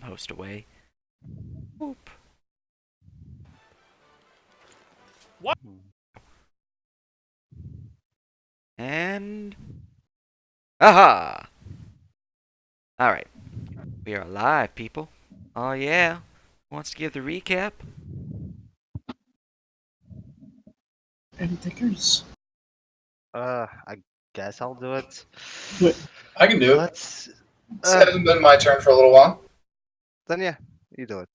host away. Whoop. What? And... Aha! Alright. We are live, people. Oh yeah. Who wants to give the recap? Any takers? I guess I'll do it. I can do it. Let's. It hasn't been my turn for a little while. Then yeah, you do it.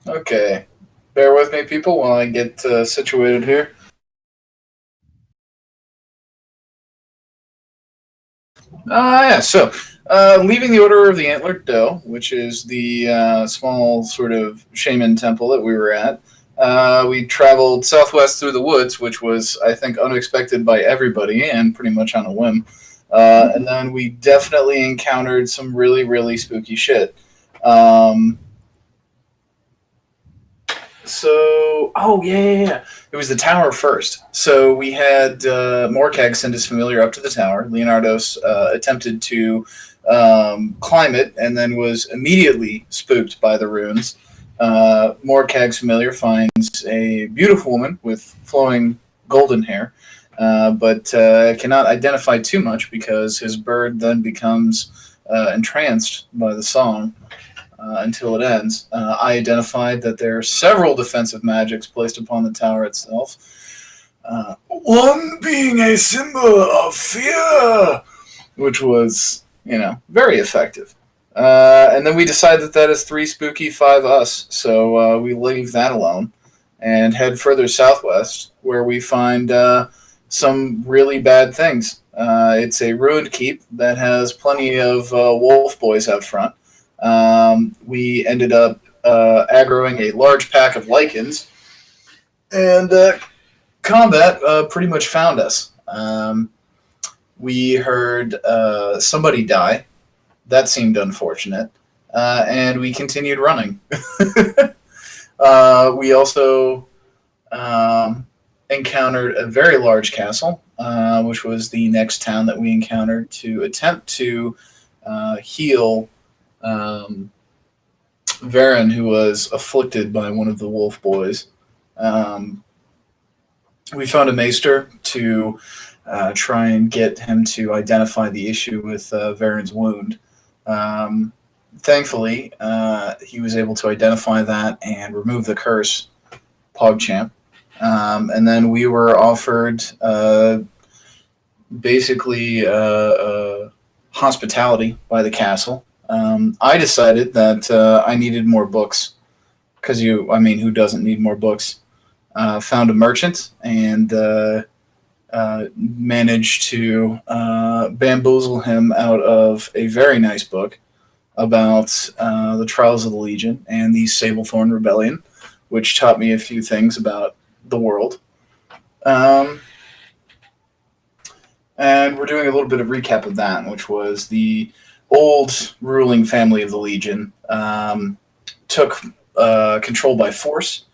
Okay. Bear with me, people, while I get situated here. Leaving the Order of the Antlered Doe, which is the small sort of shaman temple that we were at, we traveled southwest through the woods, which was, I think, unexpected by everybody and pretty much on a whim. And then we definitely encountered some really, really spooky shit. It was the tower first. So we had Morkag send his familiar up to the tower. Leonardos attempted to climb it and then was immediately spooked by the runes. Morkag's familiar finds a beautiful woman with flowing golden hair, but cannot identify too much because his bird then becomes entranced by the song. Until it ends. I identified that there are several defensive magics placed upon the tower itself. One being a symbol of fear, which was, very effective. And then we decide that is 3 spooky, 5 us, so we leave that alone and head further southwest, where we find some really bad things. It's a ruined keep that has plenty of wolf boys out front. We ended up aggroing a large pack of lichens, and combat pretty much found us. We heard somebody die. That seemed unfortunate. And we continued running. We also encountered a very large castle, which was the next town that we encountered to attempt to heal Varen, who was afflicted by one of the wolf boys. We found a maester to try and get him to identify the issue with Varen's wound. Thankfully, he was able to identify that and remove the curse, PogChamp. And then we were offered basically hospitality by the castle. I decided that I needed more books, because who doesn't need more books? Found a merchant and managed to bamboozle him out of a very nice book about the Trials of the Legion and the Sablethorn Rebellion, which taught me a few things about the world. And we're doing a little bit of recap of that, which was the old ruling family of the Legion took control by force,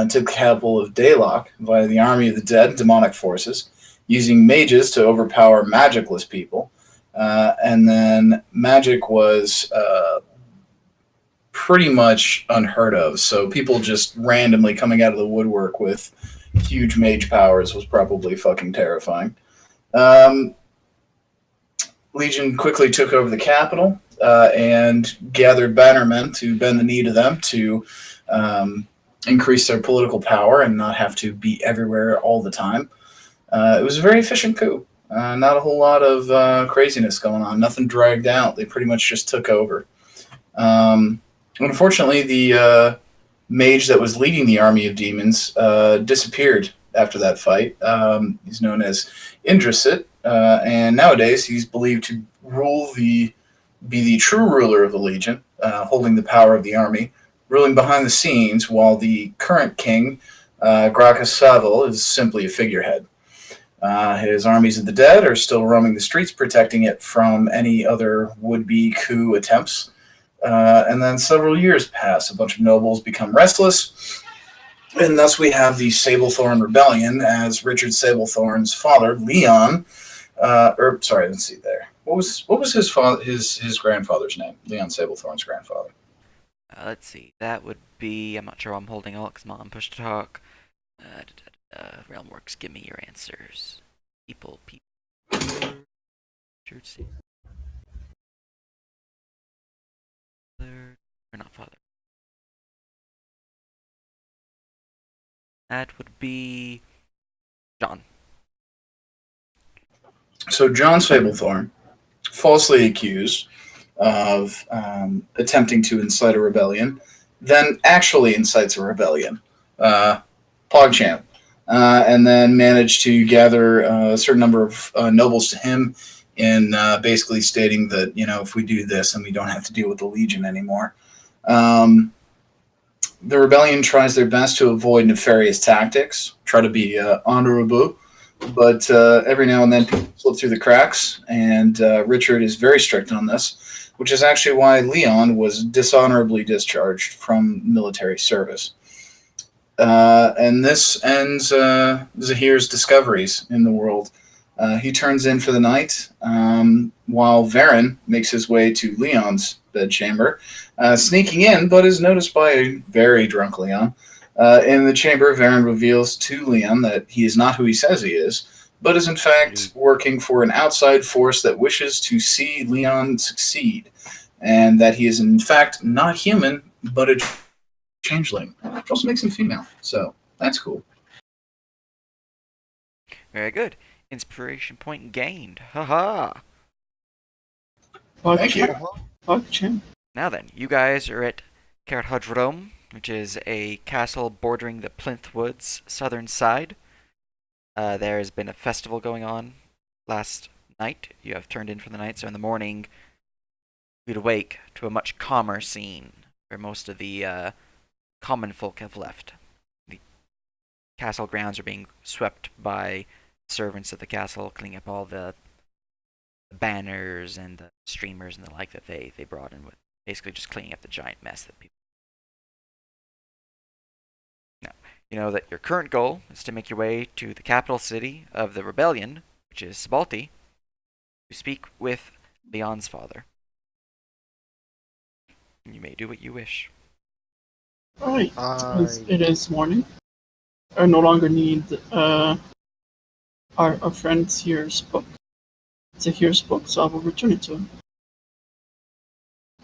took the capital of Daylock via the army of the dead, demonic forces, using mages to overpower magicless people. And then magic was pretty much unheard of, so people just randomly coming out of the woodwork with huge mage powers was probably fucking terrifying. Legion quickly took over the capital and gathered bannermen to bend the knee to them to increase their political power and not have to be everywhere all the time. It was a very efficient coup. Not a whole lot of craziness going on. Nothing dragged out. They pretty much just took over. Unfortunately, the mage that was leading the army of demons disappeared after that fight. He's known as Indrasit. And nowadays, he's believed to be the true ruler of the Legion, holding the power of the army, ruling behind the scenes, while the current king, Gracchus Savil, is simply a figurehead. His armies of the dead are still roaming the streets, protecting it from any other would-be coup attempts. And then several years pass. A bunch of nobles become restless, and thus we have the Sablethorn Rebellion, as Richard Sablethorn's father, Leon, Sorry, let's see there. What was his grandfather's name? Leon Sablethorn's grandfather. Let's see. That would be. I'm not sure why I'm holding alt because mom push to talk. Realmworks, give me your answers. People. Should see. Father or not father? That would be John. So John Sablethorn, falsely accused of attempting to incite a rebellion, then actually incites a rebellion. PogChamp. And then managed to gather a certain number of nobles to him in basically stating that, if we do this, then we don't have to deal with the Legion anymore. The rebellion tries their best to avoid nefarious tactics, try to be honorable, but every now and then people slip through the cracks, and Richard is very strict on this, which is actually why Leon was dishonorably discharged from military service. And this ends Zahir's discoveries in the world. He turns in for the night, while Varen makes his way to Leon's bedchamber, sneaking in, but is noticed by a very drunk Leon. In the chamber, Varen reveals to Leon that he is not who he says he is, but is in fact working for an outside force that wishes to see Leon succeed, and that he is in fact not human, but a changeling, which also makes him female. So that's cool. Very good. Inspiration point gained. Haha. Thank you. PogChamp. Now then, you guys are at Caradhadrome, which is a castle bordering the Plinth Woods southern side. There has been a festival going on last night. You have turned in for the night, so in the morning you'd awake to a much calmer scene where most of the common folk have left. The castle grounds are being swept by servants of the castle, cleaning up all the banners and the streamers and the like that they brought in with. Basically just cleaning up the giant mess that people... Now, you know that your current goal is to make your way to the capital city of the rebellion, which is Sybalti, to speak with Leon's father. You may do what you wish. Alright, it is morning. I no longer need our friend here's book. It's a here's book, so I will return it to him.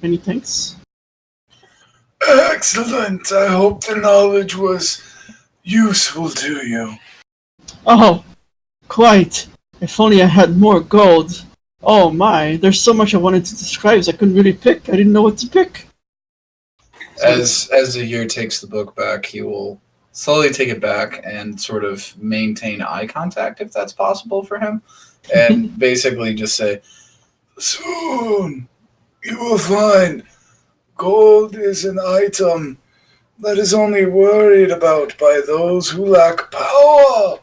Many thanks. Excellent. I hope the knowledge was useful to you. Oh, quite. If only I had more gold. Oh my, there's so much I wanted to describe, so I couldn't really pick. I didn't know what to pick. As Zahir takes the book back, he will slowly take it back and sort of maintain eye contact, if that's possible for him, and basically just say, "Soon you will find gold is an item that is only worried about by those who lack power."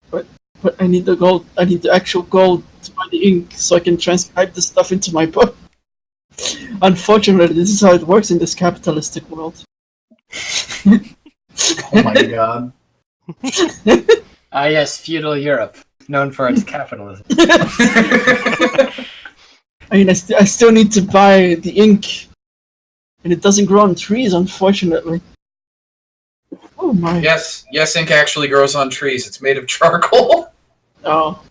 But I need the gold. I need the actual gold to buy the ink so I can transcribe the stuff into my book. Unfortunately, this is how it works in this capitalistic world. Oh my god. Ah, yes, feudal Europe, known for its capitalism. I mean, I still need to buy the ink, and it doesn't grow on trees, unfortunately. Oh my. Yes, ink actually grows on trees. It's made of charcoal. Oh.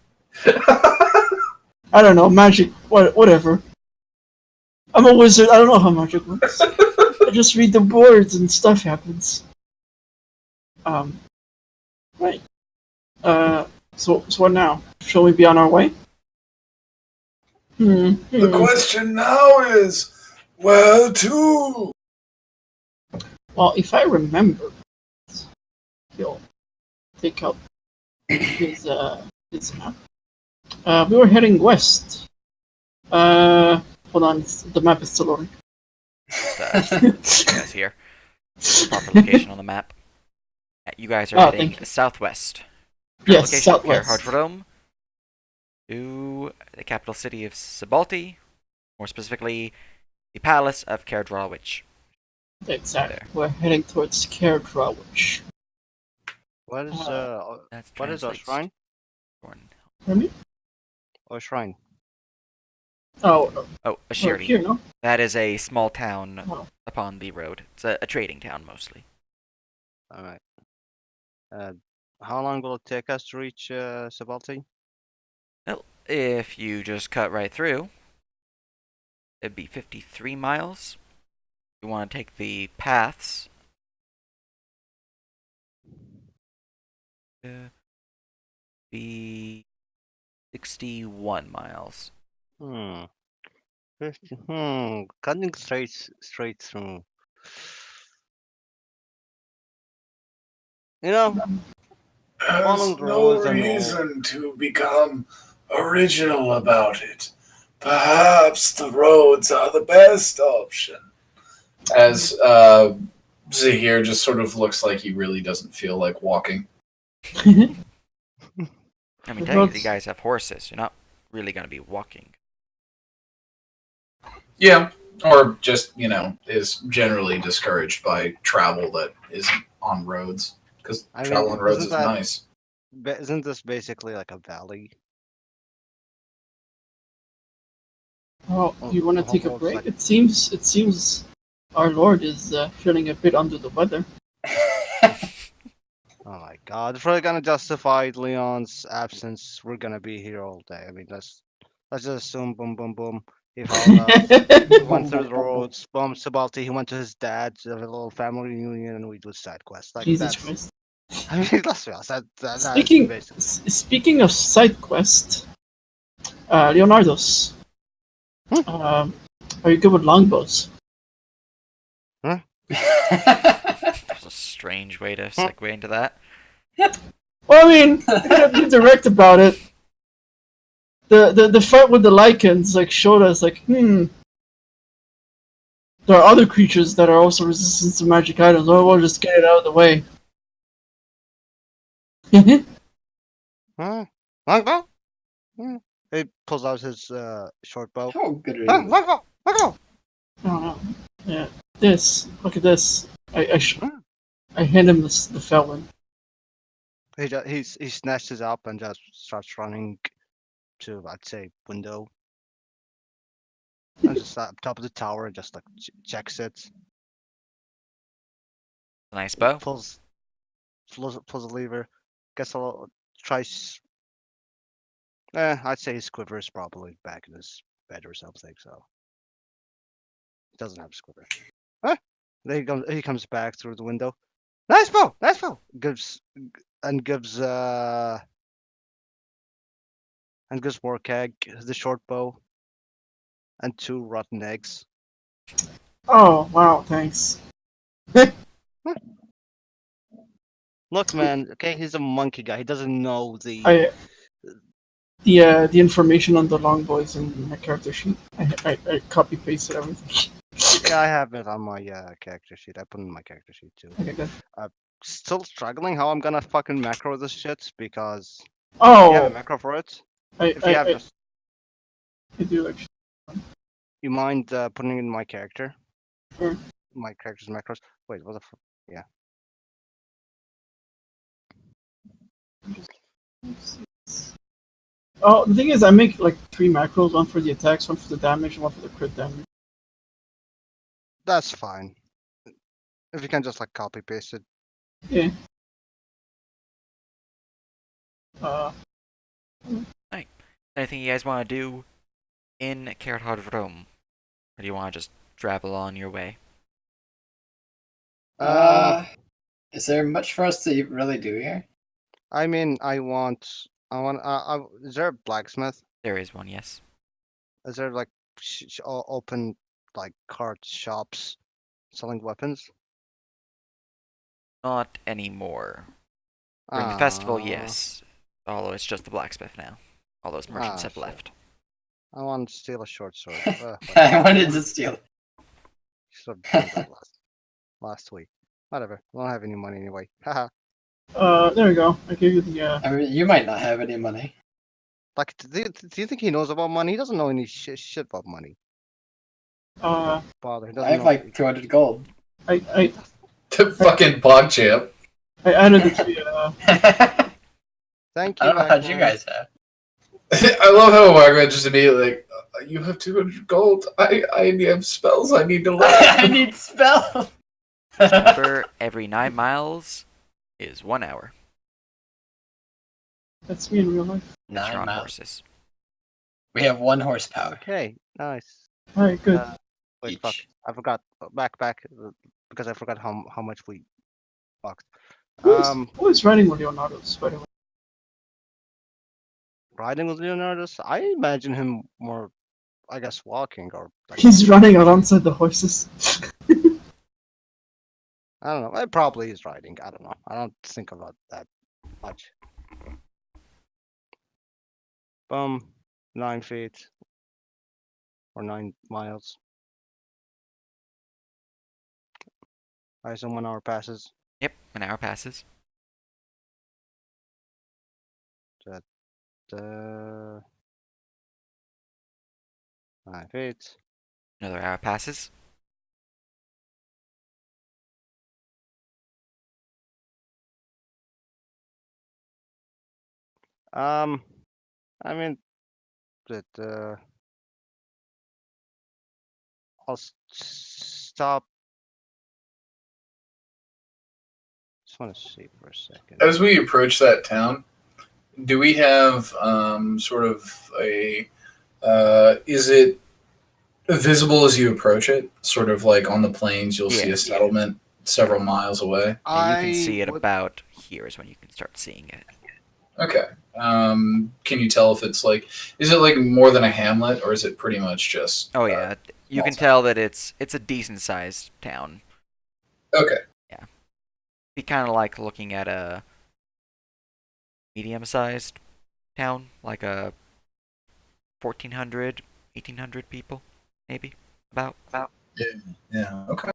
I don't know, magic, whatever. I'm a wizard, I don't know how magic works. I just read the boards and stuff happens. Right. So what now? Shall we be on our way? The question now is, where to? Well, if I remember, he'll take out his map. We were heading west. Hold on, the map is still loading. Guys here. Proper location on the map. You guys are heading southwest. Yes, location southwest. Caradhadrome to the capital city of Sybalti, more specifically, the palace of Caradhrawich. Exactly. We're heading towards Caradhrawich. What is That what is our translates shrine? Really? Or shrine? Oh, Oh, oh, Ashiri. here, no? That is a small town Oh. upon the road. It's a trading town mostly. Alright. How long will it take us to reach Sabalti? Well, if you just cut right through, it'd be 53 miles. You want to take the paths. Be 61 miles. Hmm. Cutting straight through. You know, following There's the no roads and all. reason to become original about it. Perhaps the roads are the best option. As Zahir just sort of looks like he really doesn't feel like walking. I mean, The technically, roads- you guys have horses. You're not really going to be walking. Yeah, or just, is generally discouraged by travel that isn't on roads. Because I mean, travel on roads isn't is that- nice. Isn't this basically like a valley? Oh, Oh, do you want to how take a about break? like- It seems our Lord is feeling a bit under the weather. Oh my God! If we're gonna justify Leon's absence, we're gonna be here all day. I mean, let's just assume, boom, boom, boom. He followed us. He went through the roads. Boom, Sabalti. He went to his dad to have a little family reunion, and we do side quests. Like Jesus that's. Christ. I mean, let's be honest. That's Speaking basically. speaking of side quest, Leonardo's. Are you good with longbows? There's a strange way to segue into that. Well, I mean, you gotta be direct about it. The fight with the lichens showed us there are other creatures that are also resistant to magic items. Oh, we'll just get it out of the way. Longbow? He pulls out his short bow. How good are you? Longbow! Longbow! Oh, yeah. Look at this. I hand him the felon. He snatches up and just starts running to, I'd say, window. And just up top of the tower and just checks it. Nice bow. Pulls a lever. Guess I'll tries. I'd say his quiver is probably back in his bed or something. So he doesn't have his quiver. Then he comes back through the window. Nice bow, nice bow. Gives Morkag the short bow and 2 rotten eggs. Oh, wow, thanks. Look, man. Okay, he's a monkey guy. He doesn't know the. The information on the long boys in my character sheet. I copy pasted everything. Yeah, I have it on my character sheet. I put it in my character sheet too. Okay, good. Still struggling how I'm gonna fucking macro this shit because you have a Oh, macro for it. I If you have just, do actually. you mind putting it in my character? Sure. My character's macros. Wait, what the fuck? Yeah. Oh, the thing is, I make 3 macros: one for the attacks, one for the damage, and one for the crit damage. That's fine. If you can just copy paste it. Yeah. Uh, Anything you guys want to do in Carrot Rome? Or do you want to just travel on your way? Is there much for us to really do here? I mean, I want. Is there a blacksmith? There is one, yes. Is there open cart shops selling weapons? Not anymore. During the festival, Ah, yes. Although it's just the blacksmith now. All those merchants have shit. left. I want to steal a short sword. I wanted to steal. Should have done that last week. Whatever. We don't have any money anyway. Haha. there we go. I gave you the. I mean, you might not have any money. Do you think he knows about money? He doesn't know any shit about money. Bother. He doesn't I have know. 200 gold. I The fucking bog champ. added it to the. Thank I you, don't know how you Wagman. guys have. I love how Wagman just immediately like, you have 200 gold. I have spells I need to learn. I need spell. Remember, every 9 miles is 1 hour. That's me in real life. Unless you're 9 on miles. horses. We have 1 horsepower. Okay, nice. Alright, good. Wait, fuck. Each. I forgot. Back, because I forgot how much we walked. Who is riding with Leonardo's, by the way? Riding with Leonardus, I imagine him more, I guess, walking or like, He's running alongside the horses. I don't know. It probably is riding. I don't know. I don't think about that much. 9 feet or 9 miles. I assume 1 hour passes. Yep, 1 hour passes. Uh, 9 feet. Another hour passes. I mean, that I'll stop. Just want to see for a second. As we approach that town, do we have sort of a is it visible as you approach it? Sort of like on the plains, you'll see Yeah. a settlement several miles away. Yeah, you can see it would- about here is when you can start seeing it. Okay. Can you tell if it's like, is it like more than a hamlet, or is it pretty much just? Oh yeah, you can small tell that it's a decent sized town. Okay. Be kind of like looking at a medium sized town, like a 1,400, 1,800 people, maybe about. Yeah. Okay.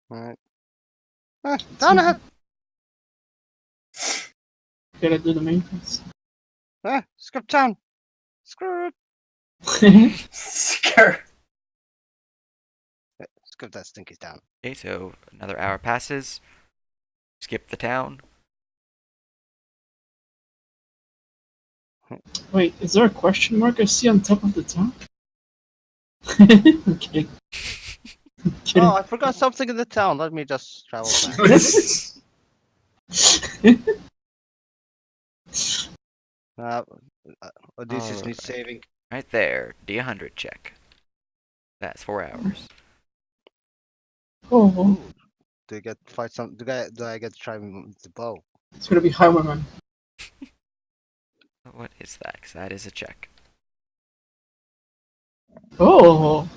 Alright. Down ahead. Gotta do the main quest. Skip town. Screw it. Skirt. Skip that stinky town. Okay, so another hour passes. Skip the town. Wait, is there a question mark I see on top of the town? Okay. Kidding. Oh, I forgot something in the town. Let me just travel back. uh, Odysseus needs Alright. saving. Right there, D100 check. That's 4 hours. Oh, Do I get to fight some? Do I get to try the bow? it's gonna be Highwayman. What is that? 'Cause that is a check. Oh,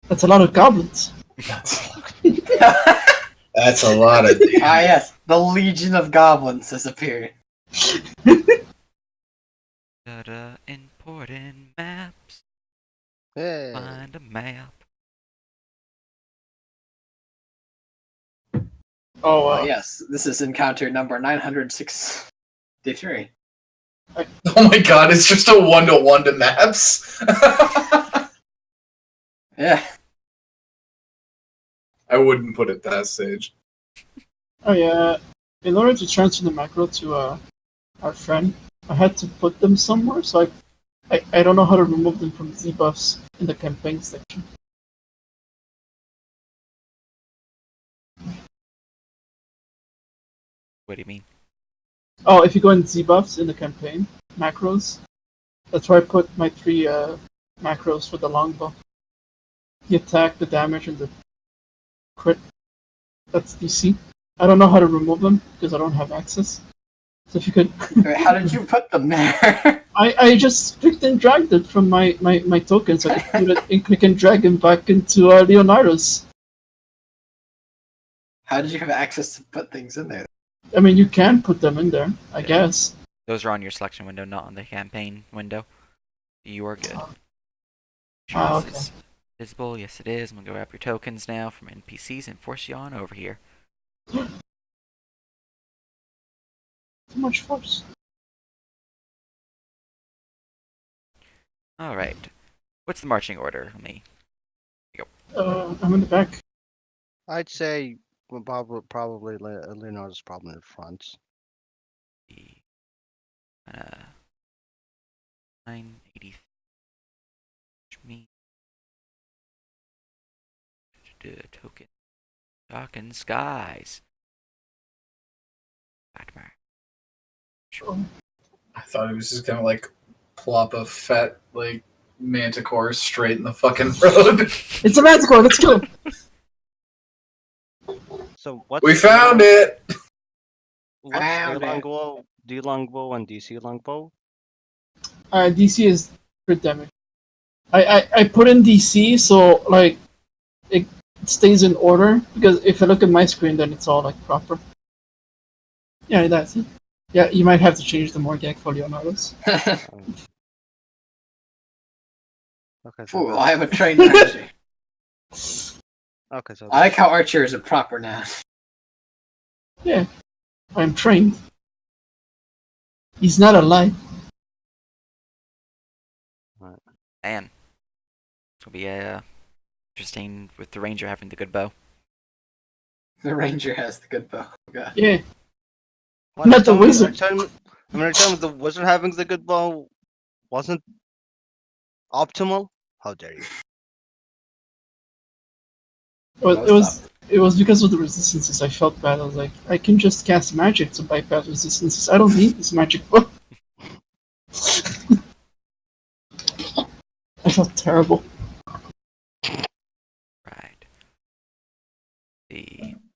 that's a lot of goblins. That's a lot of. Ah, yes. The Legion of Goblins has appeared. Da-da, important maps. Hey. Find a map. Oh, Yes. This is encounter number 963. Oh my god! It's just a 1-to-1 to maps. Yeah. I wouldn't put it past Sage. Oh yeah. In order to transfer the macro to our friend, I had to put them somewhere, so I don't know how to remove them from Z buffs in the campaign section. What do you mean? Oh, if you go in Z buffs in the campaign macros, that's where I put my 3 macros for the longbow. The attack, the damage, and the crit. That's DC. I don't know how to remove them because I don't have access. So if you could, Wait, how did you put them there? I just clicked and dragged it from my tokens. I could put it and click and drag them back into Leonardo's. How did you have access to put things in there? I mean, you can put them in there, I Yeah. guess. Those are on your selection window, not on the campaign window. You are good. Ah, This is visible, yes it is. I'm gonna go grab your tokens now from NPCs and force you on over here. Too much force. Alright. What's the marching order? Let me. I'm in the back. I'd say probably Leonardo's probably in the front. 980. Which means the token. Darkened Skies. Nightmare. I thought it was just gonna like plop a fat like manticore straight in the fucking road. It's a manticore. Let's kill him. So what's We found it. What's Found A it. longbow, D longbow, and DC longbow? DC is crit damage. I put in DC so like it stays in order because if I look at my screen then it's all like proper. Yeah, that's it. Yeah, you might have to change the Morgag for Leonardo's. Okay, so Fool, I have a trained archer. okay, so I like how archer is a proper noun. Yeah, I'm trained. He's not alive. Man. It'll be interesting with the ranger having the good bow. The ranger has the good bow. God. Yeah, What, not the someone- wizard. I'm telling the wizard having the good bow wasn't optimal. How dare you? It was because of the resistances. I felt bad. I was like, I can just cast magic to bypass resistances. I don't need this magic book. I felt terrible. Right.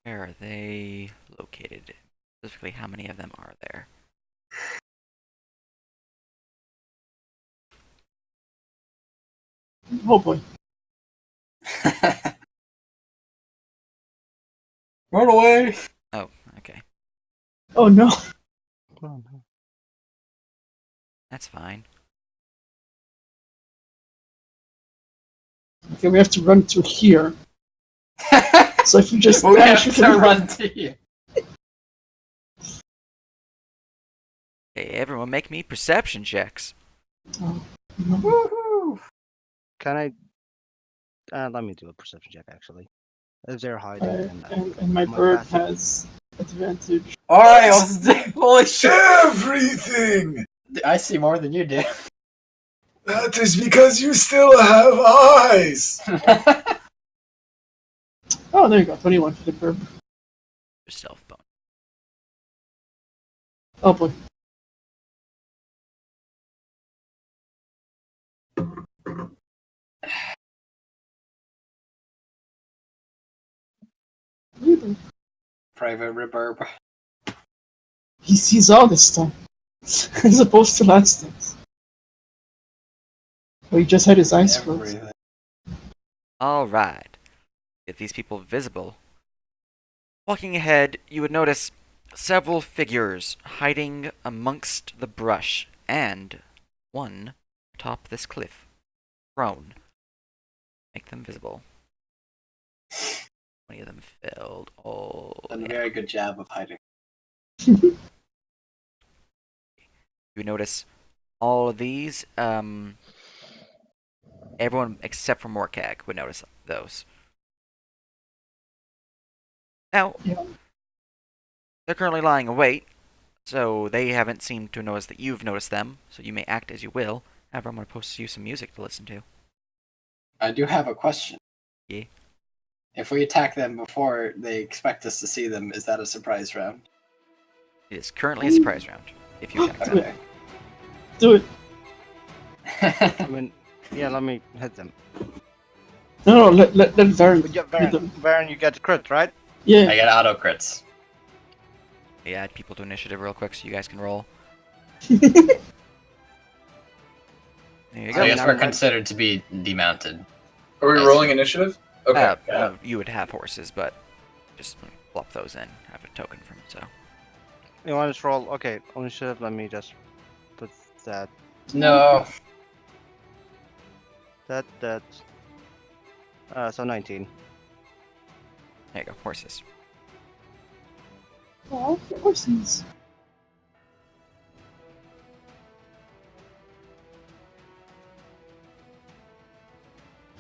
Where are they located? Specifically, how many of them are there? Oh boy. Run away! Oh, okay. Oh no. Oh, no. That's fine. Okay, we have to run to here. So if you just we dash, have you to can run to you. Hey, everyone make me perception checks. Oh, no. Woohoo! Can I? Let me do a perception check actually. If they're hiding, then And my my bird passive- has advantage. Alright, holy shit! Everything. I see more than you do. That is because you still have eyes. Oh, there you go. 21 for the bird. Your stealth bone. Oh boy. Private Reverb. He sees all this time. As opposed to last time. Well, he just had his eyes closed. Everything. Alright. Get these people visible. Walking ahead, you would notice several figures hiding amongst the brush, and one atop this cliff, prone. Make them visible. 20 of them failed. Oh, Done a yeah. very good job of hiding. You notice all of these. Everyone except for Morkag would notice those. Now, Yeah. they're currently lying in wait, so they haven't seemed to notice that you've noticed them, so you may act as you will. However, I'm going to post you some music to listen to. I do have a question. Yeah. If we attack them before they expect us to see them, is that a surprise round? It is currently a surprise round, if you attack them. Okay. Do it. I mean, yeah, let me hit them. No, let Varen But yeah, hit them. Baron, you get the crit, right? Yeah. I get auto crits. Yeah, add people to initiative real quick so you guys can roll. There you So I go. guess we're considered to be demounted. Are we Yes. rolling initiative? Okay. No, you would have horses, but just plop those in. Have a token from so. You want us to roll? Okay, initiative. Let me just put that. No. So 19. There you go, horses. Oh, horses.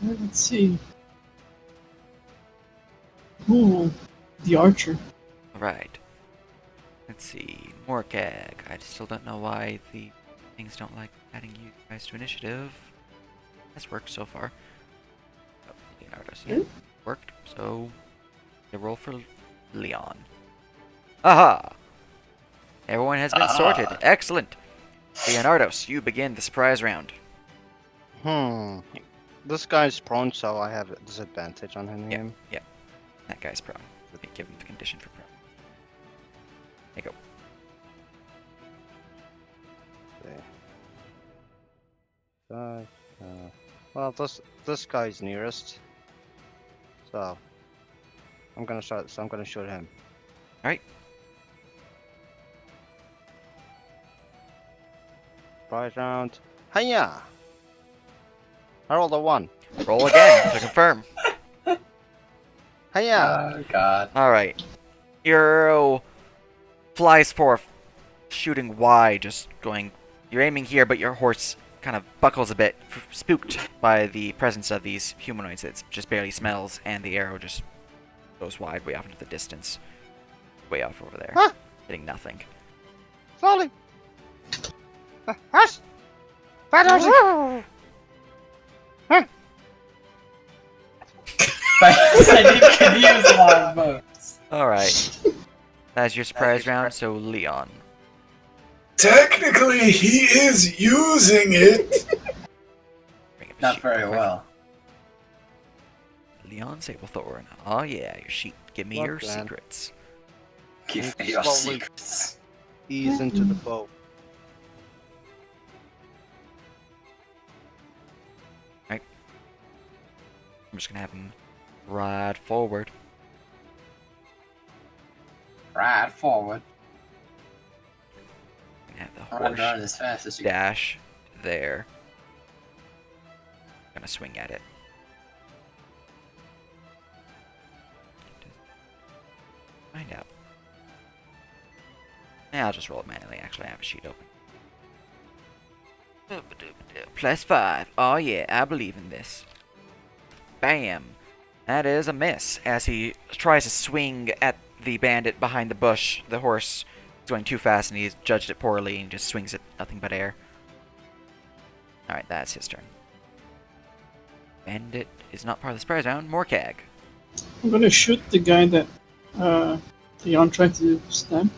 Let's see. Ooh, the archer. Alright. Let's see. Morkag. I still don't know why the Things don't like adding you guys to initiative. That's worked so far. Oh, Leonardo's worked, so the roll for Leon. Aha! Everyone has been sorted. Excellent. Leonardos, you begin the surprise round. This guy's prone, so I have a disadvantage on him. Yeah. That guy's prone. Let me give him the condition for prone. There you go. Okay. Well, this guy's nearest, so I'm gonna start. So I'm gonna shoot him. All right. Right round. Hiya! I rolled a 1. Roll again to confirm. Hiya! Oh god. All right. Arrow flies forth, shooting wide, just going. You're aiming here, but your horse kind of buckles a bit, spooked by the presence of these humanoids that just barely smells, and the arrow just goes wide, way off into the distance, way off over there, hitting nothing. Slowly. Hush! Battles! I could use a lot of votes. All right. That's your surprise round. So Leon. Technically, he is using it. Bring up his Not sheet very real quick. well. Leon Sablethorn. Oh yeah, your sheet. Give me Look, your man. secrets. Give me your Slowly. secrets. Ease into the boat. I'm just gonna have him ride forward. Ride forward. Gonna have the Run horse around as fast as you can. dash there. Gonna swing at it. Find out. Yeah, I'll just roll it manually. Actually, I have a sheet open. +5. Oh yeah, I believe in this. Bam! That is a miss. As he tries to swing at the bandit behind the bush, the horse is going too fast and he's judged it poorly and just swings at nothing but air. Alright, that's his turn. Bandit is not part of the surprise round. Morcag. I'm gonna shoot the guy that Leon tried to stab.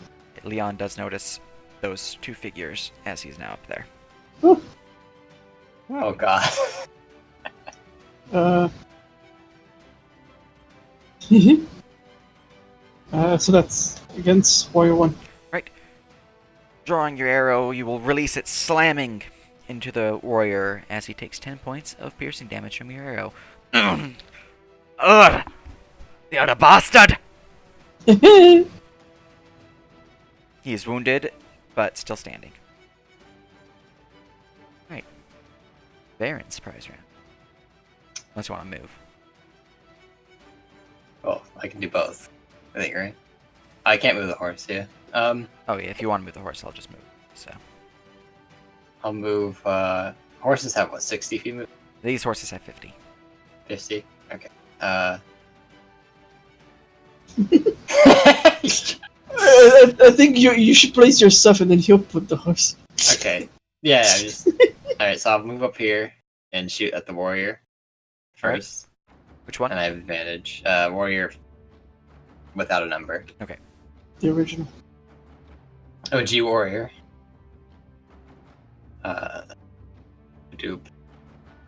Leon does notice those two figures as he's now up there. Oh god. So that's against Warrior 1. Drawing your arrow, you will release it slamming into the warrior as he takes 10 points of piercing damage from your arrow. Ugh! The other bastard! He is wounded, but still standing. Right. Baron's surprise round. Unless you want to move. Oh, I can do both. I think, right? I can't move the horse, yeah. Oh yeah, if you want to move the horse, I'll just move. So I'll move, horses have what, 60 feet move? these horses have 50. 50? Okay. I think you should place your stuff and then he'll put the horse. Okay. Yeah, I just... Alright, so I'll move up here and shoot at the warrior first. Which one? And I have advantage. Warrior without a number. The original. OG warrior. Dupe.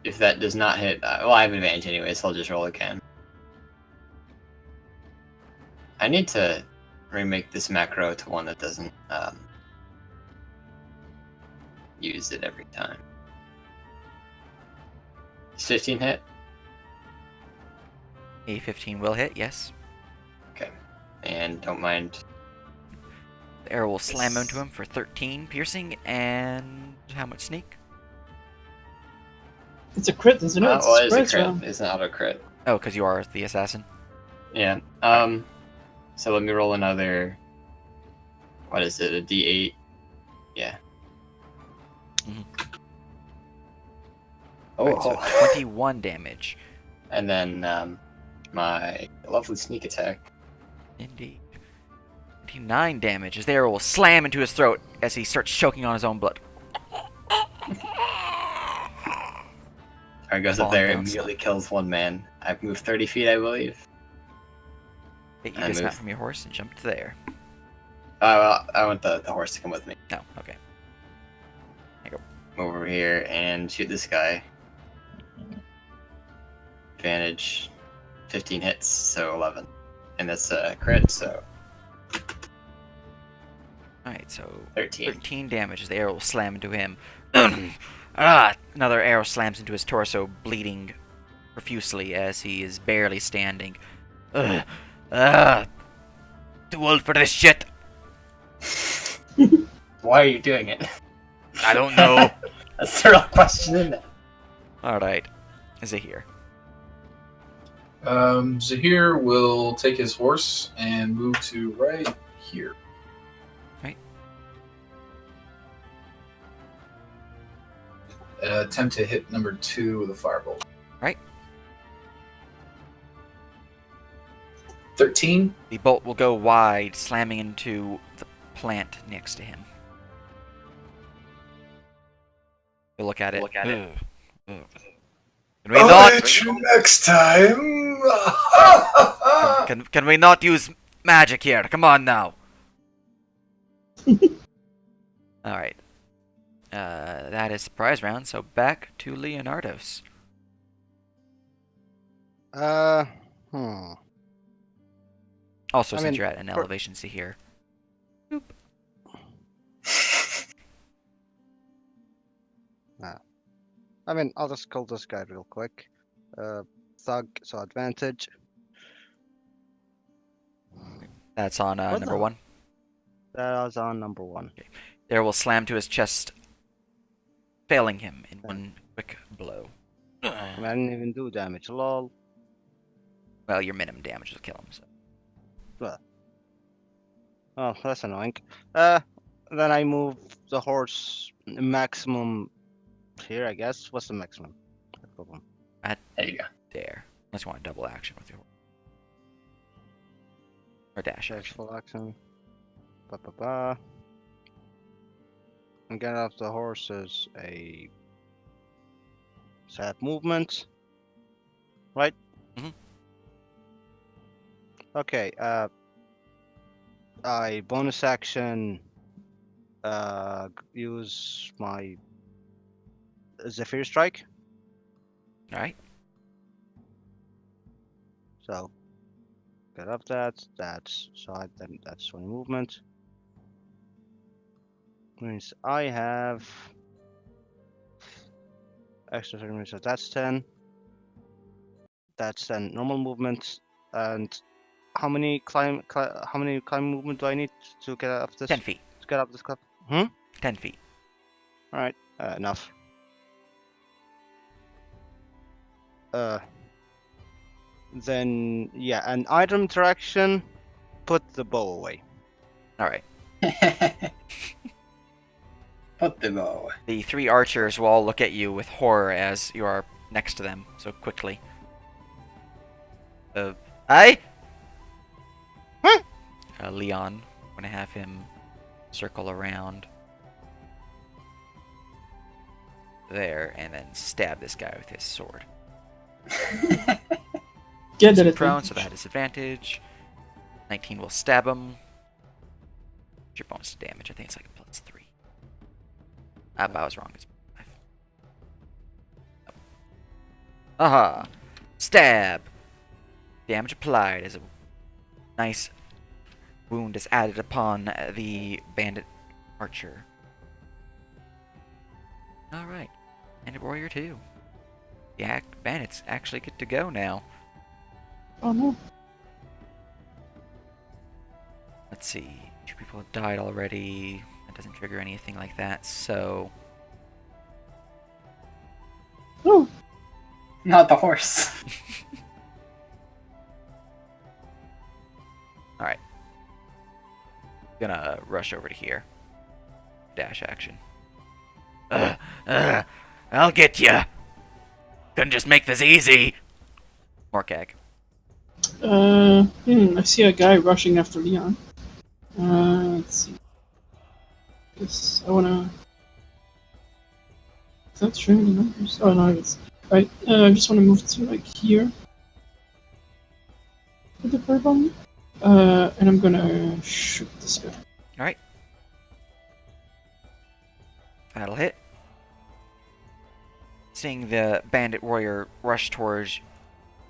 If that does not hit, well, I have advantage anyway, so I'll just roll again. I need to remake this macro to one that doesn't use it every time. Is 15 hit? A 15 will hit, yes. Okay. And don't mind. The arrow will slam into him for 13 piercing and how much sneak? It's a crit, isn't it? It's Well, it is a surprise crit. round. It's an auto crit. Oh, because you are the assassin. Yeah. So let me roll another. What is it? A D8. Yeah. Mhm. Oh. Right, so 21 damage. And then my lovely sneak attack. Indeed. 29 damage as the arrow will slam into his throat as he starts choking on his own blood. Or goes up falling there, down immediately kills one man. I've moved 30 feet, I believe. Okay, you I dismount move. from your horse and jump to there. Well, I want the horse to come with me. No, okay. Move over here and shoot this guy. Advantage 15 hits, so 11. And that's a crit, so Alright, so 13. 13 damage as the arrow will slam into him. Another arrow slams into his torso, bleeding profusely as he is barely standing. Too old for this shit. Why are you doing it? I don't know. That's the real question, isn't it? Alright, Zahir. Zahir will take his horse and move to right here. Right. Attempt to hit number 2 with a firebolt. Right. 13. The bolt will go wide, slamming into the plant next to him. You look at it. Ugh. Ugh. Can we not? Hit you next time. Can we not use magic here? Come on now. Alright. That is surprise round, so back to Leonardo's. Also, since you're at an elevation, see here. Boop. I mean, I'll just call this guy real quick. Thug, so advantage. That's on What number the- 1. That was on number 1. There will slam to his chest, failing him in one quick blow. I mean, I didn't even do damage. Lol. Well, your minimum damage will kill him. So. Oh, that's annoying. Then I move the horse maximum here, I guess. What's the maximum? Problem. There you go. There. Unless you want a double action with your horse. Or dash Dash action. full action. Ba ba ba. And get off the horse is a sad movement. Right? Mhm. Okay, I bonus action use my Zephyr Strike. Alright. So get up that. That's then that's one movement. Means I have extra 30 minutes, so that's 10. That's 10 normal movement. And how many climb movement do I need to get up this? 10 feet. To get up this cliff? 10 feet. All right, enough. Then yeah, an item interaction. Put the bow away. Alright. Put them away. The 3 archers will all look at you with horror as you are next to them so quickly. Aye? Huh? Leon, I'm gonna have him circle around there and then stab this guy with his sword. Get that He's prone, advantage. so that is advantage. 19 will stab him. What's your bonus to damage? I think it's like a +3. But I was wrong. It's 5. Aha! Stab! Damage applied as a nice wound is added upon the bandit archer. Alright. And Warrior 2. The bandits actually get to go now. Oh no. Let's see. 2 people have died already. That doesn't trigger anything like that, so... Oh. Not the horse. Alright. Gonna rush over to here. Dash action. I'll get ya! Couldn't just make this easy! Morkag. I see a guy rushing after Leon. Let's see. Guess I wanna. Is that showing the numbers? Oh no, it's. Right, I just want to move to like here with the fireball. And I'm gonna shoot this guy. Alright. That'll hit. Seeing the bandit warrior rush towards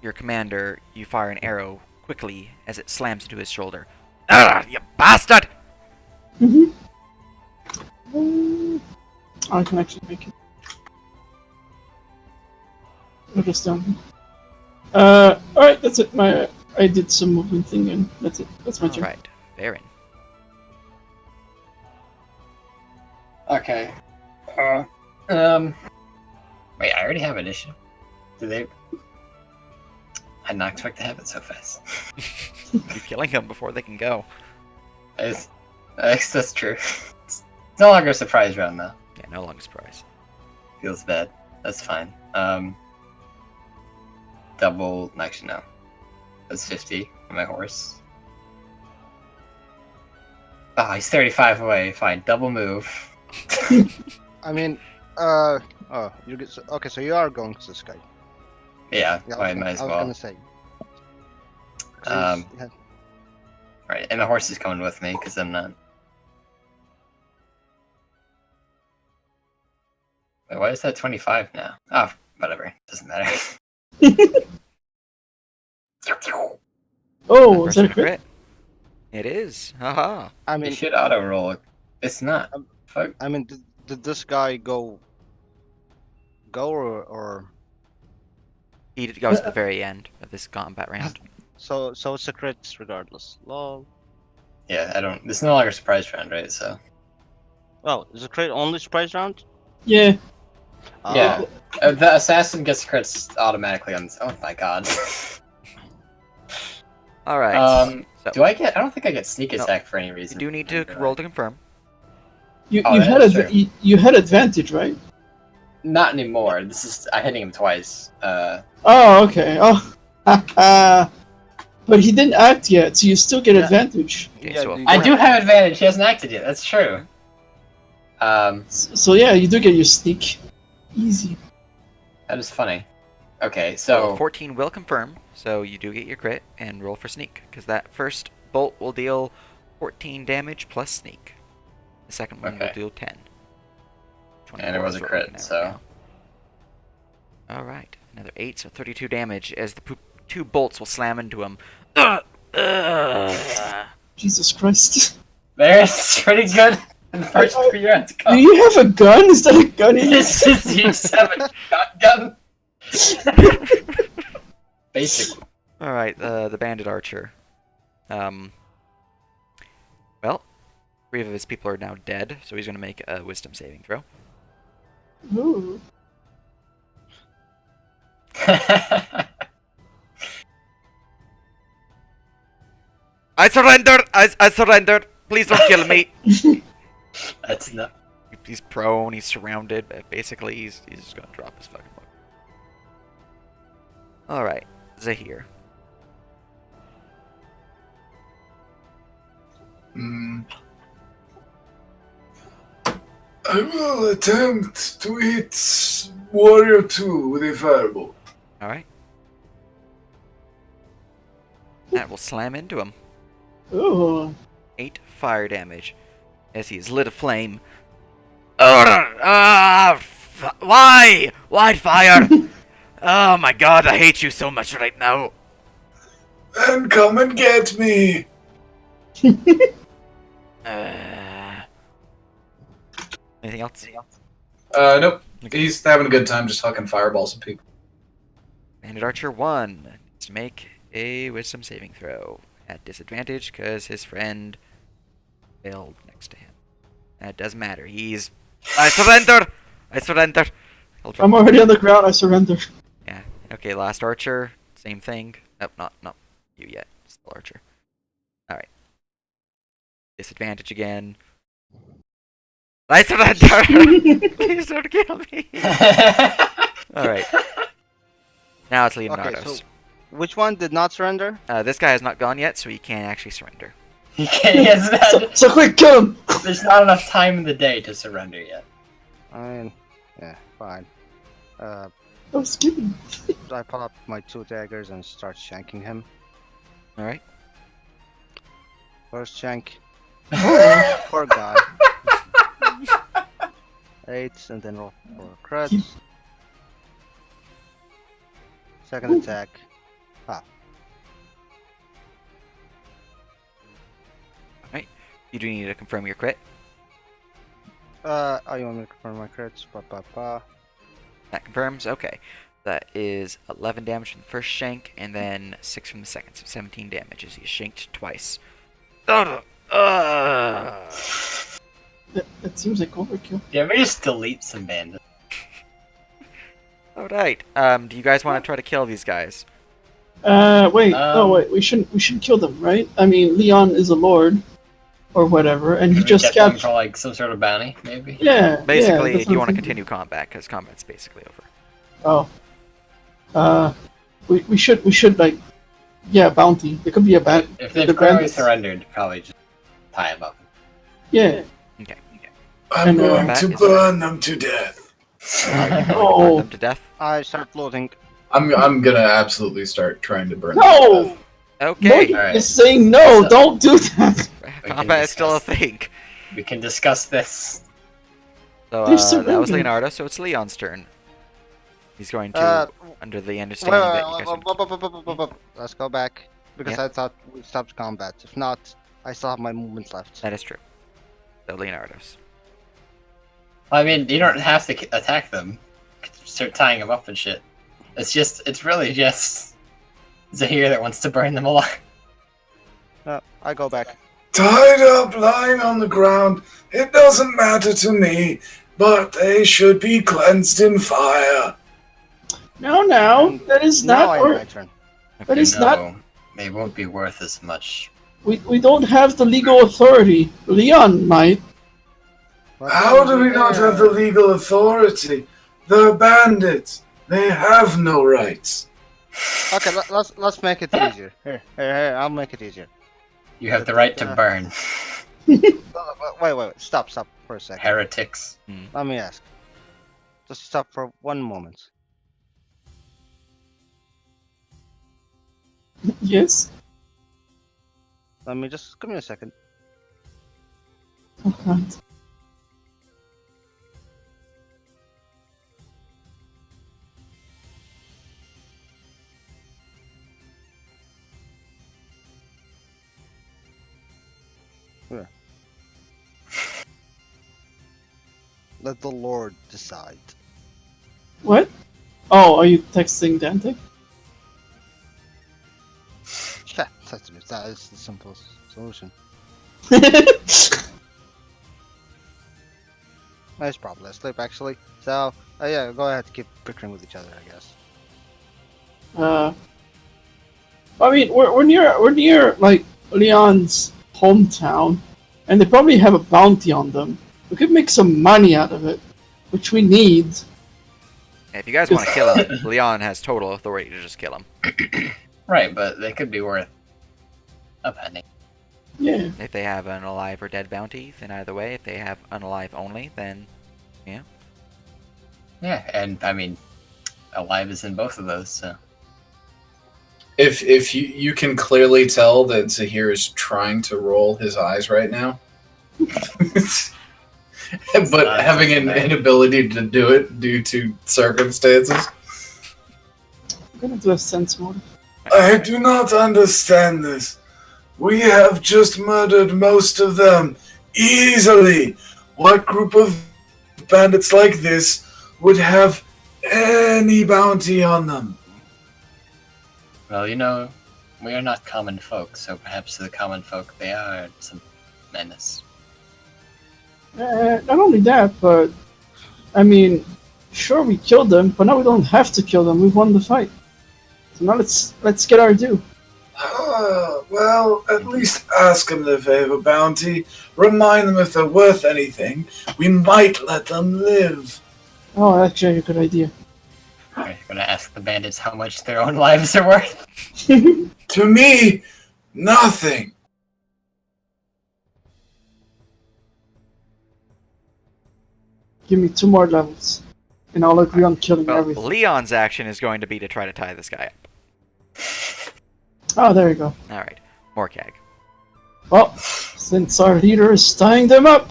your commander, you fire an arrow quickly as it slams into his shoulder. Ah, you bastard! Mm-hmm. I can actually make it. Put this down. Alright, that's it. I did some movement thing and that's it. That's my turn. Alright, Baron. Okay. Wait, I already have initiative. Do they? I did not expect to have it so fast. You're killing them before they can go. I guess that's true. It's no longer a surprise round though. Yeah, no longer surprise. Feels bad. That's fine. Double. Actually, no. That's 50 for my horse. Oh, he's 35 away. Fine. Double move. I mean, you get okay. So you are going to the sky. Yeah, Yeah, I might as I was well. gonna say. Yeah. Right, and the horse is coming with me because I'm not. Wait, why is that 25 now? Oh, whatever. Doesn't matter. Oh, is that a First crit? It is. Haha. I You mean, should auto roll. It's not. Fuck. I mean, did this guy go or He goes to the very end of this combat round. so it's a crit regardless. Lol. Yeah, I don't. This is no longer a surprise round, right? So. Oh, is a crit only surprise round? Yeah. Yeah. The assassin gets crits automatically on. Oh my god. Alright. So, Do I get? I don't think I get sneak No. attack for any you reason. do need to roll to confirm. You Oh, had that's true. you had advantage, right? Not anymore. This is I'm hitting him twice. Oh, okay. Oh, but he didn't act yet, so you still get advantage. Okay, Yeah, so you- I do have advantage. He hasn't acted yet. That's true. So yeah, you do get your sneak. Easy. That is funny. Okay, So so 14 will confirm, so you do get your crit and roll for sneak, because that first bolt will deal 14 damage plus sneak. The second one will Okay. deal 10. And it was a is what we're crit, looking at so- right now. Alright, another 8, so 32 damage as the two bolts will slam into him. Jesus Christ. there's pretty good. In the first I- 3 rounds. Do you have a gun? Is that a gun in your This is you just have a shotgun. Basically. Alright, the bandit archer. Well, 3 of his people are now dead, so he's going to make a wisdom saving throw. Ooh. I surrender! I surrender! Please don't kill me! That's enough. He's prone, he's surrounded, but basically he's just gonna drop his fucking book. Alright, Zahir. I will attempt to hit Warrior 2 with a fireball. Alright. That will slam into him. Ooh. 8 fire damage as he is lit aflame. Why? Why fire? Oh my god, I hate you so much right now. And come and get me! Anything else? Nope. Okay. He's having a good time just hucking fireballs at people. Bandit Archer 1 needs to make a wisdom saving throw at disadvantage because his friend failed next to him. That doesn't matter. I surrender! I surrender! He'll drop- I'm already on the ground. I surrender. Yeah. Okay, last Archer. Same thing. Nope, not you yet. Still Archer. Alright. Disadvantage again. I surrender! Please don't kill me! Alright. Now it's Leonardo's. Okay, so which one did not surrender? This guy has not gone yet, so he can't actually surrender. He can't, he hasn't had- So quick, kill him! there's not enough time in the day to surrender yet. I mean, yeah, fine. Oh, skipping. I pull up my 2 daggers and start shanking him. All right. First shank. Oh, Poor guy. 8, and then roll for crits. Keep- Second Ooh. attack. You do need to confirm your crit. Oh, you want me to confirm my crits? That confirms. Okay. That is 11 damage from the first shank, and then 6 from the second, so 17 damage as he is shanked twice. that seems like overkill. Yeah, maybe just delete some bandits. Alright. Do you guys want to try to kill these guys? Wait. Wait. We shouldn't kill them, right? I mean, Leon is a lord, or whatever, and he Maybe just get them captured. for like some sort of bounty, maybe. Yeah. Basically, that's do you what want to I'm continue combat, because combat's basically over. thinking. Oh. We should like, yeah, bounty. There could be a ban. If the they've clearly bandits. surrendered, probably just tie them up. Yeah. Okay. I'm And, going That to is burn them to death. Burn Oh them to death. I start loading. I'm gonna absolutely start trying to burn them to no! death. Okay. Morgan Alright. is saying no. So- Don't do that. We can Combat is still a discuss- thing. We can discuss this. So They're that was surrendered. Leonardo, so it's Leon's turn. He's going to, under the Wait, understanding that you guys would... Let's go back. Because Yeah. I thought we stopped combat. If not, I still have my movements left. That is true. So Leonardo's. I mean, you don't have to attack them. Start tying them up and shit. It's really just Zahir that wants to burn them alive. I go back. Tied up, lying on the ground. It doesn't matter to me, but they should be cleansed in fire. No, that is Now not. I Or my turn. that is not. They won't be worth as much. We don't have the legal authority. Leon might. How do we not have the legal authority? They're bandits. They have no rights. Okay, let's make it easier. Here, I'll make it easier. You have the right to burn. Wait, stop for a second. Heretics. Let me ask. Just stop for one moment. Yes. Let me just give me a second. Oh God. Let the Lord decide. What? Oh, are you texting Dante? Yeah, that is the simplest solution. It's probably asleep actually. So, yeah, go ahead, keep bickering with each other, I guess. I mean, we're near like Leon's hometown, and they probably have a bounty on them. We could make some money out of it, which we need. If you guys want to kill him, Leon has total authority to just kill him. Right, but they could be worth a penny. Yeah. If they have an alive or dead bounty, then either way. If they have unalive only, then Yeah, and I mean, alive is in both of those, so. If you can clearly tell that Zahir is trying to roll his eyes right now, but having an inability to do it due to circumstances. I'm gonna do a sense mode. I do not understand this. We have just murdered most of them easily. What group of bandits like this would have any bounty on them? Well, you know, we are not common folk, so perhaps to the common folk they are some menace. Not only that, but I mean, sure we killed them, but now we don't have to kill them. We won the fight. So now let's get our due. Well, at least ask them if they have a bounty. Remind them if they're worth anything. We might let them live. Oh, actually, a good idea. We're gonna ask the bandits how much their own lives are worth. To me, nothing. Give me 2 more levels. and all agree on killing Well, everything. Leon's action is going to be to try to tie this guy up. Oh, there you go. Alright, Morkag. Well, since our leader is tying them up,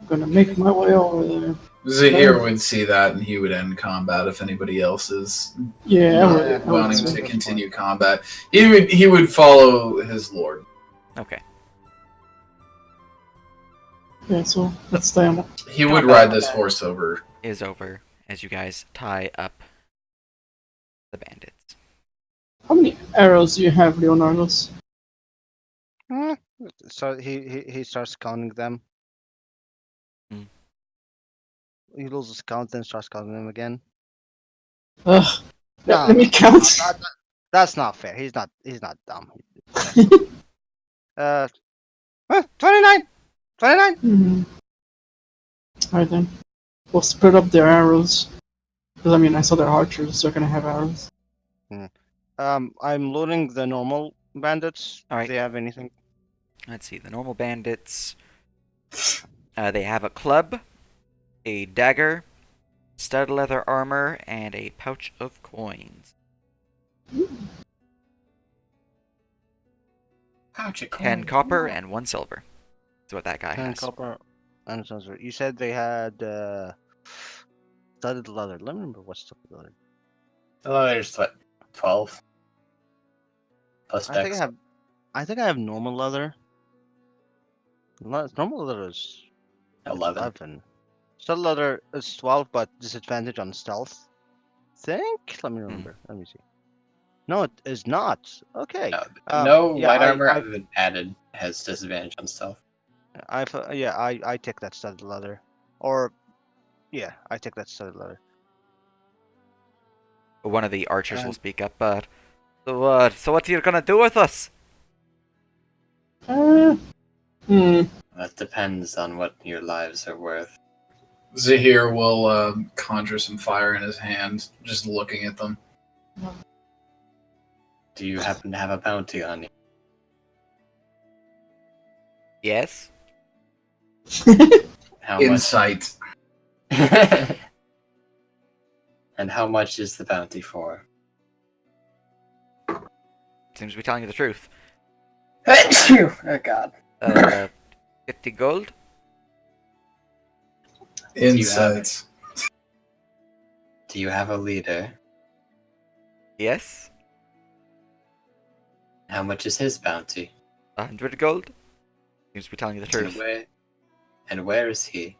I'm gonna make my way over there. Zahir would see that and he would end combat if anybody else is Yeah, not I would wanting say. to continue combat. He would follow his lord. Okay. Yeah, so let's tie him up. He would ride this horse over. Is over as you guys tie up the bandits. How many arrows do you have, Leonardos? So he starts counting them. Hmm. He loses count, then starts counting them again. Ugh. No, Let me count. That's not fair. He's not dumb. 29! 29! Hmm. Alright then. We'll split up their arrows. Because I mean, I saw their archers, so they're gonna have arrows. I'm loading the normal bandits. Alright. Do they have anything? Let's see, the normal bandits. They have a club, a dagger, stud leather armor, and a pouch of coins. Pouch of 10 coins. copper and 1 silver. That's what that guy 10 has. copper and silver. You said they had studded leather. Let me remember what studded leather. Oh, there's what, 12? Plus I think dex. I have normal leather. Normal leather is 11. 11. Studded leather is 12, but disadvantage on stealth. Let me remember. Let me see. No, it is not. Okay. No yeah, light armor I've- other than added has disadvantage on stealth. I take that studded leather. Or yeah, I take that studded leather. One of the archers will And- speak up, but so what are you gonna do with us? Hmm. That depends on what your lives are worth. Zahir will conjure some fire in his hand, just looking at them. Do you happen to have a bounty on you? Yes. How much? Insight. And how much is the bounty for? Seems to be telling you the truth. Oh god. 50 gold. you have Insights. Do you have a leader? Yes. How much is his bounty? 100 gold. Seems to be telling you the And truth. where is he?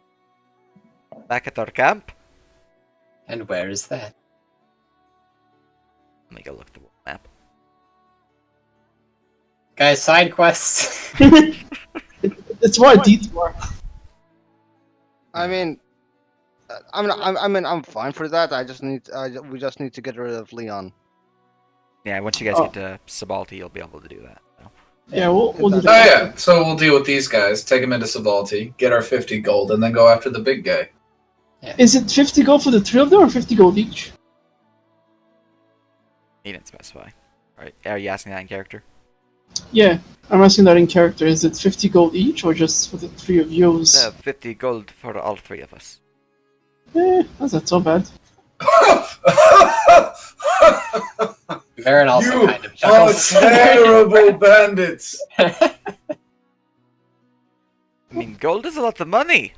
Back at our camp. And where is that? Let me go look at the world map. Guys, side quests. It's more a detour. I mean, I'm fine for that. We just need to get rid of Leon. Yeah, once you guys Oh. get to Sabalti, you'll be able to do that. So. Yeah, we'll do Oh that. yeah, so we'll deal with these guys, take them into Sabalti, get our 50 gold, and then go after the big guy. Is it 50 gold for the three of them or 50 gold each? He didn't specify. Alright, are you asking that in character? Yeah, I'm asking that in character. Is it 50 gold each or just for the three of yours? 50 gold for all three of us. That's not so bad. Varen also You kind of are chuckles. terrible bandits! I mean, gold is a lot of money!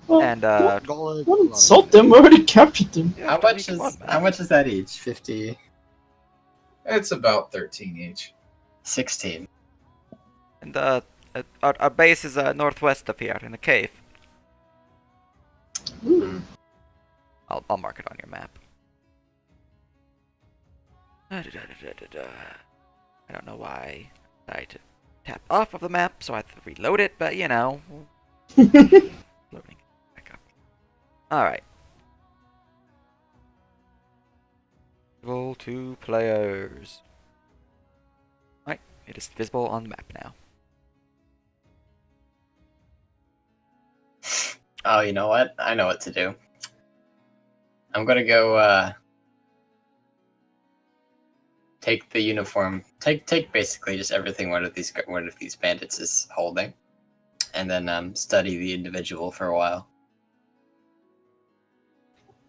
Well, And, Gold, don't insult them. We already captured them. yeah, How I mean, much come is on, man. how much is that each? 50, It's about 13 each. 16. And, our base is northwest of here, in a cave. I'll mark it on your map. I don't know why I had to tap off of the map, so I have to reload it, but you know. Loading back up. Alright. Visible to players. Right, it is visible on the map now. Oh, you know what? I know what to do. I'm gonna go take the uniform. Take basically just everything one of these bandits is holding, and then study the individual for a while.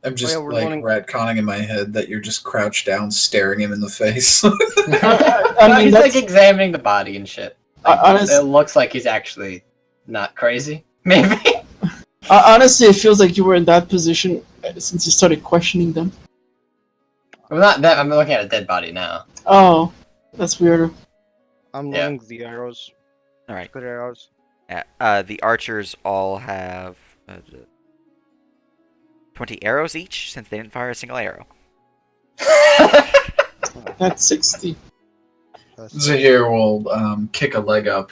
I'm just we're like running- retconning in my head that you're just crouched down, staring him in the face. I mean, he's like that's examining the body and shit. Like, honest, it looks like he's actually not crazy. Maybe. honestly, it feels like you were in that position since you started questioning them. I'm not that. I'm looking at a dead body now. Oh, that's weirder. I'm Yeah. running the arrows. All right. Good arrows. The archers all have 20 arrows each, since they didn't fire a single arrow. That's 60. Zahir will kick a leg up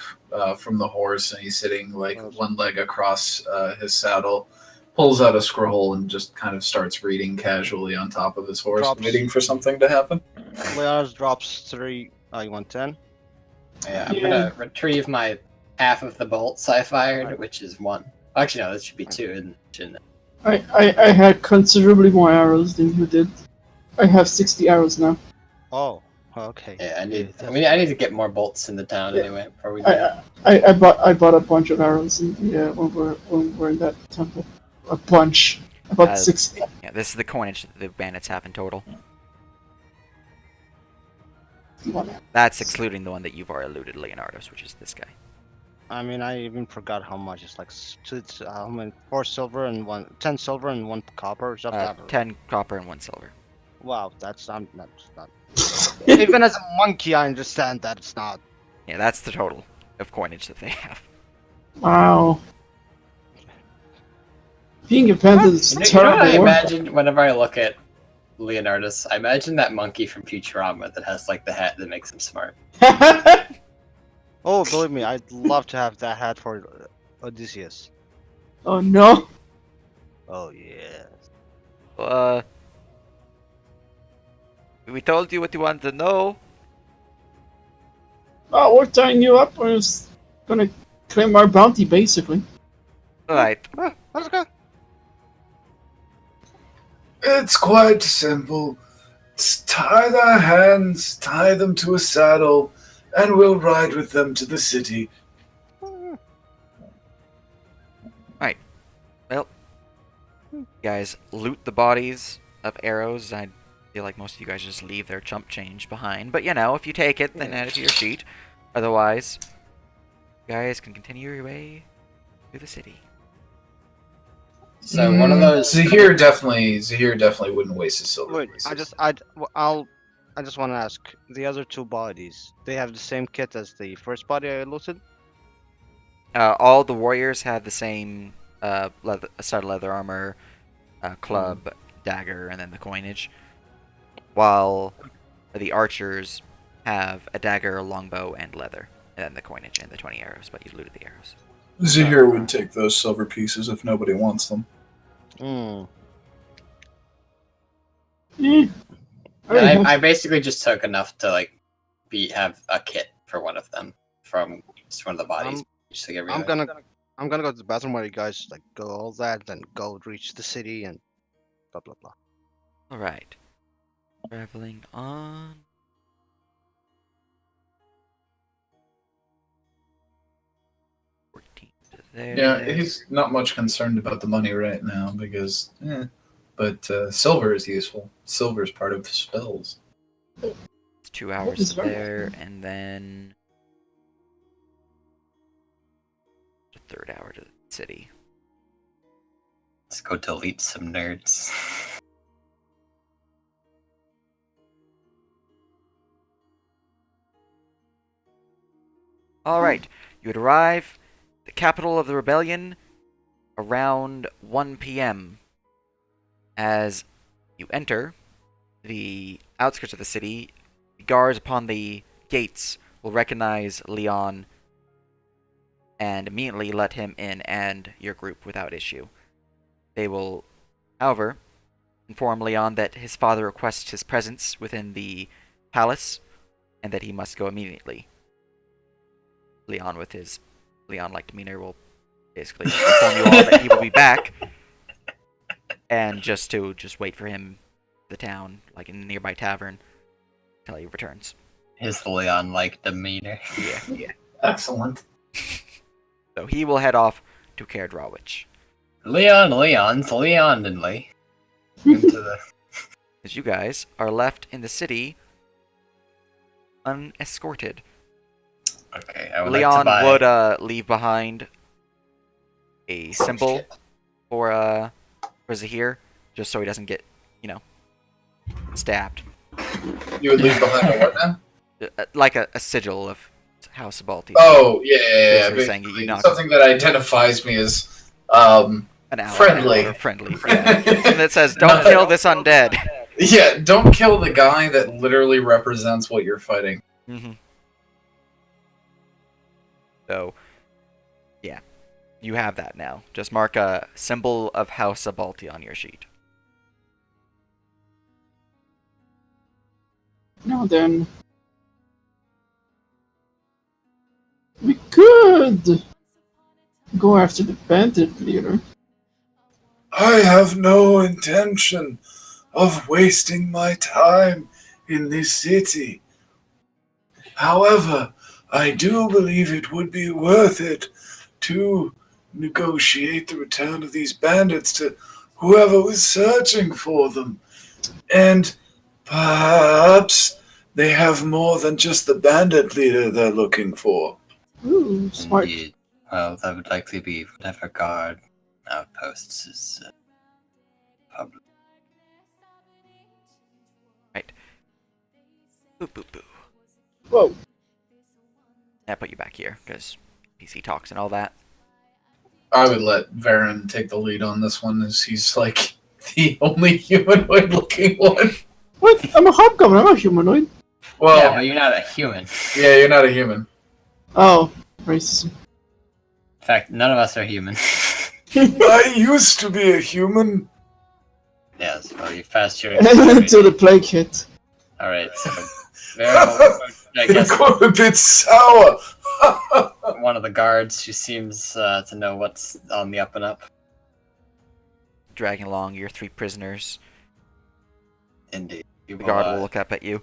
from the horse, and he's sitting like one leg across his saddle, pulls out a scroll, and just kind of starts reading casually on top of his horse, Drops. waiting for something to happen. Leon's drops 3. You want 10? Yeah, I'm gonna retrieve my half of the bolts I fired, which is 1. Actually, no, this should be 2, shouldn't it? I had considerably more arrows than you did. I have 60 arrows now. Oh, okay. Yeah, I need. Yeah, I need to get more bolts in the town Yeah. anyway. Before we do. I bought a bunch of arrows when we're in that temple. A bunch. About 60. Yeah, this is the coinage that the bandits have in total. That's excluding the one that you've already looted, Leonardos, which is this guy. I mean, I even forgot how much. It's like 4 silver and 10 silver and 1 copper. Just that. 10 copper and 1 silver. Wow, that's not. Even as a monkey, I understand that it's not. Yeah, that's the total of coinage that they have. Wow. Being a bandit is You know what I terrible. imagine whenever I look at Leonardus? I imagine that monkey from Futurama that has like the hat that makes him smart. Oh, believe me, I'd love to have that hat for Odysseus. Oh no. Oh yeah. We told you what you wanted to know. Oh, we're tying you up. We're just gonna claim our bounty, basically. Alright. Let's go. It's quite simple. Tie their hands, tie them to a saddle, and we'll ride with them to the city. Well, you guys loot the bodies of arrows. I feel like most of you guys just leave their chump change behind. But, you know, if you take it, then add it to your sheet. Otherwise, you guys can continue your way to the city. So one of those. Zahir definitely wouldn't waste his silver. Wait, pieces. I just want to ask the other 2 bodies. They have the same kit as the first body I looted. All the warriors have the same stud leather armor, club, dagger, and then the coinage. While the archers have a dagger, a longbow, and leather, and then the coinage and the 20 arrows. But you looted the arrows. Zahir would take those silver pieces if nobody wants them. Hmm. I basically just took enough to like have a kit for one of them from just one of the bodies. Just to get rid I'm of it. gonna go to the bathroom while you guys like go all that, then go reach the city and blah blah blah. Alright. Traveling on. There. Yeah, he's not much concerned about the money right now because, but silver is useful. Silver is part of the spells. It's 2 hours there, and then the 3rd hour to the city. Let's go delete some nerds. Alright, you would arrive at the capital of the rebellion around 1 p.m. As you enter the outskirts of the city, the guards upon the gates will recognize Leon and immediately let him in and your group without issue. They will, however, inform Leon that his father requests his presence within the palace and that he must go immediately. Leon, with his Leon-like demeanor, will basically inform you all that he will be back, and just wait for him in the town, like in a nearby tavern, till he returns. His Leon-like demeanor. Yeah. Excellent. So he will head off to Caer Drawwich. Leon's Leondenly. Into the As you guys are left in the city unescorted. okay. I would Leon like to would buy. leave behind a Oh, symbol shit. for Zahir, just so he doesn't get, stabbed. You would leave behind a what now? Like a sigil of House of Balti. Oh, yeah. Basically saying you Basically knock something that identifies me as an ally friendly. or friendly. Yeah. Something that says, "Don't kill this undead." Yeah, don't kill the guy that literally represents what you're fighting. Mm-hmm. So, yeah, you have that now. Just mark a symbol of House of Balti on your sheet. Now then, we could go after the bandit leader. I have no intention of wasting my time in this city. However, I do believe it would be worth it to negotiate the return of these bandits to whoever was searching for them. And perhaps they have more than just the bandit leader they're looking for. Ooh, smart. Indeed. Well, that would likely be whatever guard outposts is public. Boo, boo, boo. Whoa. I put you back here because PC talks and all that. I would let Varen take the lead on this one, as he's like the only humanoid looking one. What? I'm a hobgoblin. I'm a humanoid. Well, Yeah, but you're not a human. yeah, you're not a human. Oh, racism. In fact, none of us are human. I used to be a human. Yes, well, you passed your Until the plague hit. Alright, so I guess Got a bit sour. one of the guards who seems to know what's on the up and up. Dragging along your 3 prisoners. Indeed. The guard will look up at you.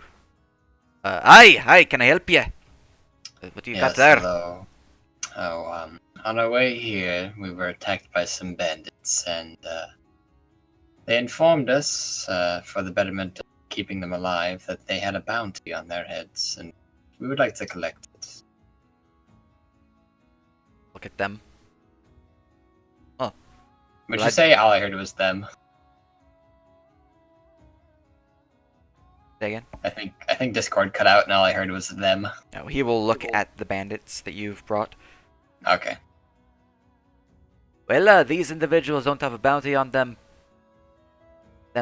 Hi, can I help you? What do you got there? Hello. On our way here, we were attacked by some bandits, and they informed us, for the betterment of keeping them alive, that they had a bounty on their heads, and we would like to collect it. Look at them. Would Well, you say all I heard was them? Say again? I think Discord cut out, and all I heard was them. No, he will look at the bandits that you've brought. Okay. Well, these individuals don't have a bounty on them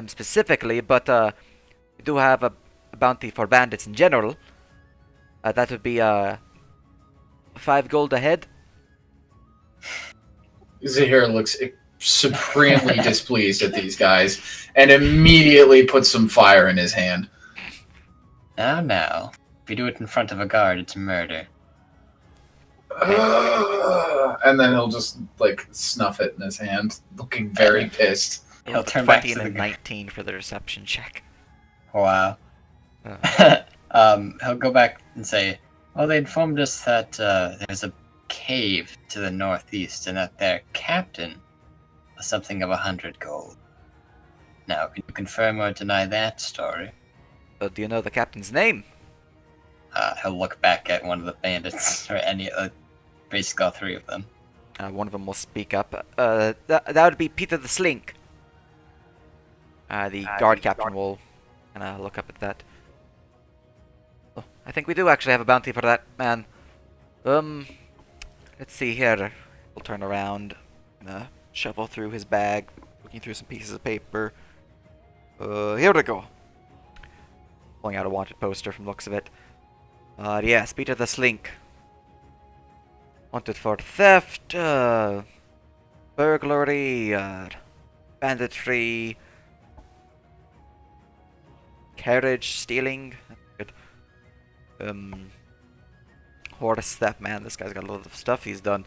specifically, but we do have a bounty for bandits in general. That would be 5 gold a head. Zahir looks supremely displeased at these guys and immediately puts some fire in his hand. Now. If you do it in front of a guard, it's murder. And then he'll just like snuff it in his hand, looking very pissed. He'll turn back 20 to and the a 19 for the reception check. Wow. He'll go back and say, well, they informed us that there's a cave to the northeast and that their captain was something of 100 gold. Now, can you confirm or deny that story? Do you know the captain's name? He'll look back at one of the bandits, or basically all 3 of them. One of them will speak up. That would be Peter the Slink. The guard captain will look up at that. Oh, I think we do actually have a bounty for that man. Let's see here. We'll turn around, shuffle through his bag, looking through some pieces of paper. Here we go. Pulling out a wanted poster from the looks of it. Yes, Peter the Slink. Wanted for theft, burglary, banditry, carriage stealing. Good. Horse theft, man. This guy's got a lot of stuff he's done.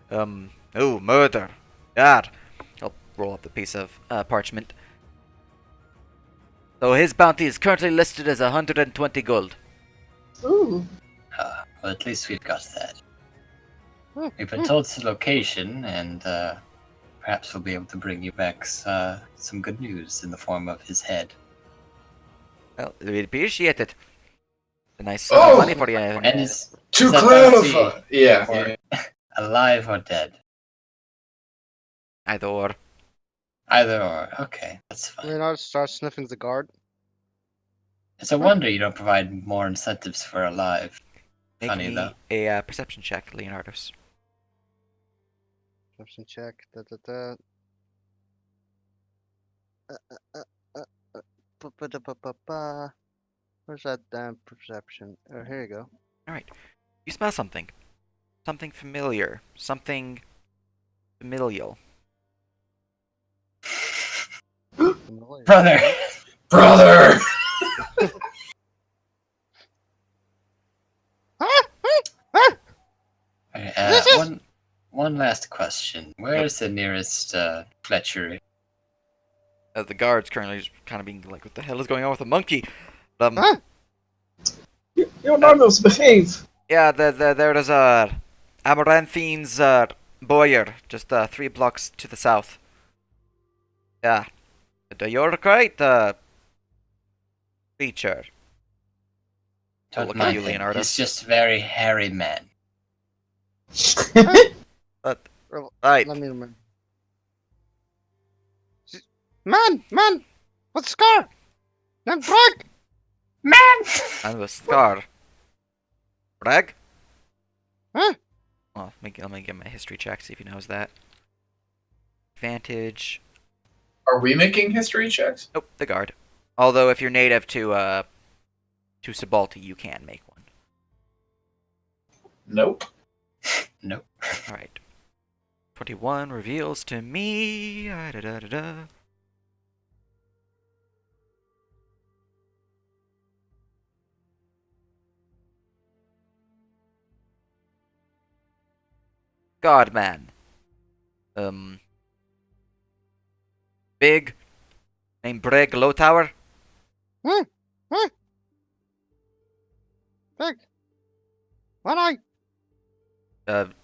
Oh, murder. God. I'll roll up the piece of parchment. So his bounty is currently listed as 120 gold. Ooh. Well, at least we've got that. We've been told the location, and Perhaps we'll be able to bring you back some good news in the form of his head. Well, we appreciate it. A nice sum Oh! of money for you. And is To that clarify, bounty yeah. alive or dead? Either or. Either or. Okay, that's fine. Leonardo starts sniffing the guard. It's a wonder you don't provide more incentives for alive. Make Funny me though. a perception check, Leonardos. Perception check. Da, da, da. Ba-ba-da-ba-ba-ba. Where's that damn perception? Oh, here you go. You smell something. Something familiar. Something familial. Familiar. Brother! Brother! One last question. Where is the nearest Fletchery? The guard's currently just kind of being like, what the hell is going on with the monkey? Huh? Leonardo's behave. Yeah, there is Amaranthine's boyer, just 3 blocks to the south. Yeah. But, you're quite creature. Don't look at mind you, him. Leonardo. He's just very hairy man. Right. Let me remember. Man! What's the scar? Then Bragg! And the scar. Bragg? Huh? Well, let me get my history check, see if he knows that. Advantage. Are we making history checks? Nope, the guard. Although if you're native to Sabalti, you can make one. Nope. Nope. Alright. 21 reveals to me. Godman. Big. Named Breg Lowtower. Bragg! What I?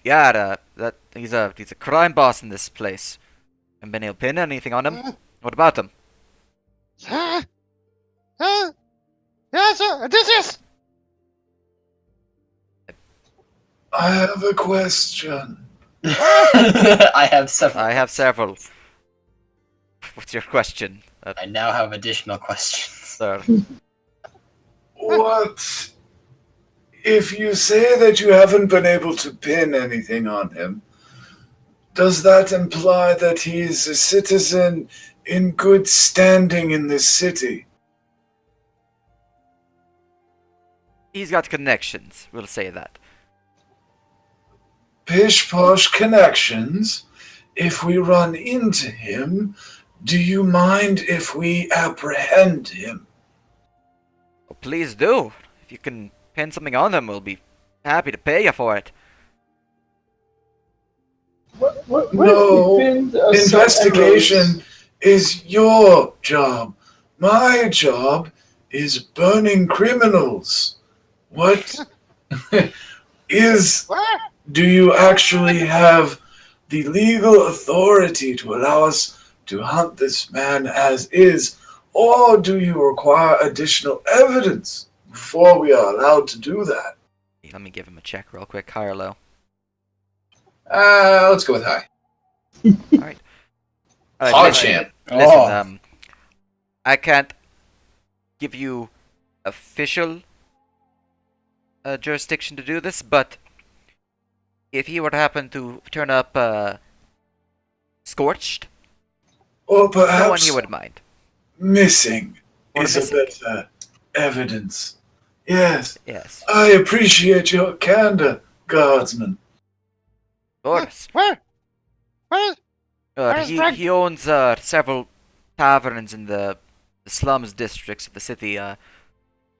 Yeah, that he's a crime boss in this place. Haven't been able to pin anything on him. What about him? Yes, Odysseus! I have a question. I have several. I have several. What's your question, I now have additional questions. sir? What if you say that you haven't been able to pin anything on him? Does that imply that he's a citizen in good standing in this city? He's got connections. We'll say that. Pish posh connections. If we run into him, do you mind if we apprehend him? Well, please do. If you can pin something on him, we'll be happy to pay you for it. What No, if we pinned, some investigation arrows? is your job. My job is burning criminals. What is... What? Do you actually have the legal authority to allow us to hunt this man as is, or do you require additional evidence before we are allowed to do that? Let me give him a check real quick. High or low? Let's go with high. Alright. PogChamp. Listen, I can't give you official jurisdiction to do this, but if he were to happen to turn up scorched, Or no one perhaps here would mind. missing Or is missing. a better evidence. Yes, Yes. I appreciate your candor, guardsman. Of course. Where? Where's Bragg? He owns several taverns in the slums districts of the city.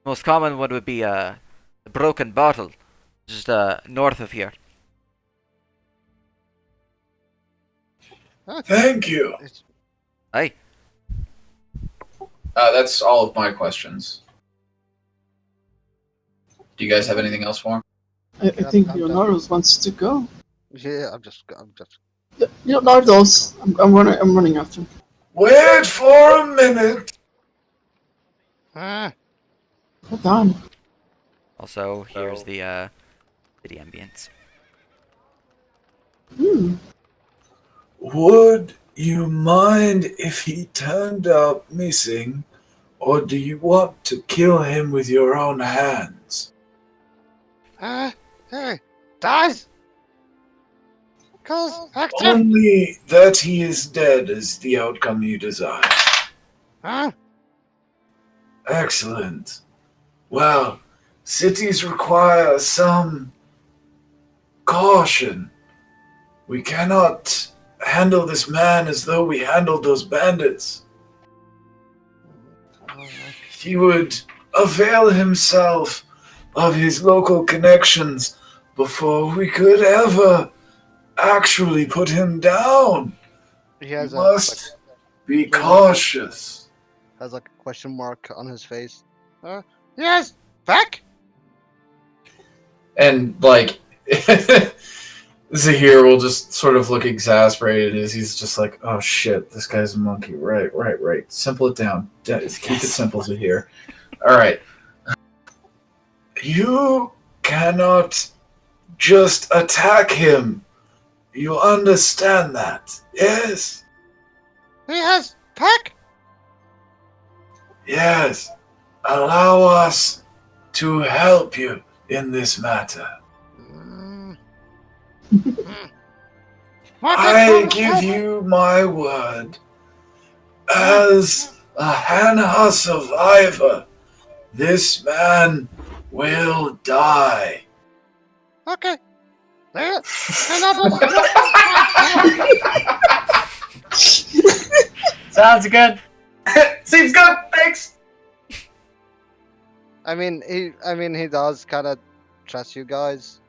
Most common one would be the Broken Bottle, just north of here. Thank you. Aye. That's all of my questions. Do you guys have anything else for him? I think Leonardo wants to go. Yeah, I'm just. Nardos. I'm running after him. Wait for a minute. Ah, Hold on. Also, here's the city ambience. Would you mind if he turned up missing, or do you want to kill him with your own hands? hey, dies! Calls active! Only that he is dead is the outcome you desire. Huh? Excellent. Well, cities require some caution. We cannot handle this man as though we handled those bandits. He would avail himself of his local connections before we could ever actually put him down. He You has must be he cautious. has like a question mark on his face. Yes, back. And like Zahir will just sort of look exasperated as he's just like, oh shit, this guy's a monkey. Right. Simple it down. Keep it simple, Zahir. Alright. You cannot just attack him. You understand that, yes? He has pack. Yes. Allow us to help you in this matter. I give you my word. As a Hana survivor, this man will die. Okay. There. Sounds good. Seems good, thanks. I mean, he does kind of trust you guys.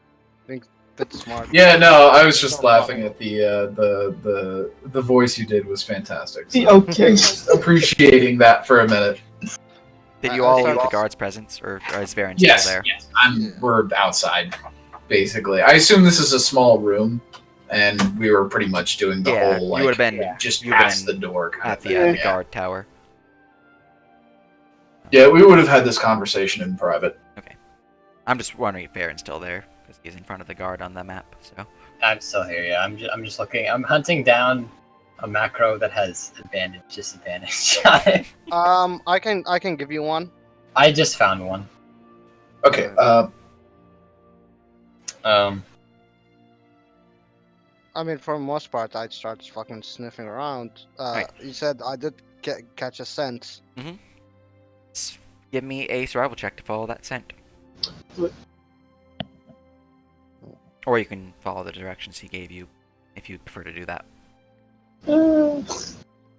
I think a bit smart. Yeah, no, I was just laughing at the voice you did was fantastic. So Okay. appreciating that for a minute. Did you I all started leave the off- guard's presence, or is Varen Yes, still there? yes. We're outside, basically. I assume this is a small room, and we were pretty much doing the Yeah, whole you like would've been- just you would've past the been door kind At of the, thing. the guard tower. Yeah, we would have had this conversation in private. I'm just wondering if Varen's still there, because he's in front of the guard on the map, so... I'm still here. Yeah, I'm just looking. I'm hunting down a macro that has advantage, disadvantage on it. I can give you one. I just found one. Okay, I mean, for the most part, I'd start fucking sniffing around. Right. You said I did catch a scent. Give me a survival check to follow that scent. What? Or you can follow the directions he gave you, if you prefer to do that.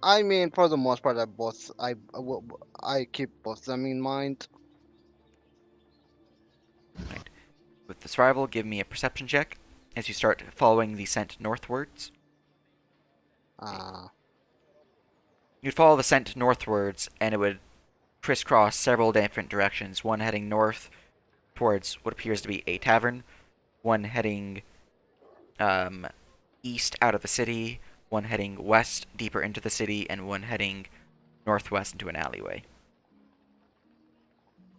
I mean, for the most part, I keep both of them in mind. With the survival, give me a perception check as you start following the scent northwards. You'd follow the scent northwards, and it would crisscross several different directions. One heading north towards what appears to be a tavern, one heading east out of the city, one heading west deeper into the city, and one heading northwest into an alleyway.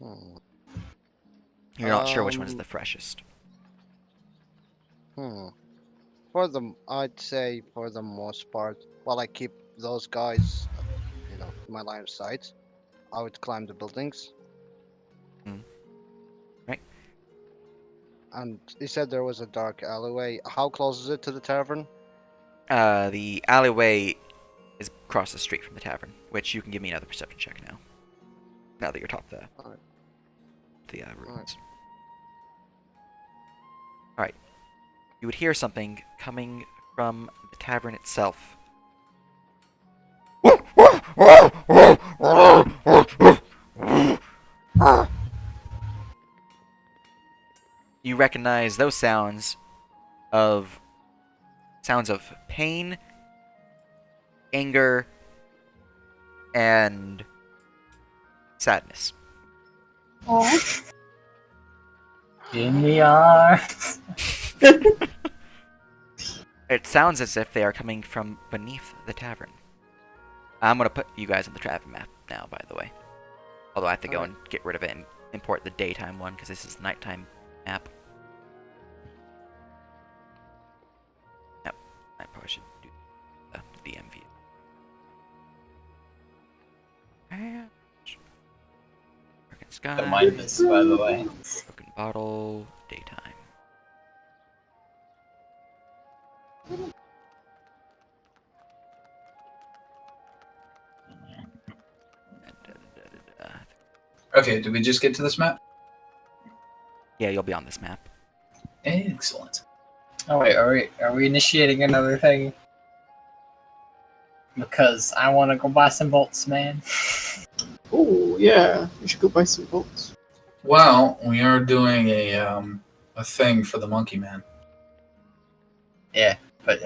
You're not sure which one is the freshest. I'd say for the most part, while I keep those guys, in my line of sight, I would climb the buildings. Right. And you said there was a dark alleyway. How close is it to the tavern? The alleyway is across the street from the tavern, which you can give me another perception check now. Now that you're top of the ruins. Alright. You would hear something coming from the tavern itself. You recognize those sounds of pain, anger, and sadness. In the arms. It sounds as if they are coming from beneath the tavern. I'm gonna put you guys on the traffic map now, by the way. Although I have to go and get rid of it and import the daytime one, because this is nighttime map. Yep, I probably should do the DMV. Darkened Sky. Don't mind this, by the way. Broken Bottle, daytime. Okay, did we just get to this map? Yeah, you'll be on this map. Excellent. Oh wait, are we initiating another thing? Because I want to go buy some bolts, man. Oh yeah, we should go buy some bolts. Well, we are doing a thing for the Monkey Man. Yeah, but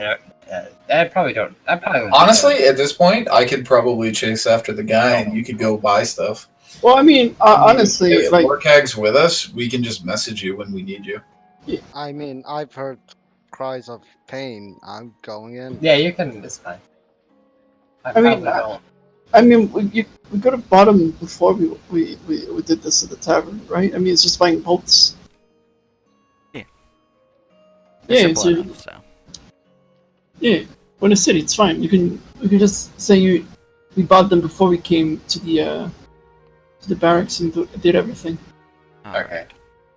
I probably don't. I probably would Honestly, at this point, I could probably chase after the guy, and you could go buy stuff. Well, I mean, honestly, if like, Warcag's with us, we can just message you when we need you. I mean, I've heard cries of pain. I'm going in. Yeah, you can. It's fine. I mean, probably don't. I mean, we could have bought them before we did this at the tavern, right? I mean, it's just buying bolts. They're Yeah, simple so enough, so. yeah, we're in a city. It's fine. We can just say we bought them before we came to the barracks and did everything. Okay.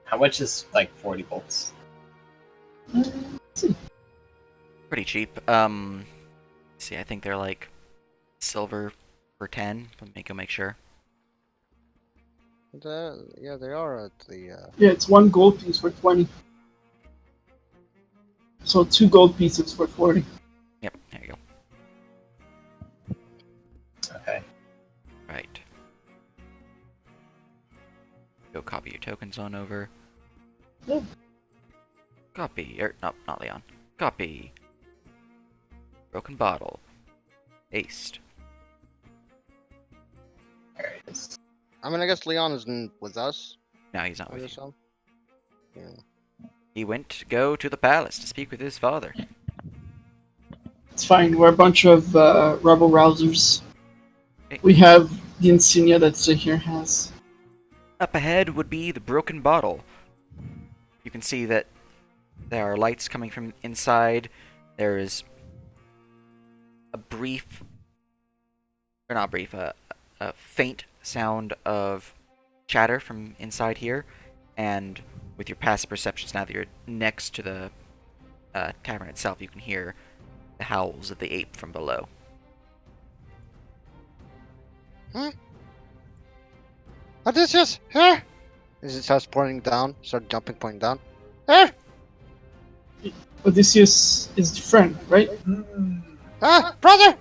How much is like 40 bolts? Let's see. Pretty cheap. See, I think they're like silver for 10. Let me go make sure. Yeah, they are at the. Yeah, it's 1 gold piece for 20. So 2 gold pieces for 40. Yep, there you go. Okay. Right. Go copy your tokens on over. Yeah. Copy, not Leon. Copy. Broken Bottle. Paste. There it is. I mean, I guess Leon isn't with us. No, he's not or with you. so. Yeah. He went to go to the palace to speak with his father. It's fine. We're a bunch of rebel rousers. Okay. We have the insignia that Zahir has. Up ahead would be the Broken Bottle. You can see that there are lights coming from inside. There is a brief, or not brief, a faint sound of chatter from inside here, and with your passive perceptions, now that you're next to the tavern itself, you can hear the howls of the ape from below. Odysseus, here! Is it starts pointing down? Start jumping, pointing down. Here! Odysseus is the friend, right? Ah, brother!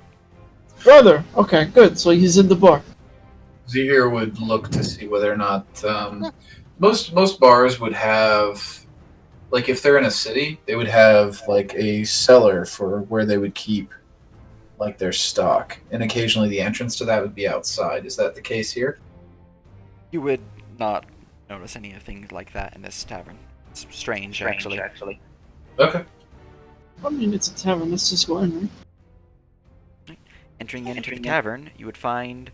Brother! Okay, good. So he's in the bar. Zahir would look to see whether or not most bars would have, like, if they're in a city, they would have like a cellar for where they would keep like their stock, and occasionally the entrance to that would be outside. Is that the case here? You would not notice anything like that in this tavern. It's strange, actually. Okay. I mean, it's a tavern. Let's just go in, right? Entering into the tavern, you would find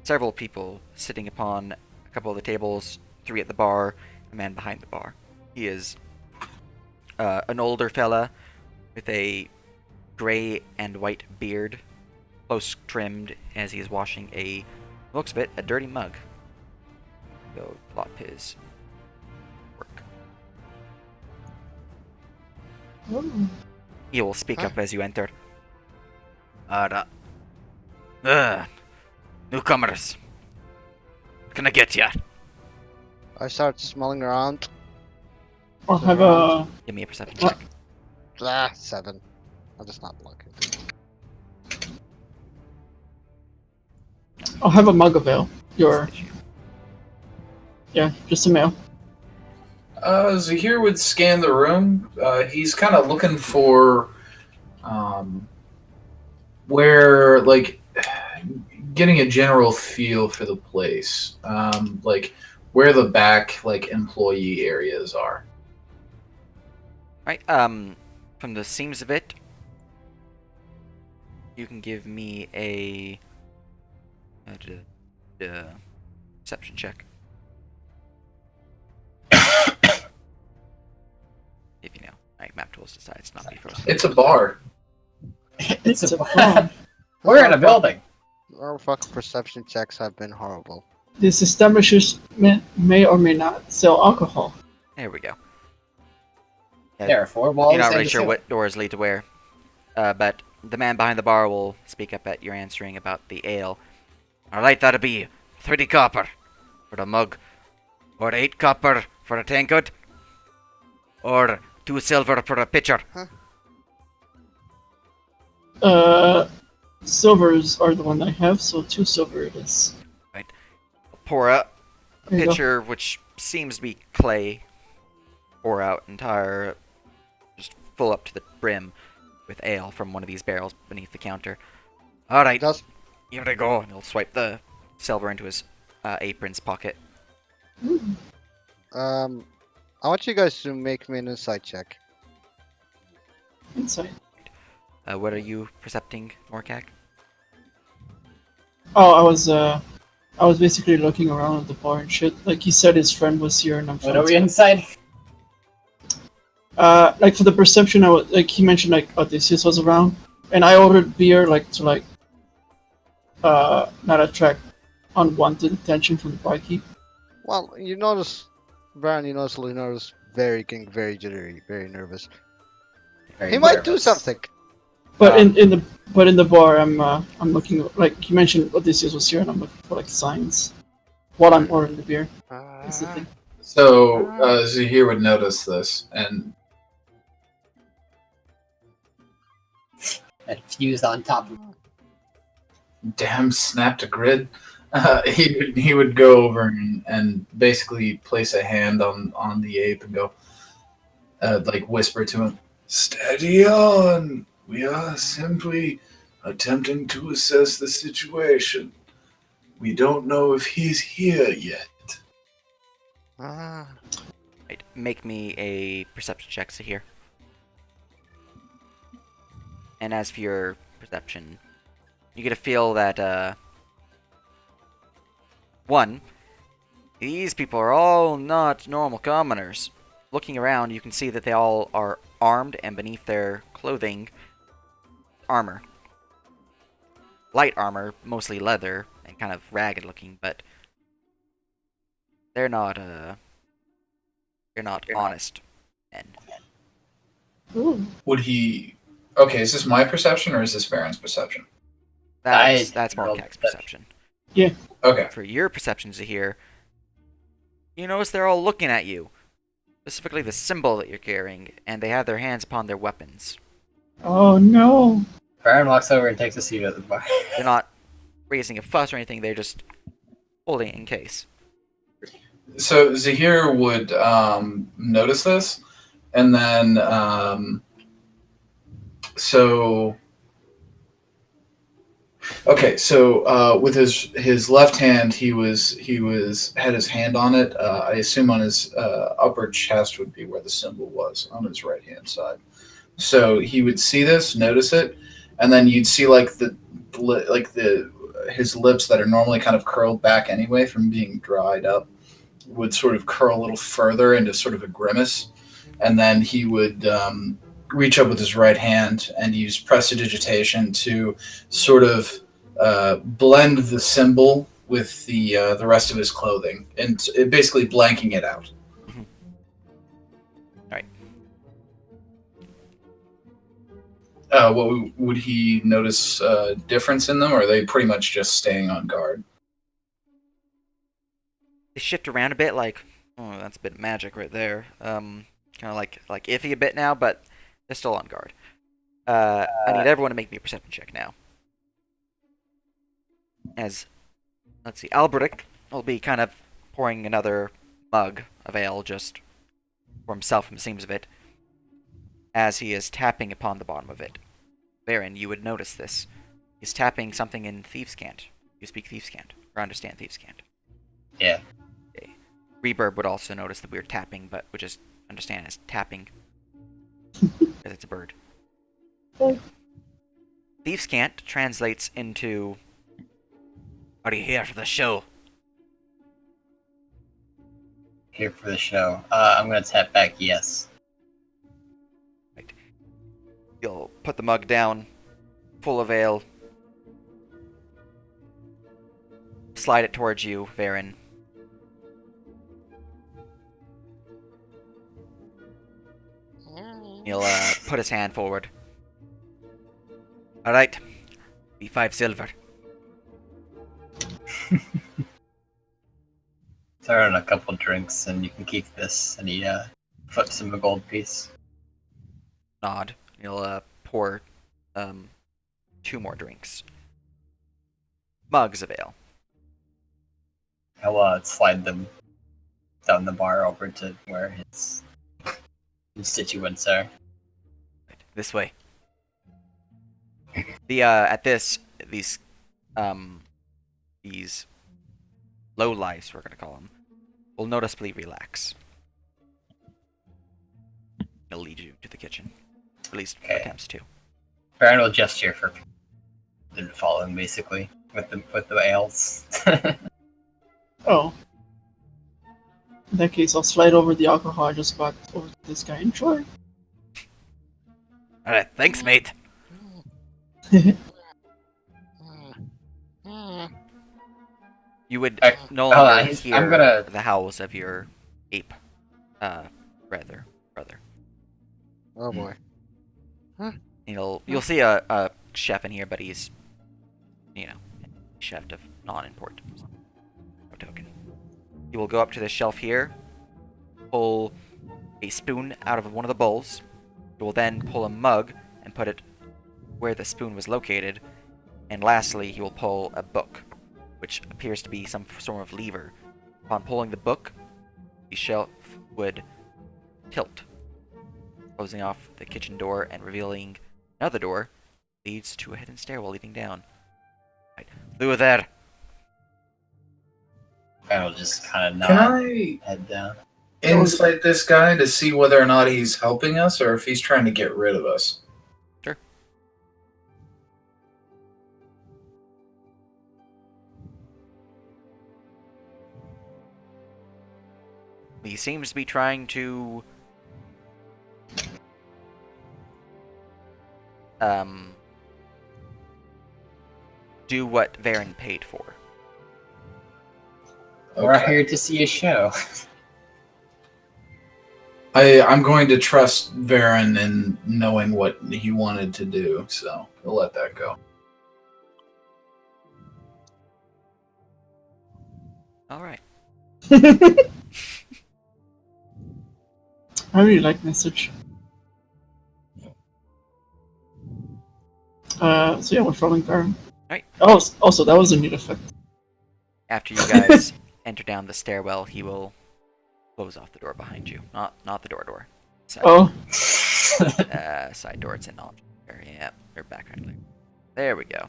several people sitting upon a couple of the tables, 3 at the bar, a man behind the bar. He is an older fella with a gray and white beard, close trimmed, as he is washing looks of it, a dirty mug. Go plot his work. Oh. He will speak up as you enter. Newcomers. What can I get ya? I start smelling around. I'll have a... Give me a perception What? check. 7. I'm just not looking. I'll have a mug of ale. Yeah, just a male. Zahir would scan the room. He's kind of looking for where, like, getting a general feel for the place, like where the back, like, employee areas are. Right. From the seams of it, you can give me a perception check. If you know. Alright, map tools decides not to be frozen. It's a bar. It's a bomb. We're in a building. Our fucking perception checks have been horrible. This establishment may or may not sell alcohol. There we go. There are 4 walls. You're not and really a sure ceiling. what doors lead to where, but the man behind the bar will speak up at your answering about the ale. Alright, that'll be 30 copper for the mug, or 8 copper for a tankard, or 2 silver for a pitcher. Silvers are the one I have, so 2 silver it is. Pour a There you go. pitcher, which seems to be clay. Pour out entire, just full up to the brim with ale from one of these barrels beneath the counter. Alright, Does here they go. And he'll swipe the silver into his apron's pocket. I want you guys to make me an insight check. Insight. What are you percepting, Morkak? Oh, I was basically looking around at the bar and shit. Like he said, his friend was here, and I'm. What are we inside? Like for the perception, like he mentioned, like Odysseus was around, and I ordered beer, like to not attract unwanted attention from the barkeep. Well, you notice, Baron, you notice Leonardo's getting very jittery, very nervous. Very He might do nervous. something. But in the bar, I'm looking, like he mentioned Odysseus was here, and I'm looking for like signs while I'm ordering the beer. That's the thing. So Zahir would notice this, and And fused on top of damn, snapped a grid. He would go over and basically place a hand on the ape and go, like whisper to him, "Steady on. We are simply attempting to assess the situation. We don't know if he's here yet." Ah, Right, make me a perception check, Sahir. And as for your perception, you get a feel that, one, these people are all not normal commoners. Looking around, you can see that they all are armed, and beneath their clothing, armor. Light armor, mostly leather, and kind of ragged looking, but they're not honest men. Ooh. Would he? Okay, is this my perception or is this Baron's perception? That's rolled Morkak's perception. perception. Okay. For your perceptions to hear, you notice they're all looking at you. Specifically the symbol that you're carrying, and they have their hands upon their weapons. Oh no! Baron walks over and takes a seat at the bar. They're not raising a fuss or anything, they're just holding it in case. So Zahir would notice this, and then with his left hand, he had his hand on it. I assume on his upper chest would be where the symbol was on his right hand side. So he would see this, notice it, and then you'd see his lips that are normally kind of curled back anyway from being dried up would sort of curl a little further into sort of a grimace, and then he would reach up with his right hand and use prestidigitation to sort of blend the symbol with the rest of his clothing, and basically blanking it out. Right. What would he notice difference in them, or are they pretty much just staying on guard? They shift around a bit, like, oh, that's a bit of magic right there. Kind of like iffy a bit now, but they're still on guard. I need everyone to make me a perception check now. As, let's see, Alberic will be kind of pouring another mug of ale just for himself from the seams of it, as he is tapping upon the bottom of it. Baron, you would notice this. He's tapping something in Thieves' Cant. You speak Thieves' Cant, or understand Thieves' Cant. Yeah. Okay. Reverb would also notice the weird tapping, but would just understand as tapping. because it's a bird. Oh. Thieves' Cant translates into, "Are you here for the show?" Here for the show. I'm gonna tap back yes. Right. You'll put the mug down, full of ale. Slide it towards you, Varen. He'll put his hand forward. All right, be 5 silver. Throw in a couple drinks and you can keep this. And he flips him a gold piece. Nod. He'll pour 2 more drinks. Mugs of ale. He'll slide them down the bar over to where his constituents are. Right, this way. The at this these low lives, we're gonna call them, will noticeably relax. He'll lead you to the kitchen. At least attempts to. Baron will gesture for them to follow him, basically, with the ales. Oh. In that case, I'll slide over the alcohol I just got over to this guy. Enjoy. All right, thanks, mate. You would no longer hear the howls of your ape, brother. Oh boy. You'll see a chef in here, but he's, chef of non-importance. No token. You will go up to this shelf here, pull a spoon out of one of the bowls. You will then pull a mug and put it where the spoon was located. And lastly, he will pull a book, which appears to be some sort of lever. Upon pulling the book, the shelf would tilt, closing off the kitchen door and revealing another door, leads to a hidden stairwell leading down. Right, through there. Baron will just kind of Can nod, I head down. insight this guy to see whether or not he's helping us or if he's trying to get rid of us? Sure. He seems to be trying to do what Varen paid for. We're here to see a show. I'm going to trust Varen in knowing what he wanted to do, so we'll let that go. All right. I really like message. So yeah, we're following Baron. Right. Oh, also that was a neat effect. After you guys enter down the stairwell, he will close off the door behind you. Not the door. Side, Oh. side door. It's in all. Yeah, or background. There we go.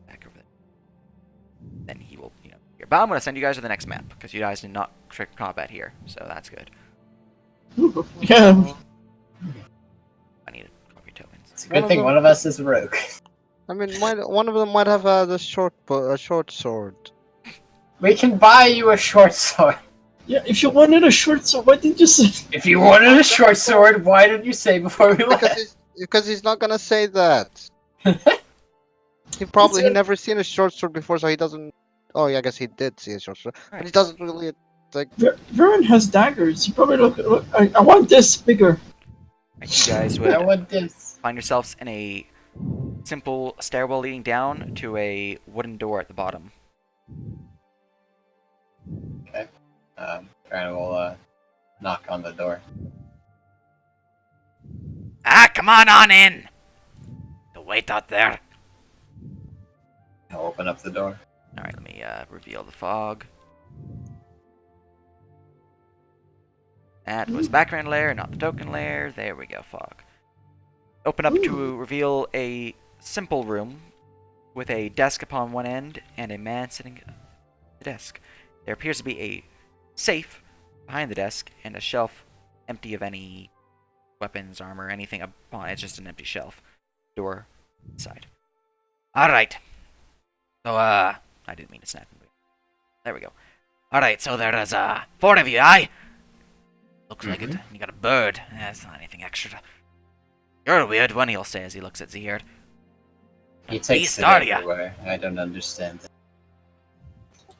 Back over there. Then he will, here. But I'm gonna send you guys to the next map because you guys did not trick combat here, so that's good. Yeah. I need a copy tokens. It's a good thing one of us is a rogue. I mean, one of them might have a short sword. We can buy you a short sword. Yeah, if you wanted a short sword, why didn't you say? If you wanted a short sword, why didn't you say before we left? Because he's not gonna say that. He never seen a short sword before, so he doesn't. Oh yeah, I guess he did see a short sword, but he doesn't really like. Varen has daggers. You probably look. I want this bigger. Right, you guys would I want this. find yourselves in a simple stairwell leading down to a wooden door at the bottom. Okay. Baron will knock on the door. Come on in! You'll wait out there. He'll open up the door. Alright, let me reveal the fog. That was background layer, not the token layer. There we go, fog. Open up to reveal a simple room with a desk upon one end and a man sitting at the desk. There appears to be a safe behind the desk and a shelf empty of any weapons, armor, anything upon. It's just an empty shelf. Door side. All right. So I didn't mean to snap. There we go. All right. So there's 4 of you, aye? Looks like it. You got a bird. That's not anything extra. You're a weird one, he'll say as he looks at Zahir. He takes it are ya? everywhere. I don't understand it.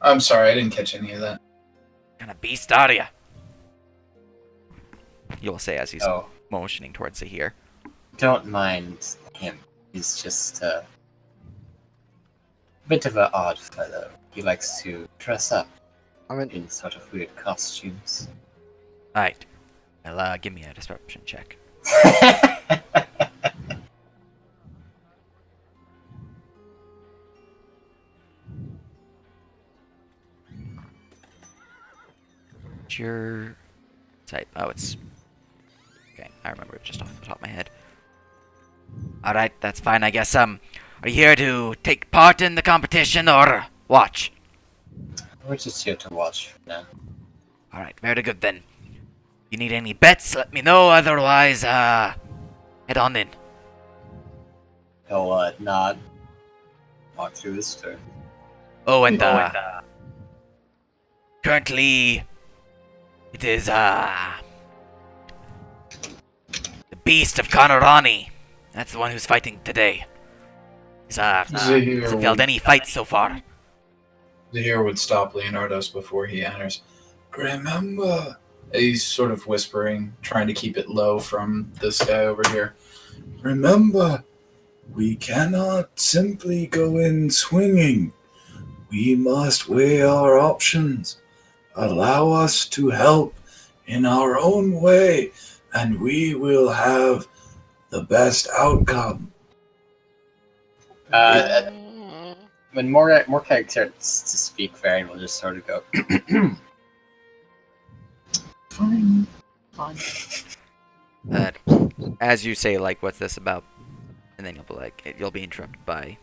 I'm sorry, I didn't catch any of that. What kind of beast are ya? You'll say as he's Oh, motioning towards Zahir. don't mind him. He's just a bit of an odd fellow. He likes to dress up I mean, in sort of weird costumes. Alright. Well, give me a disruption check. What's your type? Oh, it's... Okay, I remember it just off the top of my head. Alright, that's fine, I guess. Are you here to take part in the competition or watch? We're just here to watch for now. Alright, very good then. If you need any bets, let me know, otherwise, head on in. He'll nod, walk through the store. Oh, and, currently, it is, the Beast of Kanorani. That's the one who's fighting today. He's, hasn't failed any fights so far. Zahir would stop Leonardos before he enters. Remember, he's sort of whispering, trying to keep it low from this guy over here. Remember, we cannot simply go in swinging. We must weigh our options. Allow us to help in our own way, and we will have the best outcome. When Morkag starts to speak, Varian will just sort of go, Fine. As you say, like, what's this about? And then you'll be like, you'll be interrupted by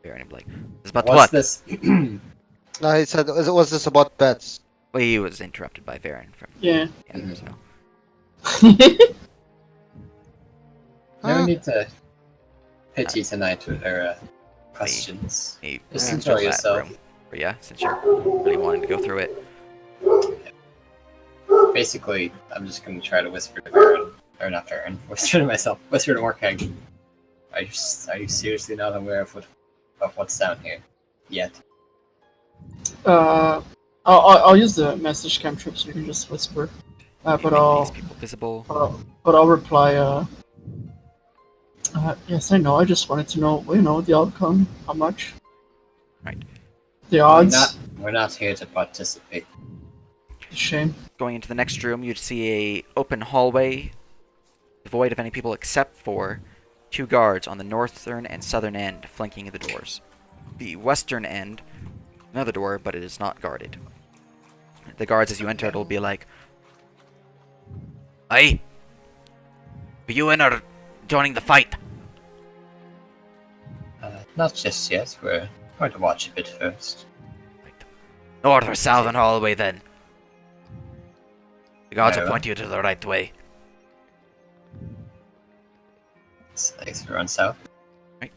Baron and be like, it's about what's what? this? no, he said, was this about bets? Well, he was interrupted by Varen from Yeah. the other, so. No Huh? need to pity tonight with our questions. He Just ran enjoy to that yourself. room for you, since you're really wanting to go through it. Basically, I'm just going to try to whisper to Varen, or not Varen, whisper to myself, whisper to Morkag. Are you seriously not aware of what's down here yet? I'll use the message cantrip so you can just whisper. But Make I'll these people visible. but I'll reply. Yes, I know. I just wanted to know, the outcome. How much? Right. The odds. We're not here to participate. Shame. Going into the next room, you'd see a open hallway, devoid of any people except for 2 guards on the northern and southern end, flanking the doors. The western end, another door, but it is not guarded. The guards, as you enter, will be like, "Aye, are you in or joining the fight?" Not just yet. We're going to watch a bit first. North or southern hallway, then. The guards will Very well. point you to the right way. I guess we're on south. Go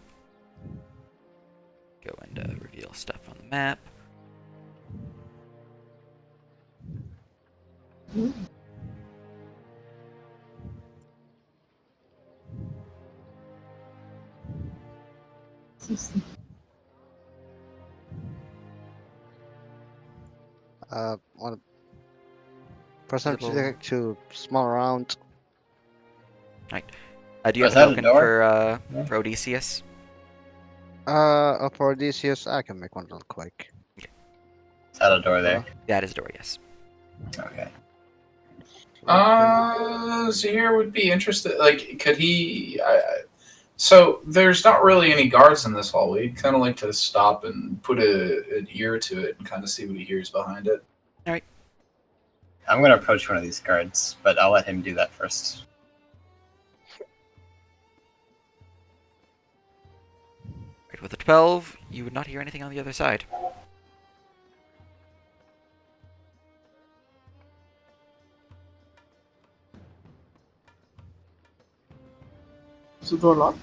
and reveal stuff on the map. Want first time Visible. to smell around. Do you Was have a that a token door? for Odysseus? For Odysseus, I can make one real quick. Is that a door there? That is a door, yes. Okay. Zahir would be interested. Like, could he? So there's not really any guards in this hallway. He'd kind of like to stop and put an ear to it and kind of see what he hears behind it. I'm going to approach one of these guards, but I'll let him do that first. Right, with a 12, you would not hear anything on the other side. Is the door locked?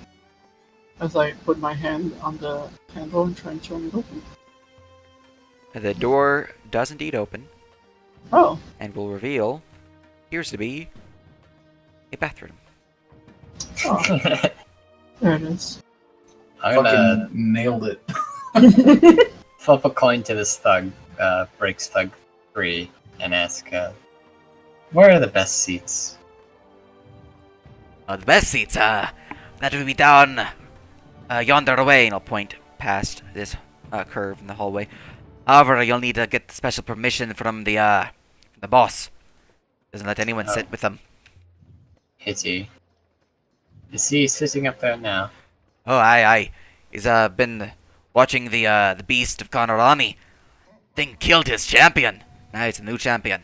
As I put my hand on the handle and try and turn it open. The door does indeed open Oh, and will reveal appears to be a bathroom. oh, there it is. I'm Fucking gonna nailed it. flip a coin to this thug, breaks thug 3, and ask, where are the best seats? The best seats, that would be down yonder way, and I'll point past this curve in the hallway. However, you'll need to get special permission from the boss. Doesn't let anyone sit with them. Hitty. Is he sitting up there now? Oh, aye. He's been watching the beast of Conorani. Thing killed his champion. Now he's a new champion.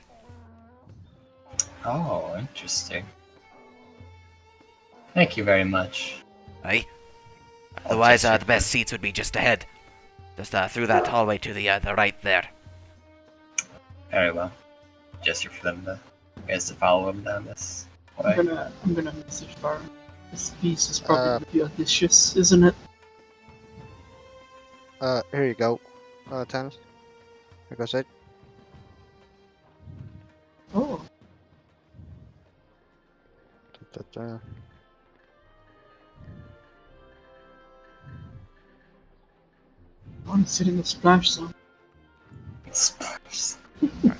Oh, interesting. Thank you very much. Aye. I'll Otherwise, just the best seats would be just ahead. Just through that hallway to the right there. Very well. Gesture for them to, you guys to follow him down this way. I'm gonna message Bar. This beast is probably gonna be audacious, isn't it? Here you go, Tannis. Here goes it. Oh, Da-da-da. I want to sit in the splash zone. Splash. Alright.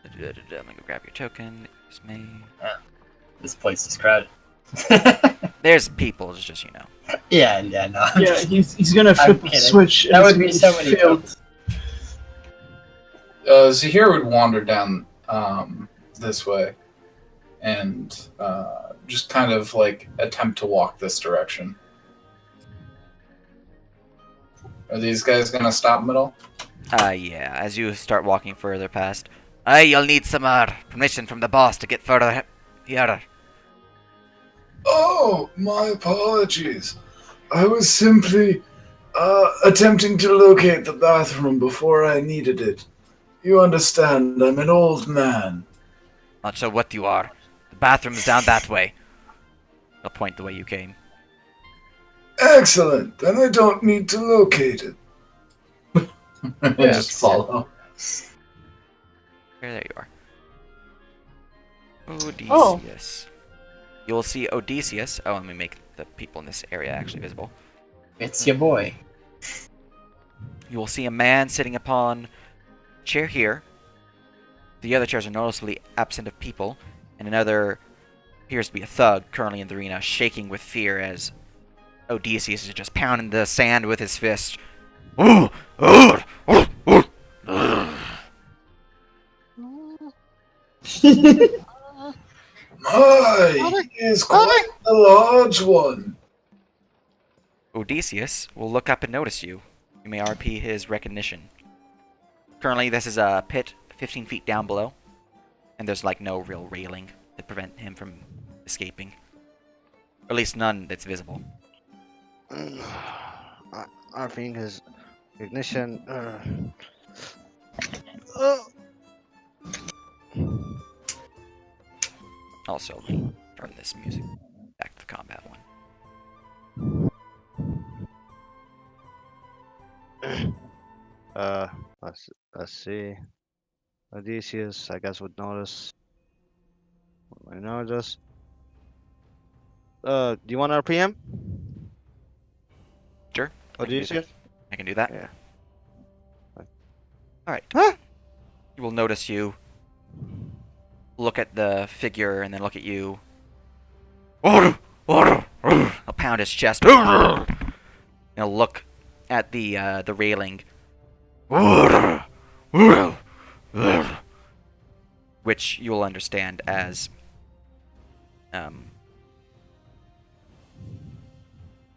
I'm gonna go grab your token. It's me. This place is crowded. There's people, it's just, you know. Yeah, no. I'm Yeah, just- he's gonna flip a kidding. switch. That and would be it's so gonna many failed. Zahir would wander down this way and just kind of like attempt to walk this direction. Are these guys gonna stop him at all? Yeah, as you start walking further past. You'll need some permission from the boss to get further here. Oh, my apologies. I was simply attempting to locate the bathroom before I needed it. You understand, I'm an old man. Not sure what you are. The bathroom's down that way. I'll point the way you came. Excellent, then I don't need to locate it. Yes. Just follow. There you are. Odysseus. You will see Odysseus. Oh, let me make the people in this area actually visible. It's your boy. You will see a man sitting upon a chair here. The other chairs are noticeably absent of people, and another appears to be a thug currently in the arena, shaking with fear as Odysseus is just pounding the sand with his fist. My, he is quite a large one. Odysseus will look up and notice you. You may RP his recognition. Currently, this is a pit 15 feet down below, and there's like no real railing to prevent him from escaping. Or at least none that's visible. I think his ignition. Also, let me turn this music back to the combat one. Let's see. Odysseus, I guess, would notice. I notice. Do you want RPM? Sure. I can do Odysseus? I can do that. Yeah. Alright. Huh? He will notice you. Look at the figure and then look at you. I'll pound his chest. And he'll look at the railing. Which you will understand as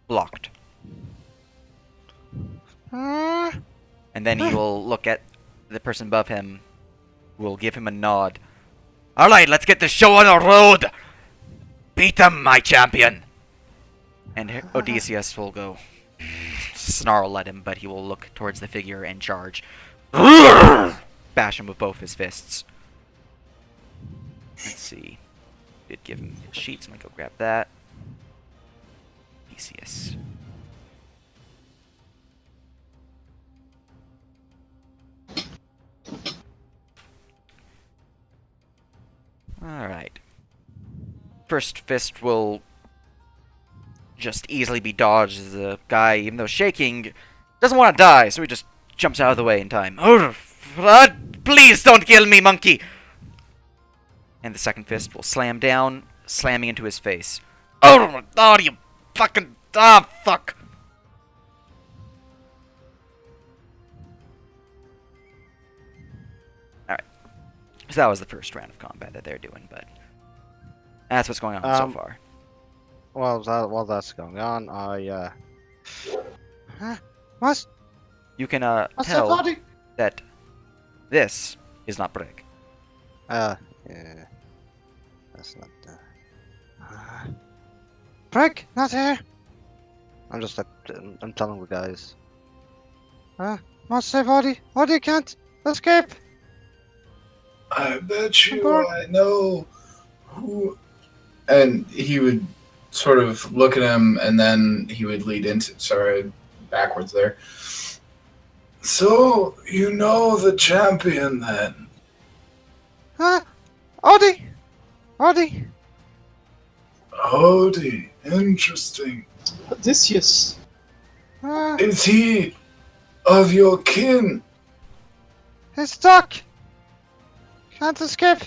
blocked. And then he will look at the person above him, who will give him a nod. Alright, let's get the show on the road! Beat him, my champion! And Odysseus will go snarl at him, but he will look towards the figure and charge. Bash him with both his fists. Let's see. Did give him his sheets. I'm gonna go grab that. Theseus. Alright. First fist will just easily be dodged as the guy, even though shaking, doesn't want to die, so he just jumps out of the way in time. Oh, please don't kill me, monkey! And the second fist will slam down, slamming into his face. Oh, you fucking... Ah, fuck! Alright. So that was the first round of combat that they're doing, but... That's what's going on so far. While that's going on, what? You can What's that tell body? that this is not Brick. Yeah. That's not. Brick, not here. I'm just I'm telling the guys. What's that body? What you can't escape? I bet you I know who. And he would sort of look at him, and then he would lead into. Sorry, backwards there. So you know the champion then? Odie! Odie! Odie, interesting. Odysseus. Is he of your kin? He's stuck! Can't escape!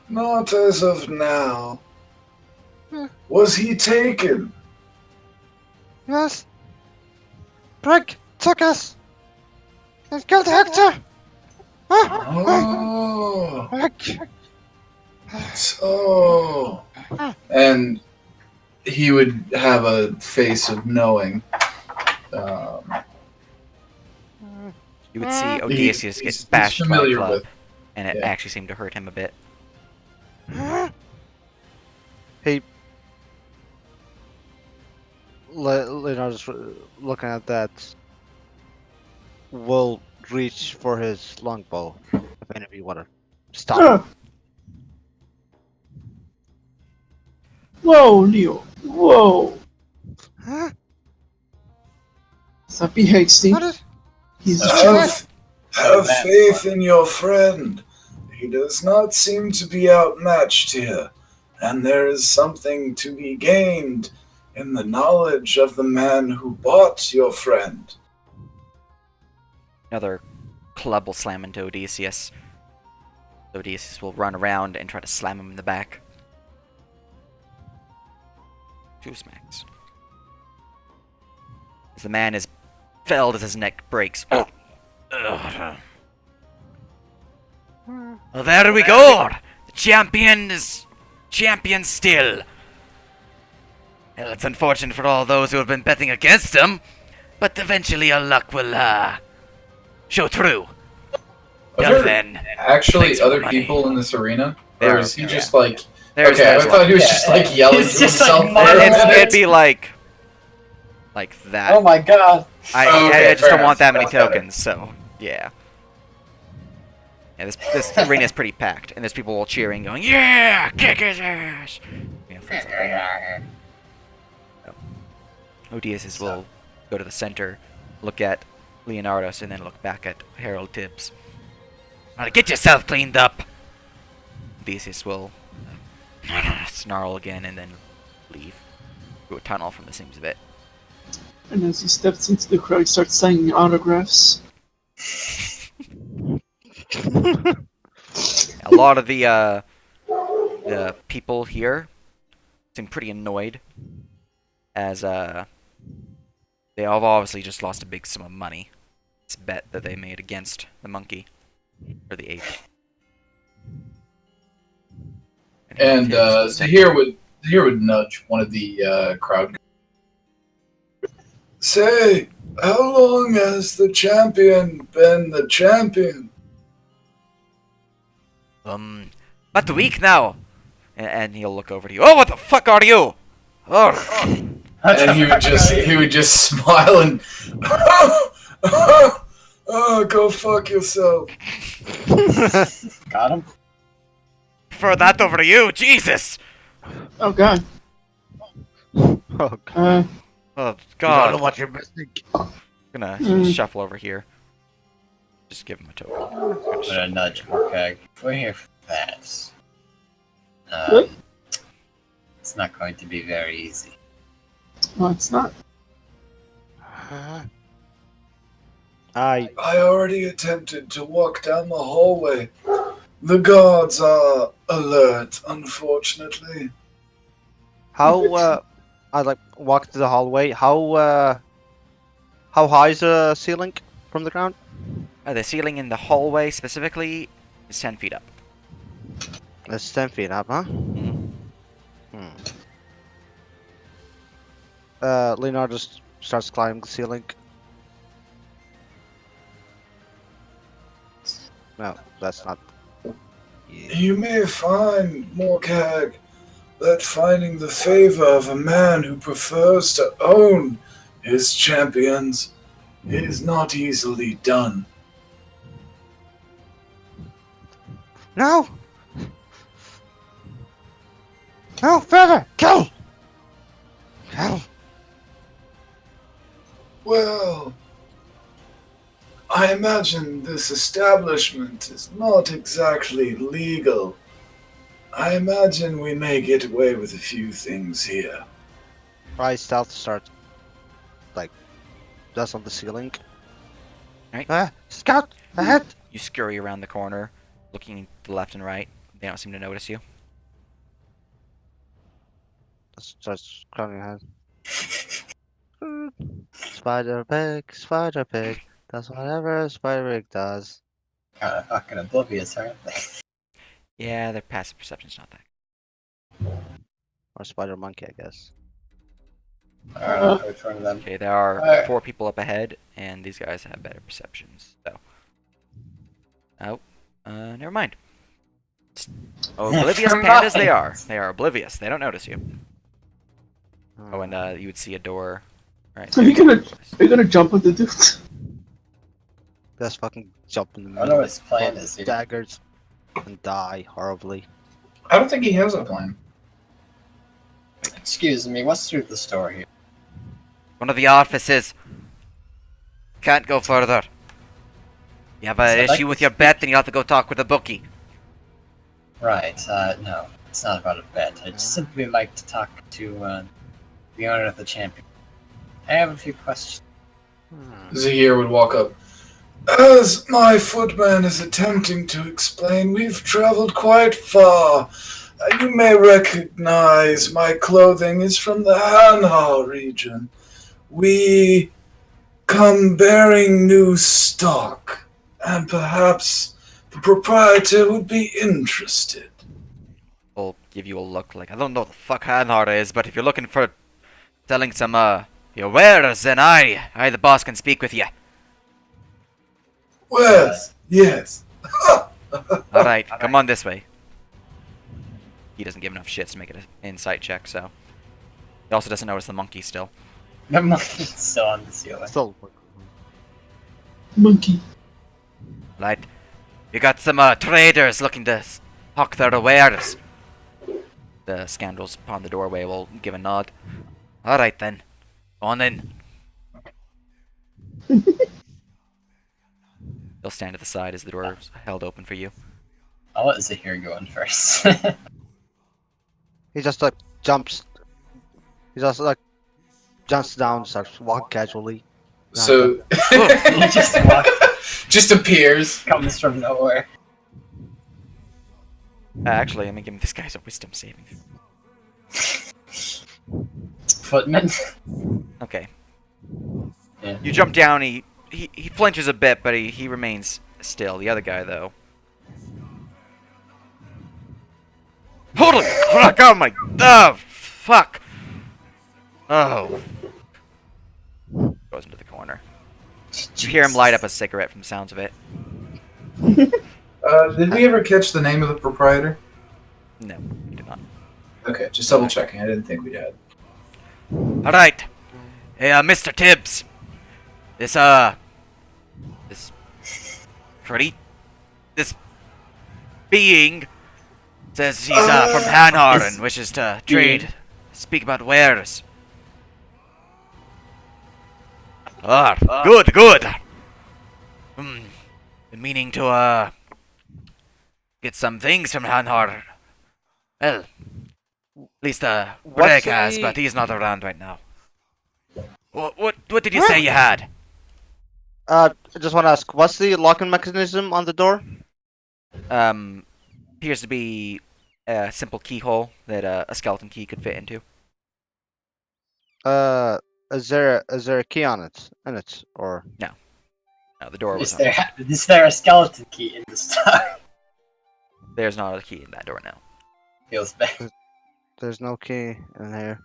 Not as of now. Was he taken? Yes. Brick took us! He's killed Hector! Oh, Brick! so. And he would have a face of knowing. You would see Odysseus get bashed by a familiar club, with. and it Yeah. actually seemed to hurt him a bit. He... Leonardo's looking at that. Will reach for his longbow. If any of you want to stop. Ah. Whoa, Leo. Whoa. Stop be hasty. What is... He's Have faith in your friend. He does not seem to be outmatched here, and there is something to be gained in the knowledge of the man who bought your friend. Another club will slam into Odysseus. Odysseus will run around and try to slam him in the back. 2 smacks. As the man is felled as his neck breaks. Oh. Well, there we go! The champion is champion still. Well, it's unfortunate for all those who have been betting against him, but eventually our luck will, show through. Are Till there then, actually thanks for other the money. people in this arena? There Or are, is he yeah. just like... there's okay, I one. thought he was just like yelling He's to just, like, himself. muttering. It'd be like that. Oh my god. I just fair don't want that many enough. That's better. tokens, so yeah. Yeah, this arena is pretty packed, and there's people all cheering, going, "Yeah, kick his ass!" You know, things like that. So, Odysseus will go to the center, look at Leonardus, and then look back at Harold Tibbs. Now, get yourself cleaned up. Odysseus will snarl again and then leave through a tunnel from the seams of it. And as he steps into the crowd, he starts signing autographs. A lot of the people here seem pretty annoyed, as they have obviously just lost a big sum of money. It's a bet that they made against the monkey or the ape. And Zahir would nudge one of the crowd. Say, how long has the champion been the champion? About a week now. And he'll look over to you. Oh, what the fuck are you? Oh. And he would just smile and oh, go fuck yourself. Got him. Prefer that over you, Jesus! Oh god. Oh god. Uh, Oh You don't know God! what you're missing. Gonna Mm. shuffle over here. Just give him a token. I'm gonna nudge Morkag. We're here for that. What? It's not going to be very easy. no, it's not. I I already attempted to walk down the hallway. The guards are alert, unfortunately. how I like walk to the hallway. How high is the ceiling from the ground? The ceiling in the hallway specifically is 10 feet up. It's 10 feet up, huh? Mhm. Leonardo just starts climbing the ceiling. No, that's not. Yeah. You may find, Morkag, that finding the favor of a man who prefers to own his champions is not easily done. No! No, further! Kill! Kill! Well, I imagine this establishment is not exactly legal. I imagine we may get away with a few things here. Try stealth start. Like, just on the ceiling. Right. Scout! Ahead! You scurry around the corner, looking to the left and right. They don't seem to notice you. Starts crawling ahead. Spider pig, does whatever a spider pig does. Kind of fucking oblivious, aren't they? Yeah, their passive perception's not that. Or spider monkey, I guess. I don't know which one of them. Okay, there are Alright. 4 people up ahead, and these guys have better perceptions. So, never mind. Oblivious Never pandas they mind. are. They are oblivious. They don't notice you. Hmm. Oh, and you would see a door. Right. Are you gonna jump with the dude? Just fucking jump in the I middle. don't know what his plan fall is. He- daggers and die horribly. I don't think he has a plan. Excuse me, what's through the store here? One of the offices. Can't go further. You have an So issue with your bet, then you have to go talk with the bookie. Right, no, it's not about a bet. I'd simply like to talk to the owner of the champion. I have a few questions. Zahir would walk up. As my footman is attempting to explain, we've traveled quite far. You may recognize my clothing is from the Hanha region. We come bearing new stock, and perhaps the proprietor would be interested. I'll give you a look like, I don't know what the fuck Hanhar is, but if you're looking for selling some, your wares, then I, the boss, can speak with you. Wes, yes. Alright, come on this way. He doesn't give enough shits to make an insight check, so. He also doesn't notice the monkey still. The monkey's still on the ceiling. Still. Monkey. Right. You got some traders looking to hawk their wares. The scoundrels upon the doorway will give a nod. Alright then. On in. They'll stand at the side as the door is held open for you. I'll let Zahir go in first. He just like jumps. He just like jumps down, starts walking casually. So He just walks, just appears. comes from nowhere. Actually, I'm gonna give this guy's a wisdom saving. Footman? Okay. Yeah. You jump down, he flinches a bit, but he remains still. The other guy, though. Holy fuck! Oh my... Oh, fuck! Oh. Goes into the corner. You hear him light up a cigarette from the sounds of it. Did we ever catch the name of the proprietor? No, he did not. Okay, just double checking. I didn't think we had. Alright. Hey, Mr. Tibbs. This being Says he's from Hanhar and wishes to trade, speak about wares. Good. Been meaning to get some things from Hanhar. Well, at least Greg has, but he's not around right now. What did you say you had? I just want to ask, what's the locking mechanism on the door? Appears to be a simple keyhole that a skeleton key could fit into. Is there a key on it? Or No, the door was. Is there a skeleton key in the star? There's not a key in that door now. Feels bad. there's no key in here.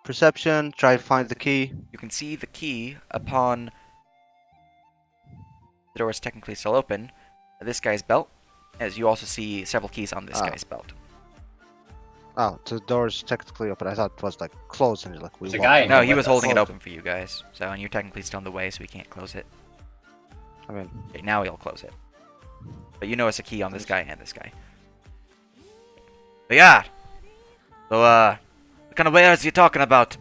Perception. Try to find the key. You can see the key upon the door is technically still open. This guy's belt, as you also see several keys on this guy's belt. Oh, the door's technically open. I thought it was like closed and like we. There's a guy. No, he was holding it open for you guys. So, and you're technically still in the way, so we can't close it. I mean, okay, now he'll close it. But you notice a key on this guy and this guy. But yeah. So, what kind of wares are you talking about?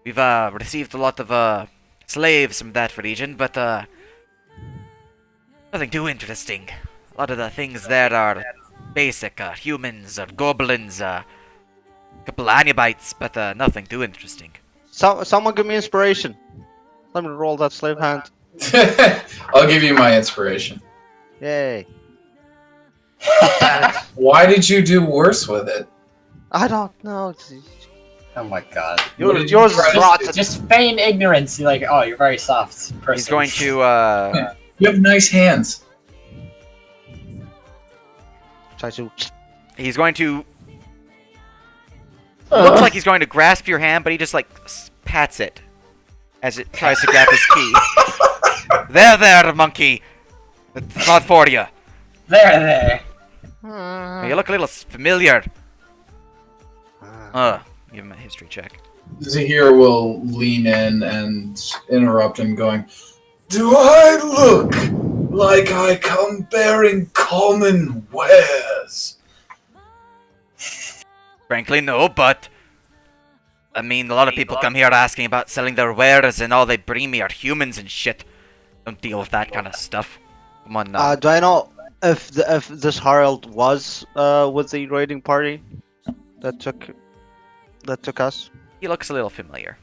We've received a lot of slaves from that region, but nothing too interesting. A lot of the things there are basic, humans or goblins, a couple of Anibites, but nothing too interesting. someone give me inspiration. Let me roll that slave hand. I'll give you my inspiration. Yay! Why did you do worse with it? I don't know. Oh my god. Yours is rotten. Just feign ignorance. You're like, oh, you're very soft person. He's going to You have nice hands. Try to. he's going to looks like he's going to grasp your hand, but he just like pats it as it tries to grab his key. There, monkey. It's not for you. There. You look a little familiar. Give him a history check. Zahir will lean in and interrupt him, going, "Do I look like I come bearing common wares?" Frankly, no, but I mean, a lot of people come here asking about selling their wares, and all they bring me are humans and shit. Don't deal with that kind of stuff. Come on now. Do I know if this Harold was with the raiding party that took us? He looks a little familiar.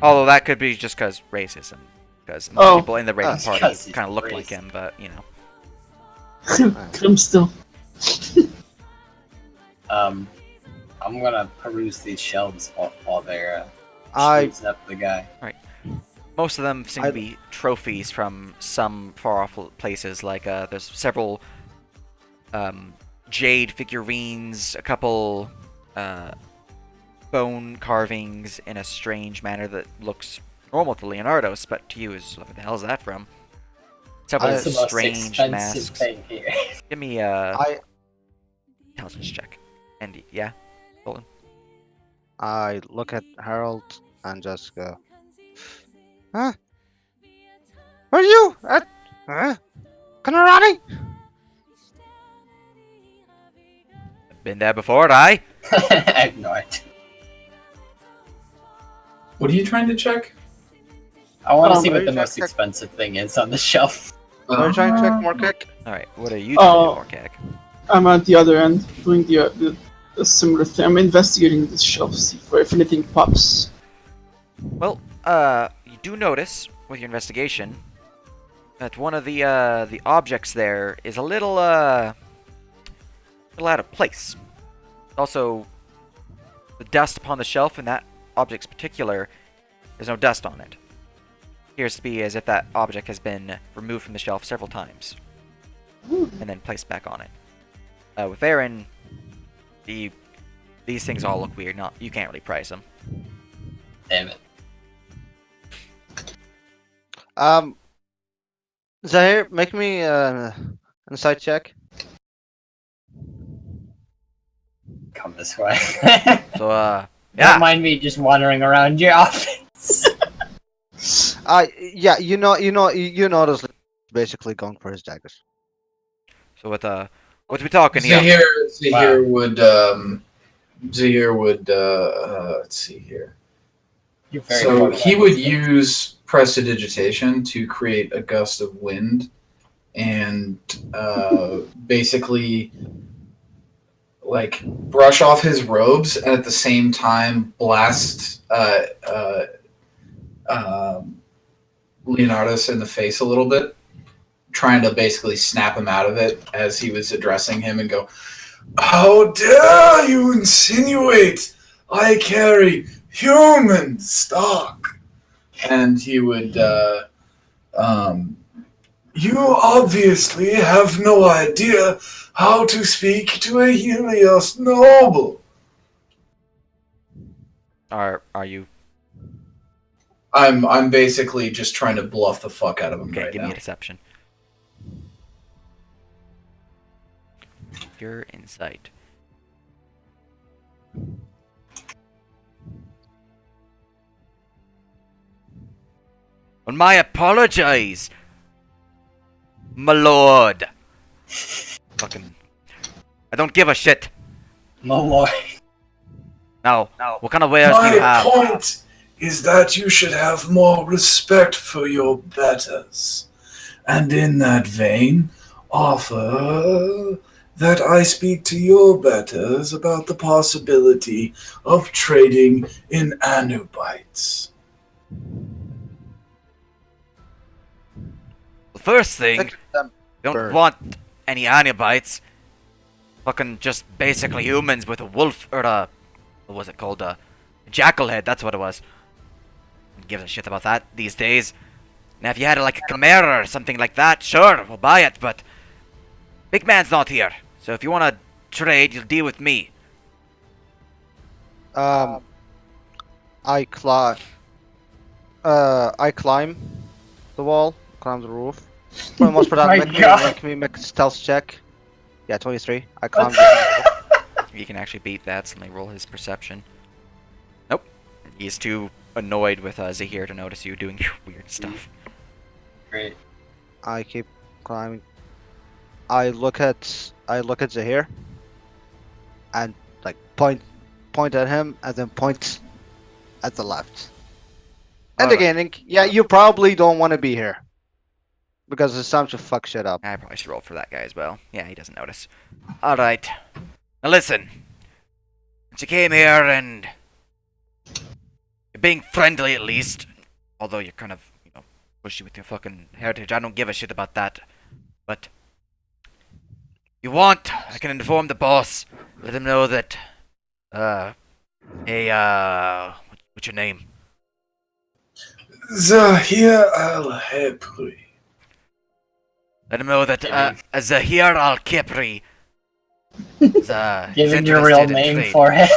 Although that could be just because racism. Because people in the raiding party kind of look like him, but you know. Grim still. I'm gonna peruse these shelves while they're shooting up the guy. Most of them seem to be trophies from some far-off places. Like there's several jade figurines, a couple bone carvings in a strange manner that looks normal to Leonardo's, but to you is, what the hell is that from? Several That's the most strange expensive masks. thing here. Give me a intelligence check. And yeah, Colin. I look at Harold and just go, huh? Where are you? Kanarani? Been there before, I. I have no idea. What are you trying to check? I want to see are what you the trying most to check? expensive thing is on the shelf. Are you trying to check more kick? Alright, what are you doing, Orcag? I'm at the other end doing the similar thing. I'm investigating the shelf, see if anything pops. Well, you do notice with your investigation that one of the objects there is a little out of place. Also, the dust upon the shelf in that object's particular, there's no dust on it. Appears to be as if that object has been removed from the shelf several times and then placed back on it. With Aaron, these things all look weird. You can't really price them. Damn it. Zahir, make me an insight check. Come this way. So, Don't yeah. mind me just wandering around your office. Yeah, you know, this basically going for his daggers. So with What are we talking here? Zahir would let's see here. So he would use prestidigitation to create a gust of wind and basically like brush off his robes and at the same time blast Leonardus in the face a little bit, trying to basically snap him out of it as he was addressing him and go, "How dare you insinuate I carry human stock?" And he would, "You obviously have no idea how to speak to a Helios noble." Are you I'm basically just trying to bluff the fuck out of him okay? right Give now. me a deception. Your insight. On my apologize, my lord. Fucking, I don't give a shit. My lord. Now, what kind of wares do you My have? point is that you should have more respect for your betters, and in that vein, offer that I speak to your betters about the possibility of trading in Anubites. The first thing, Them don't bird. want any Anibites. Fucking just basically humans with a wolf or a what was it called? A jackal head. That's what it was. Who gives a shit about that these days. Now, if you had like a chimera or something like that, sure, we'll buy it. But big man's not here, so if you want to trade, you'll deal with me. I climb. I climb the wall, climb the roof. For the most part, My God. make me make a stealth check. Yeah, 23. I climb. You can actually beat that, so let me roll his perception. Nope. He's too annoyed with Zahir to notice you doing weird stuff. Great. I keep climbing. I look at Zahir, and like point at him, and then point at the left. Indicating, yeah, you probably don't want to be here, because it's time to fuck shit up. I probably should roll for that guy as well. Yeah, he doesn't notice. Alright. Now listen. Since you came here and you're being friendly at least, although you're kind of, pushy with your fucking heritage, I don't give a shit about that. But you want, I can inform the boss. Let him know that what's your name? Zahir al-Hebri. Let him know that Zahir al-Kipri is Giving your real interested in name trade. for it.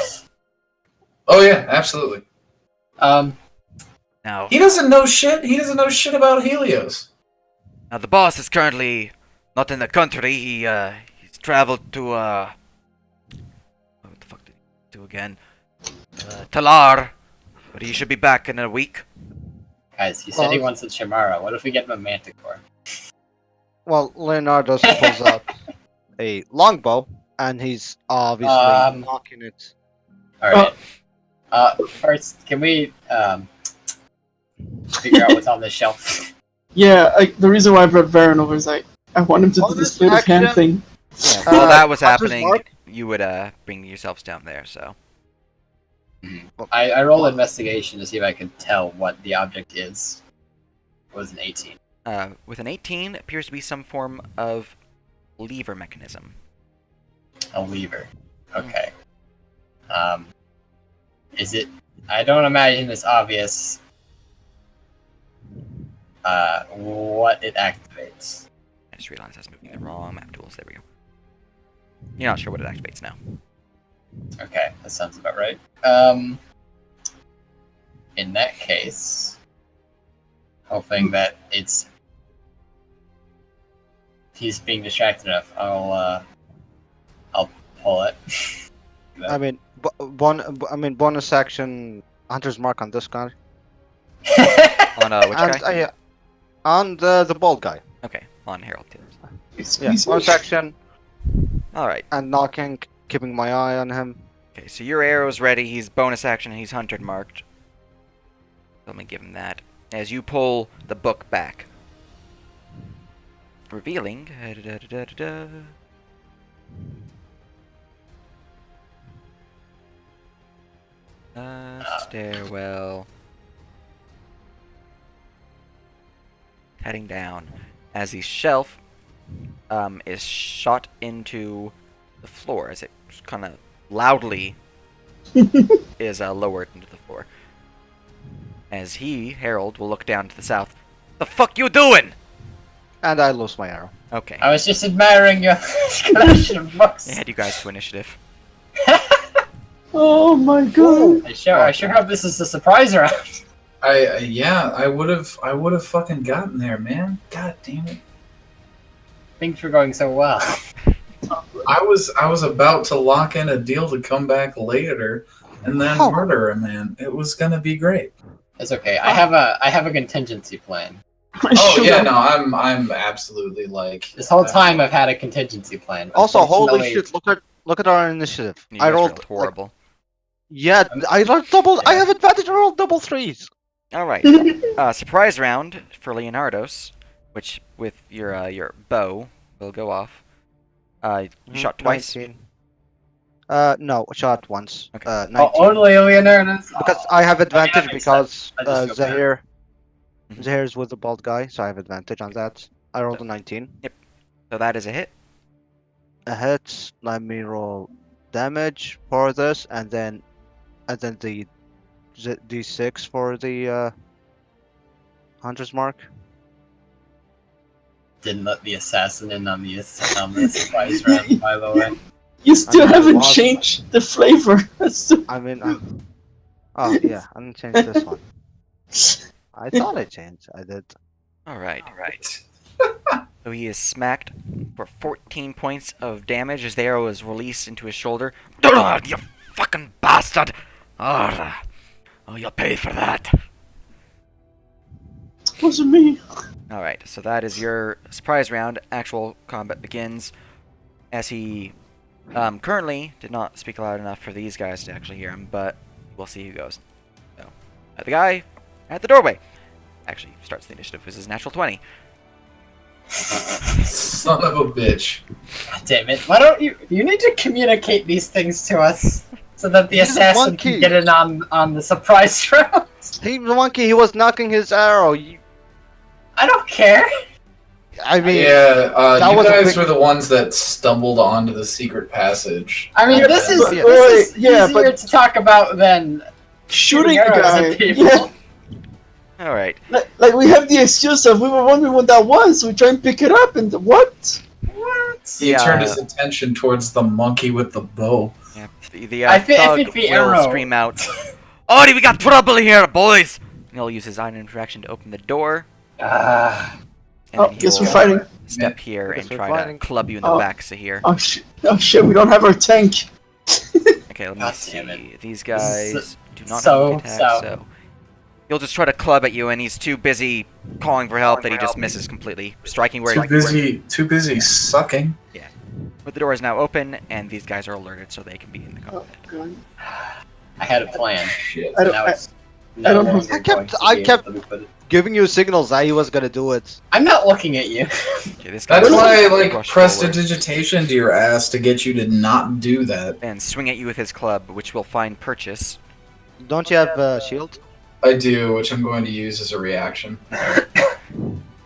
Oh yeah, absolutely. Now, He doesn't know shit. He doesn't know shit about Helios. now the boss is currently not in the country. He's traveled to what the fuck did he do again? Talar, but he should be back in a week. Guys, he said he Well- wants a Chimera. What if we get him a Manticore? Well, Leonardo pulls out a longbow, and he's obviously knocking it. Alright. First, can we figure out what's on the shelf? Yeah, the reason why I brought Varen over is I want him to do the Bonus split of hand action. thing. Yeah, while that was Hunter's happening, Mark? you would bring yourselves down there. So I roll investigation to see if I can tell what the object is. It was an 18. with an 18, appears to be some form of lever mechanism. A lever. Okay. Is it... I don't imagine it's obvious what it activates. I just realized I was moving the wrong map tools. There we go. You're not sure what it activates now. Okay, that sounds about right. In that case, hoping that he's being distracted enough, I'll pull it. I mean, bonus action Hunter's Mark on this guy. On which And guy? on the bald guy. Okay, on Harold Taylor. Squeeze Yeah, me. bonus action. Alright. And knocking, keeping my eye on him. Okay, so your arrow's ready. He's bonus action and he's hunted marked. Let me give him that. As you pull the book back. Revealing. Stairwell. Heading down. As the shelf is shot into the floor, as it kind of loudly is lowered into the floor. As he, Harold, will look down to the south. The fuck you doing? And I lose my arrow. Okay. I was just admiring your collection of books. They had you guys to initiative. Oh my god. I sure hope this is a surprise round. I would have fucking gotten there, man. God damn it. Things were going so well. I was about to lock in a deal to come back later and then Oh. murder a man. It was gonna be great. It's okay. I have a contingency plan. Oh yeah, no, I'm absolutely like This whole time I've had a contingency plan. Also, holy Unfortunately- shit! Look at our initiative. You I guys rolled rolled horrible. yeah, I rolled double. I have advantage. I rolled double threes. Alright. Surprise round for Leonardo's, which with your bow will go off. You shot twice. 19. No, shot once. Okay. 19. only Leonardo's. Because I have advantage that makes because sense. I just feel bad. Zahir. Mhm. Zahir's with the bald guy, so I have advantage on that. I rolled a 19. So that is a hit. A hit. Let me roll damage for this, and then the d6 for the hunter's mark. Didn't let the assassin in on the surprise round, by the way. You still I haven't lost. changed the flavor. I mean, oh yeah, I didn't change this one. I thought I changed. I did. Alright. So he is smacked for 14 points of damage as the arrow is released into his shoulder. You fucking bastard! Oh, you'll pay for that. Wasn't me. Alright, so that is your surprise round. Actual combat begins as he currently did not speak loud enough for these guys to actually hear him, but we'll see who goes. So, the guy at the doorway actually starts the initiative with his natural 20. son of a bitch. God damn it! Why don't you need to communicate these things to us so that the He's a assassin monkey. can get in on the surprise round? He the monkey. He was knocking his arrow. I don't care. I mean, Yeah, that you was a guys big- were the ones that stumbled onto the secret passage. I mean, Yeah, this is yeah. this is Yeah, easier to talk about than Shooting the arrows guy. at people. Yeah, Alright, like we have the excuse of we were wondering what that was. So we try and pick it up, and what? What? He Yeah. turned his attention towards the monkey with the bow. yeah, the I think thug the will arrow- scream out, "Odie, we got trouble here, boys!" And he'll use his iron interaction to open the door, Ah. and Oh, then he guess will we're fighting. step here Guess and we're try fighting. to club you in the Oh. back, Sahir. Oh shit! Oh shit! We don't have our tank. Okay, let me God see. damn it. These This guys is do not so- have attack, so- so he'll just try to club at you, and he's too busy calling for help that he just misses completely, striking where Too busy sucking. But the door is now open, and these guys are alerted, so they can be in the Oh, combat. God. I had a plan. Shit. I don't- Now it's I don't no know. longer I kept- going to I be kept- able to put it- giving you signals that he was gonna do it. I'm not looking at you. Okay, this guy That's will why I like rush pressed forward digitation to your ass to get you to not do that. and swing at you with his club, which will find purchase. Don't you have a shield? I do, which I'm going to use as a reaction.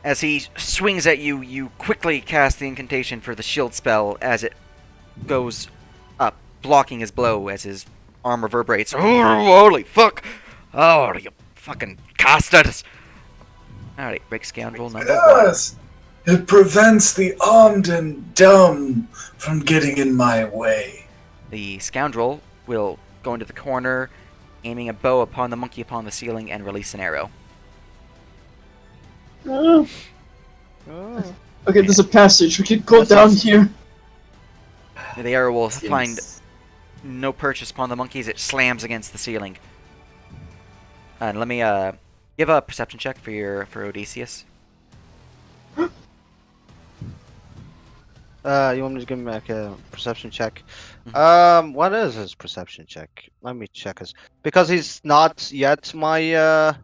As he swings at you, you quickly cast the incantation for the shield spell as it goes up, blocking his blow as his arm reverberates. Oh, holy fuck! Oh, you fucking bastards! Alright, break scoundrel number one. Yes! It prevents the armed and dumb from getting in my way. The scoundrel will go into the corner, aiming a bow upon the monkey upon the ceiling, and release an arrow. Oh. Okay, there's a passage. We can go down here. The arrow will find Seems- no purchase upon the monkeys. It slams against the ceiling. And let me give a perception check for Odysseus. You want me to give him like a perception check? Mhm. What is his perception check? Let me check his because he's not yet my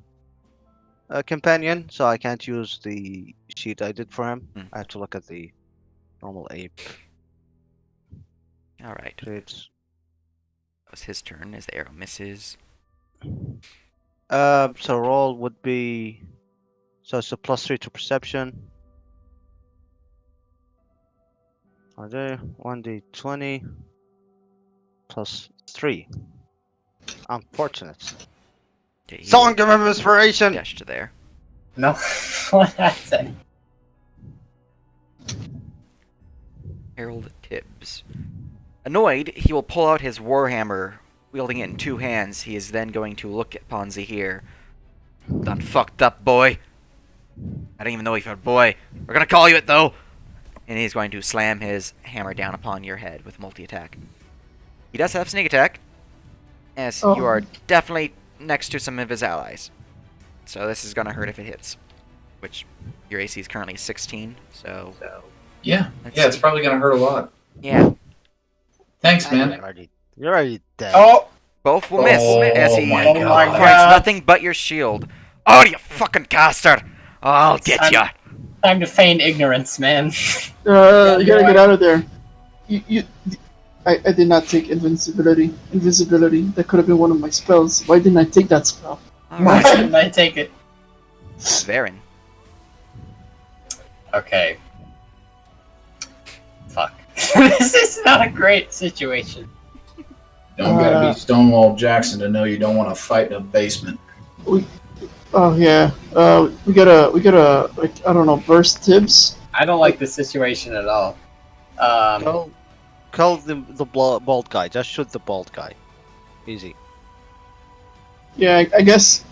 companion, so I can't use the sheet I did for him. Mm. I have to look at the normal ape All right. traits. That was his turn as the arrow misses. So roll would be so it's a +3 to perception. Are there 1d20 +3? Unfortunate. Okay, he Someone will give him inspiration. dash to there. No, what I say? Harold Tibbs. Annoyed, he will pull out his warhammer, wielding it in two hands. He is then going to look upon Zahir. Done fucked up, boy. I didn't even know if you're a boy. We're gonna call you it, though. And he's going to slam his hammer down upon your head with multi-attack. He does have sneak attack, as Oh. you are definitely next to some of his allies. So this is gonna hurt if it hits. Which, your AC is currently 16, so... Yeah, Let's yeah, it's see. probably gonna hurt a lot. Yeah, Thanks, You're man. already dead. Oh, both will miss, Oh as he my Oh my god. fights God. nothing but your shield. Oh, you fucking bastard! Oh, I'll get I'm- ya! time to feign ignorance, man. You gotta get out of there. I did not take invincibility. Invisibility. That could have been one of my spells. Why didn't I take that spell? Why Alright, didn't I take it? Varen. Okay. Fuck. This is not a great situation. Don't gotta be Stonewall Jackson to know you don't want to fight in a basement. Oh yeah. We gotta like I don't know, burst Tibbs. I don't like this situation at all. Kill the bald guy. Just shoot the bald guy. Easy. Yeah, I guess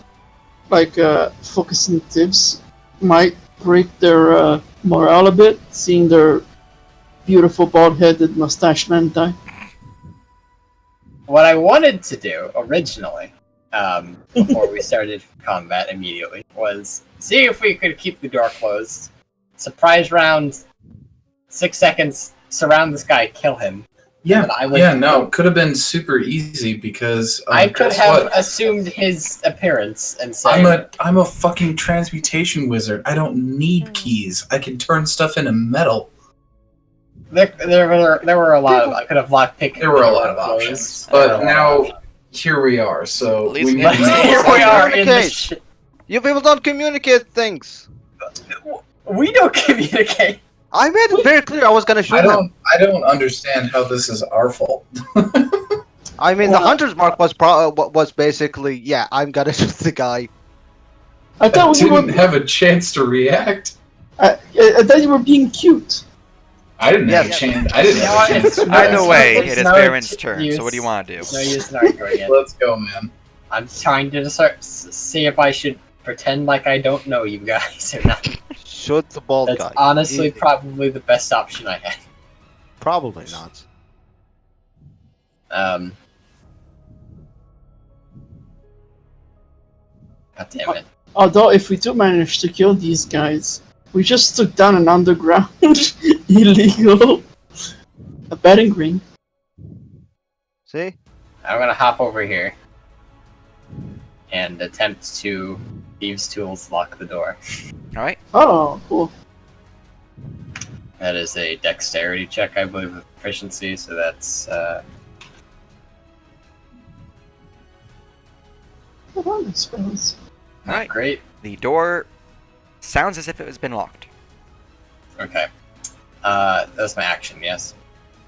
like focusing Tibbs might break their morale a bit, seeing their beautiful bald-headed mustache man die. What I wanted to do originally, before we started combat immediately, was see if we could keep the door closed. Surprise round, 6 seconds, surround this guy, kill him. Yeah, And I would- yeah, no, could have been super easy because I could guess have what? assumed his appearance and said, I'm a fucking transmutation wizard. I don't need keys. I can turn stuff into metal. there were a lot of, I could have lockpicked. There were a lot of options, but now here we are. So At least we we need have to to make Here we are in the Communicate. sh- You people don't communicate things. We don't communicate. I made it very clear I was gonna shoot him. I don't understand how this is our fault. I mean, the hunter's mark was basically, yeah, I'm gonna shoot the guy. I I thought we didn't were. have a chance to react. I thought you were being cute. I didn't have a Yes. chance. I didn't You know have what? a chance. to It's- Either react. way, it's it is no Varen's turn, use. so what do you want to do? No use in arguing it. Let's go, man. I'm trying to see if I should pretend like I don't know you guys or not. Shoot the bald That's guy. honestly Easy. probably the best option I had. Probably not. God damn it. Although, if we do manage to kill these guys, we just took down an underground illegal betting ring. See? I'm gonna hop over here and attempt to Thieves' Tools lock the door. Alright, Oh, cool. That is a dexterity check, I believe, with proficiency, so that's What are these spells? not Alright. great. the door sounds as if it has been locked. Okay. That's my action, yes?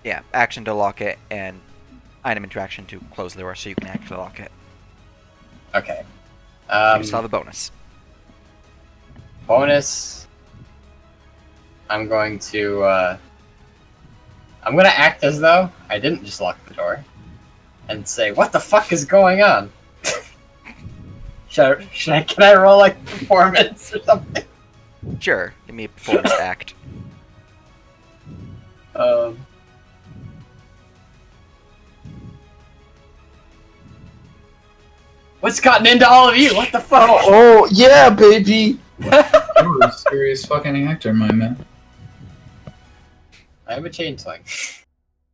Yeah, action to lock it, and item interaction to close the door so you can actually lock it. Okay. You still have a bonus. Bonus. I'm going to act as though I didn't just lock the door and say, "What the fuck is going on?" Can I roll like performance or something? Sure, give me a performance act. What's gotten into all of you? What the fuck? Oh, yeah, baby! You're a serious fucking actor, my man. I have a changeling.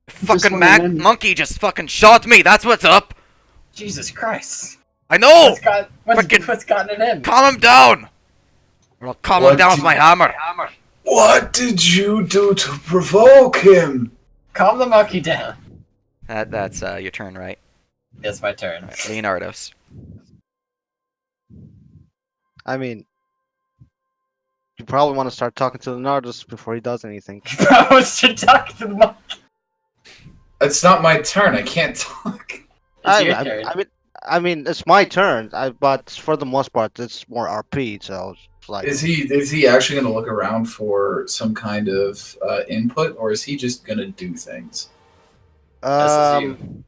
Fucking one and then- monkey just fucking shot me. That's what's up. Jesus Christ! I know. What's gotten in him? Calm him down. Or I'll calm him What down with did- my hammer. What did you do to provoke him? Calm the monkey down. That's your turn, right? It's my turn. Right, Leonardo's. I mean, you probably want to start talking to Leonardo before he does anything. I was to talk to the monkey. It's not my turn. I can't talk. It's your turn. I mean, it's my turn. But for the most part, it's more RP. So it's like, Is he actually going to look around for some kind of input, or is he just going to do things? This is you.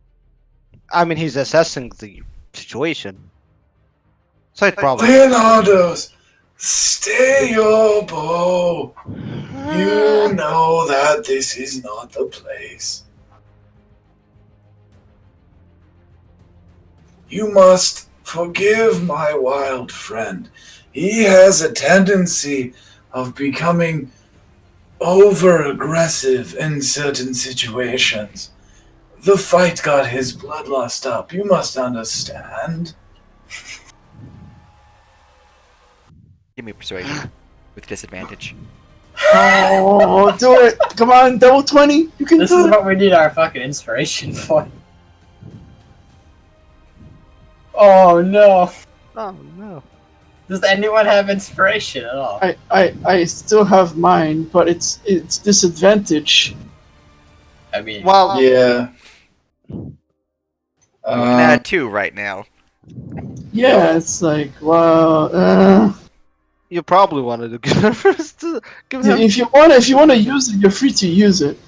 I mean, he's assessing the situation. So it probably. Leonardo's, stay your bow. You know that this is not the place. You must forgive my wild friend. He has a tendency of becoming over-aggressive in certain situations. The fight got his bloodlust up. You must understand. Give me a persuasion with disadvantage. Oh, do it! Come on, double 20. You can This do is it. what we need our fucking inspiration for. Oh no! Oh no. Does anyone have inspiration at all? I still have mine, but it's disadvantage. I mean, Well, Yeah. You can add 2 right now. Yeah, it's like well, you probably wanted to give him first. Give him. if you wanna use it, you're free to use it.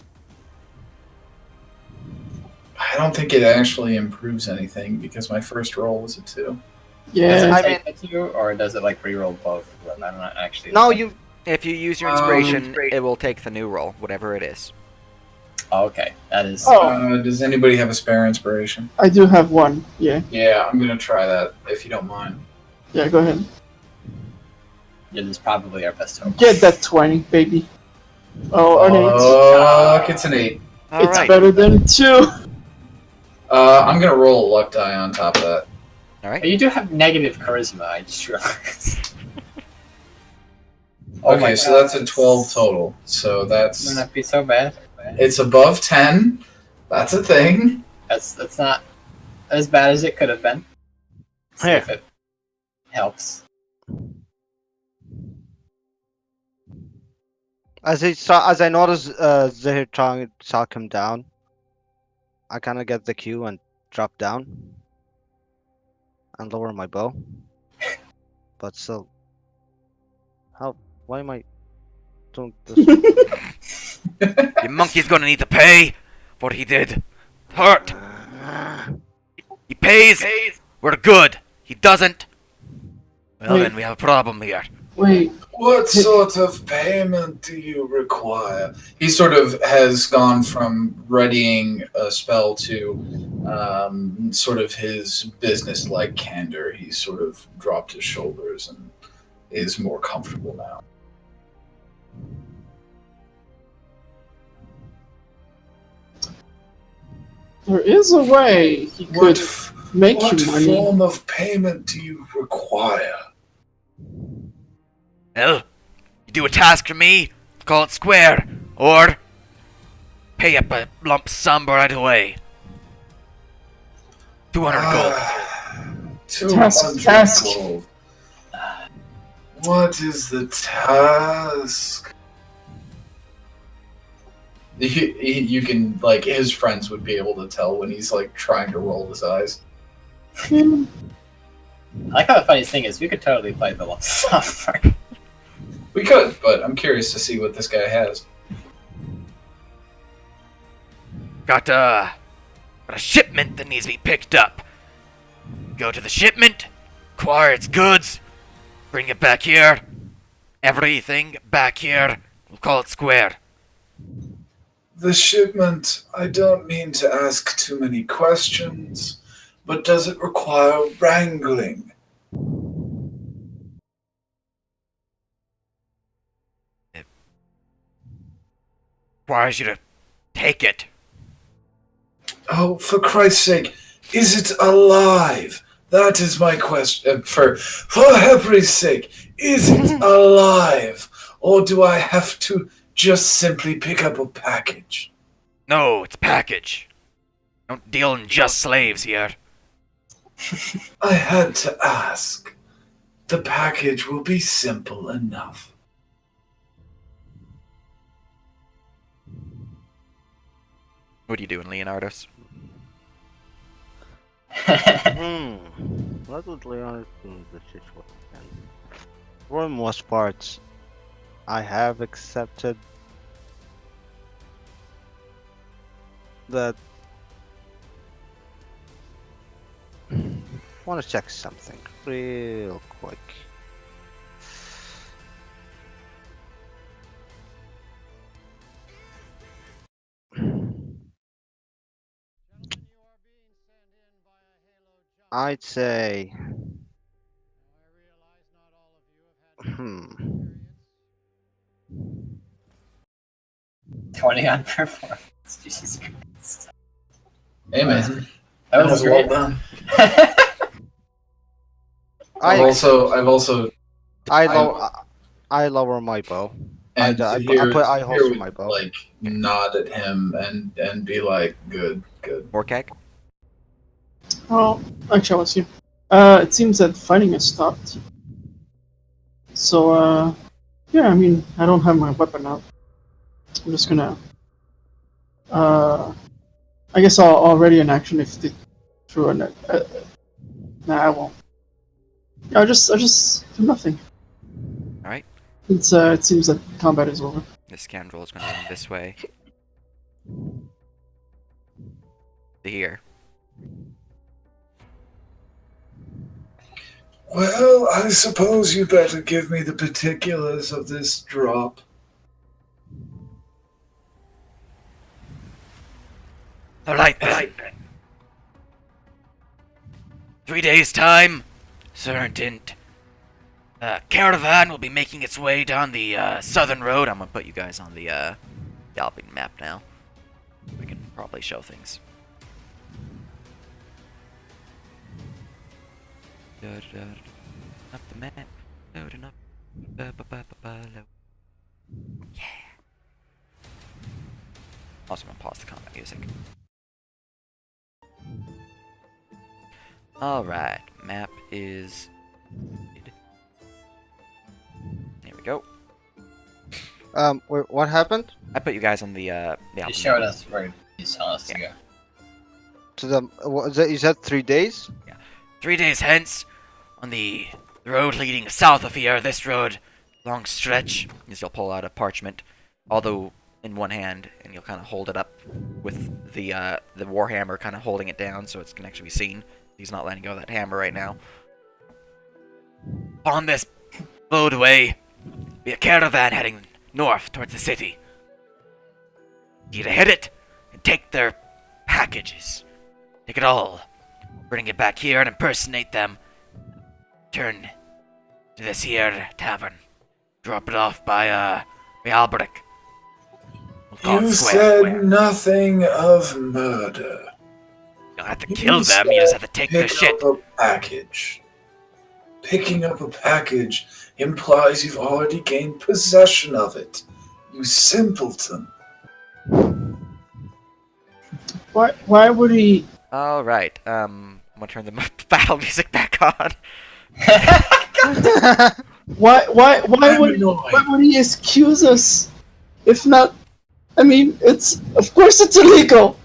I don't think it actually improves anything because my first roll was a 2. does Yeah, it I take the two, or does it like re-roll both? I'm not actually. No, you. If you use your inspiration, it will take the new roll, whatever it is. Oh, okay, that is. Oh. Does anybody have a spare inspiration? I do have one. Yeah, Yeah, I'm gonna try that if you don't mind. yeah. Go ahead. It is probably our best hope. Get that 20, baby. Oh, an 8. Fuck, it's an 8. All It's right. better than 2. I'm gonna roll a luck die on top of that. All right. You do have negative charisma. I just realized. Oh my Okay, so God, that's a 12 total. So Might that's not be so bad. it's above 10. That's a thing. That's not as bad as it could have been. See Here. if it helps. As I noticed, Zahir trying to talk him down. I kind of get the cue and drop down and lower my bow. But still, why am I doing this? Your monkey's gonna need to pay for what he did. Hurt. He pays. We're good. He doesn't. Well, Wait. then we have a problem here. Wait, What sort of payment do you require? He sort of has gone from readying a spell to sort of his business-like candor. He's sort of dropped his shoulders and is more comfortable now. there is a way he could make What you money. form of payment do you require? Well, you do a task for me, call it square, or pay up a lump sum right away. 200 gold. 200 Task. gold. What is the task? You can, like, his friends would be able to tell when he's, like, trying to roll his eyes. Hmm. I like how the funniest thing is we could totally play the lump sum part. We could, but I'm curious to see what this guy has. Got a shipment that needs to be picked up. Go to the shipment, acquire its goods, bring it back here. Everything back here. We'll call it square. The shipment, I don't mean to ask too many questions, but does it require wrangling? requires you to take it. Oh, for Christ's sake, is it alive? That is my question. For Hebri's sake, is it alive? Or do I have to just simply pick up a package? No, it's package. Don't deal in just slaves here. I had to ask. The package will be simple enough. What are you doing, Leonardos? What would Leonard do in the situation? For the most part, I have accepted that. Want to check something real quick. I'd say. 20 on performance. Jesus Christ. Amen. That was well great. done. I lower my bow. And I Zahir holster would, my bow. like, nod at him and be like, good. Morkag? Well, actually, I was here. It seems that fighting has stopped. So, yeah, I mean, I don't have my weapon out. I'm just gonna. I guess I'll ready an action if they throw a net. Nah, I won't. I'll just do nothing. Alright. It seems that combat is over. This scoundrel is going to run this way. To here. Well, I suppose you better give me the particulars of this drop. Alright, 3 days' time, certain caravan will be making its way down the southern road. I'm gonna put you guys on the galloping map now. We can probably show things. Up the map. Loading up. Yeah. Also, I'm gonna pause the combat music. Alright, map is. There we go. What happened? I put you guys on the He album. showed us where he's telling us to Yeah. go. To the what is that? You said 3 days? 3 days hence, on the road leading south of here, this road, long stretch, is you'll pull out a parchment, although in one hand, and you'll kind of hold it up with the warhammer kind of holding it down so it can actually be seen. He's not letting go of that hammer right now. On this roadway, be a caravan heading north towards the city. You to hit it and take their packages. Take it all. Bring it back here and impersonate them. Turn to this here tavern. Drop it off by Albrecht. We'll call You it said nothing of murder. You don't have to kill them, you just have to take their Pick shit. up a package. Picking up a package implies you've already gained possession of it. You simpleton. Why would he? Alright, I'm gonna turn the battle music back on. Why would he excuse us? If not, I mean, of course it's illegal.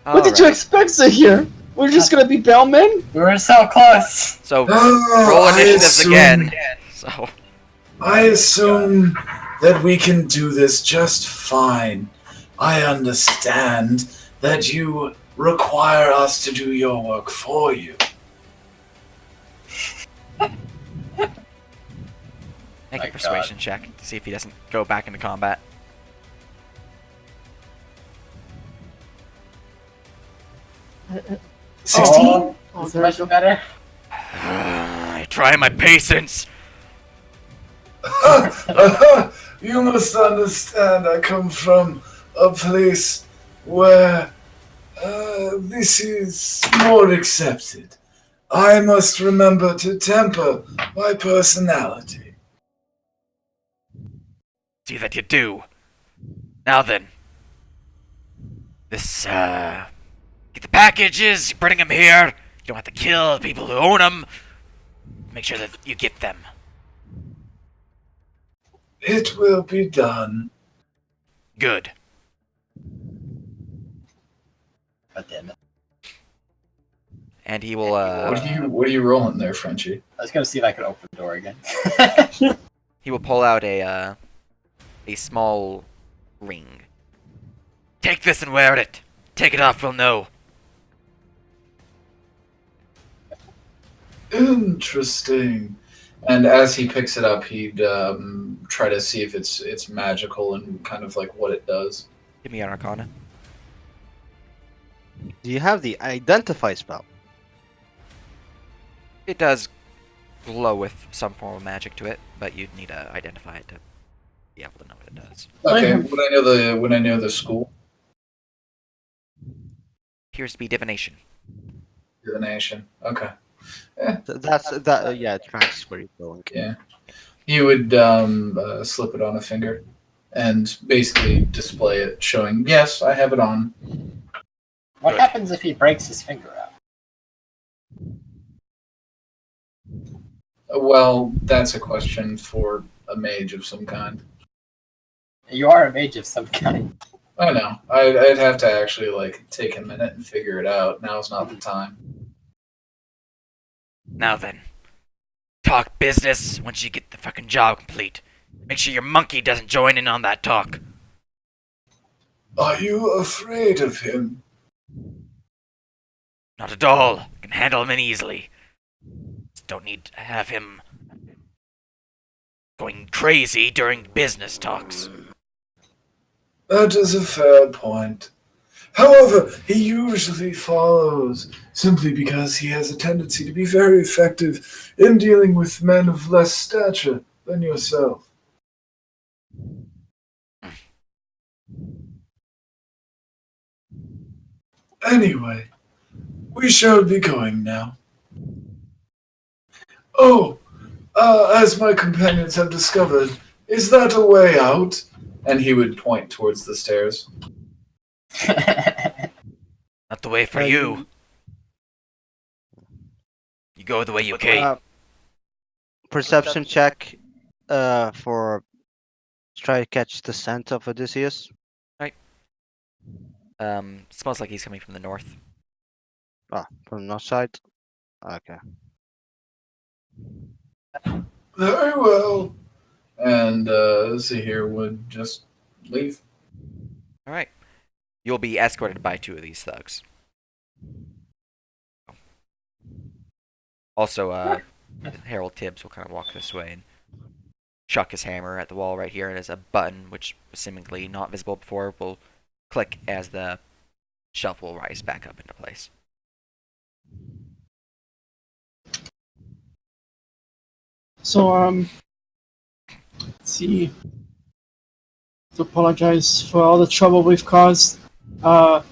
What did you expect, Zahir? We're just gonna be bellmen? We were so close! So, Oh, roll I initiatives assume- again. So, I assume that we can do this just fine. I understand that you require us to do your work for you. make My a persuasion check to see if he doesn't go back into combat. Oh, 16? oh, It's there you much go. better. I try my patience. You must understand I come from a place where this is more accepted. I must remember to temper my personality. See that you do. Now then. Get the packages, you bring them here. You don't have to kill the people who own them. Make sure that you get them. It will be done. Good. God damn it. And he will, What are you rolling there, Frenchie? I was gonna see if I could open the door again. he will pull out a small ring. Take this and wear it. Take it off, we'll know. Interesting. And as he picks it up, he'd try to see if it's magical and kind of like what it does. Give me an Arcana. Do you have the identify spell? It does glow with some form of magic to it, but you'd need to identify it to be able to know what it does. Okay, would I know the school? Appears to be divination. Divination. Okay. It tracks where you're going. Yeah. You would slip it on a finger and basically display it, showing, yes, I have it on. What Good. happens if he breaks his finger out? Well, that's a question for a mage of some kind. You are a mage of some kind. I know. I'd have to actually like take a minute and figure it out. Now's not the time. Now then. Talk business once you get the fucking job complete. Make sure your monkey doesn't join in on that talk. Are you afraid of him? Not at all. I can handle him easily. Just don't need to have him going crazy during business talks. That is a fair point. However, he usually follows, simply because he has a tendency to be very effective in dealing with men of less stature than yourself. Anyway, we shall be going now. Oh, as my companions have discovered, is that a way out? And he would point towards the stairs. Not the way for you. You go the way you came. Perception check for try to catch the scent of Odysseus. Smells like he's coming from the north. Ah, from the north side. Okay. Very well. And Zahir would just leave. Alright. You'll be escorted by two of these thugs. Also, Harold Tibbs will kind of walk this way and chuck his hammer at the wall right here, and there's a button, which was seemingly not visible before, will click as the shelf will rise back up into place. So, let's see. To apologize for all the trouble we've caused. I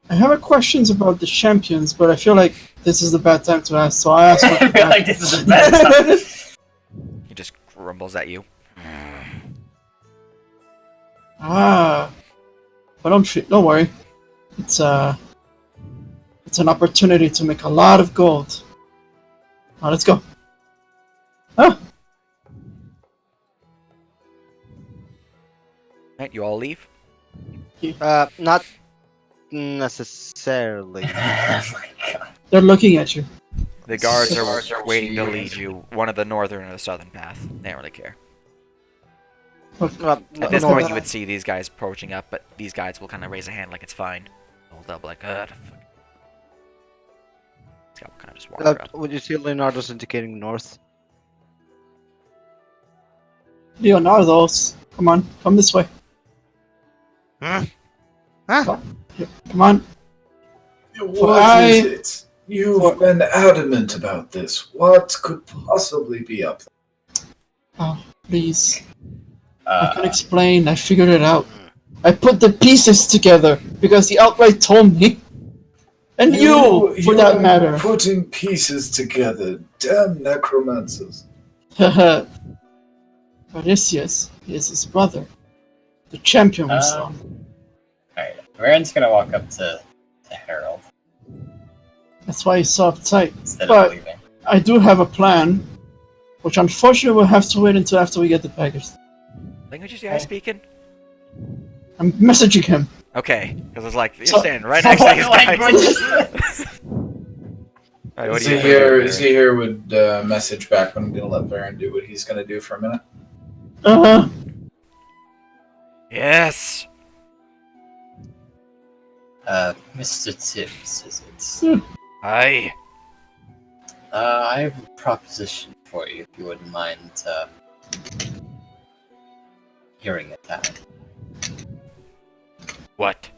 have questions about the champions, but I feel like this is the bad time to ask, so I ask. I feel like this is a bad time. He just grumbles at you. But don't worry. It's an opportunity to make a lot of gold. Now let's go. Right, you all leave? Not necessarily. Oh my god. They're looking at you. The guards are waiting to lead you one of the northern or the southern path. They don't really care. At this point, you would see these guys approaching up, but these guys will kind of raise a hand like it's fine. They'll be like, the fuck. This guy will kind of just wander up. Would you see Leonardo's indicating north? Leonardo's. Come on, come this way. Huh? Come on. What is it? You've been adamant about this. What could possibly be up there? Oh, please. I can Uh, explain. I figured it out. Mm. I put the pieces together because he outright told me. And you for that matter. Putting pieces together. Damn necromancers. Odysseus is his brother, the champion we saw. Alright, Varen's gonna walk up to Harold That's why he's so uptight. instead But- of leaving. I do have a plan, which unfortunately we'll have to wait until after we get the package. Languages you guys speaking? I'm messaging him. Okay, because it's like you're So- standing right next to What these language is guys. this? Alright, what do you do? Zahir would message back, but I'm gonna let Varen do what he's gonna do for a minute. Uh-huh. Yes. Mr. Tibbs, is it? Aye. I have a proposition for you, if you wouldn't mind hearing it out. What?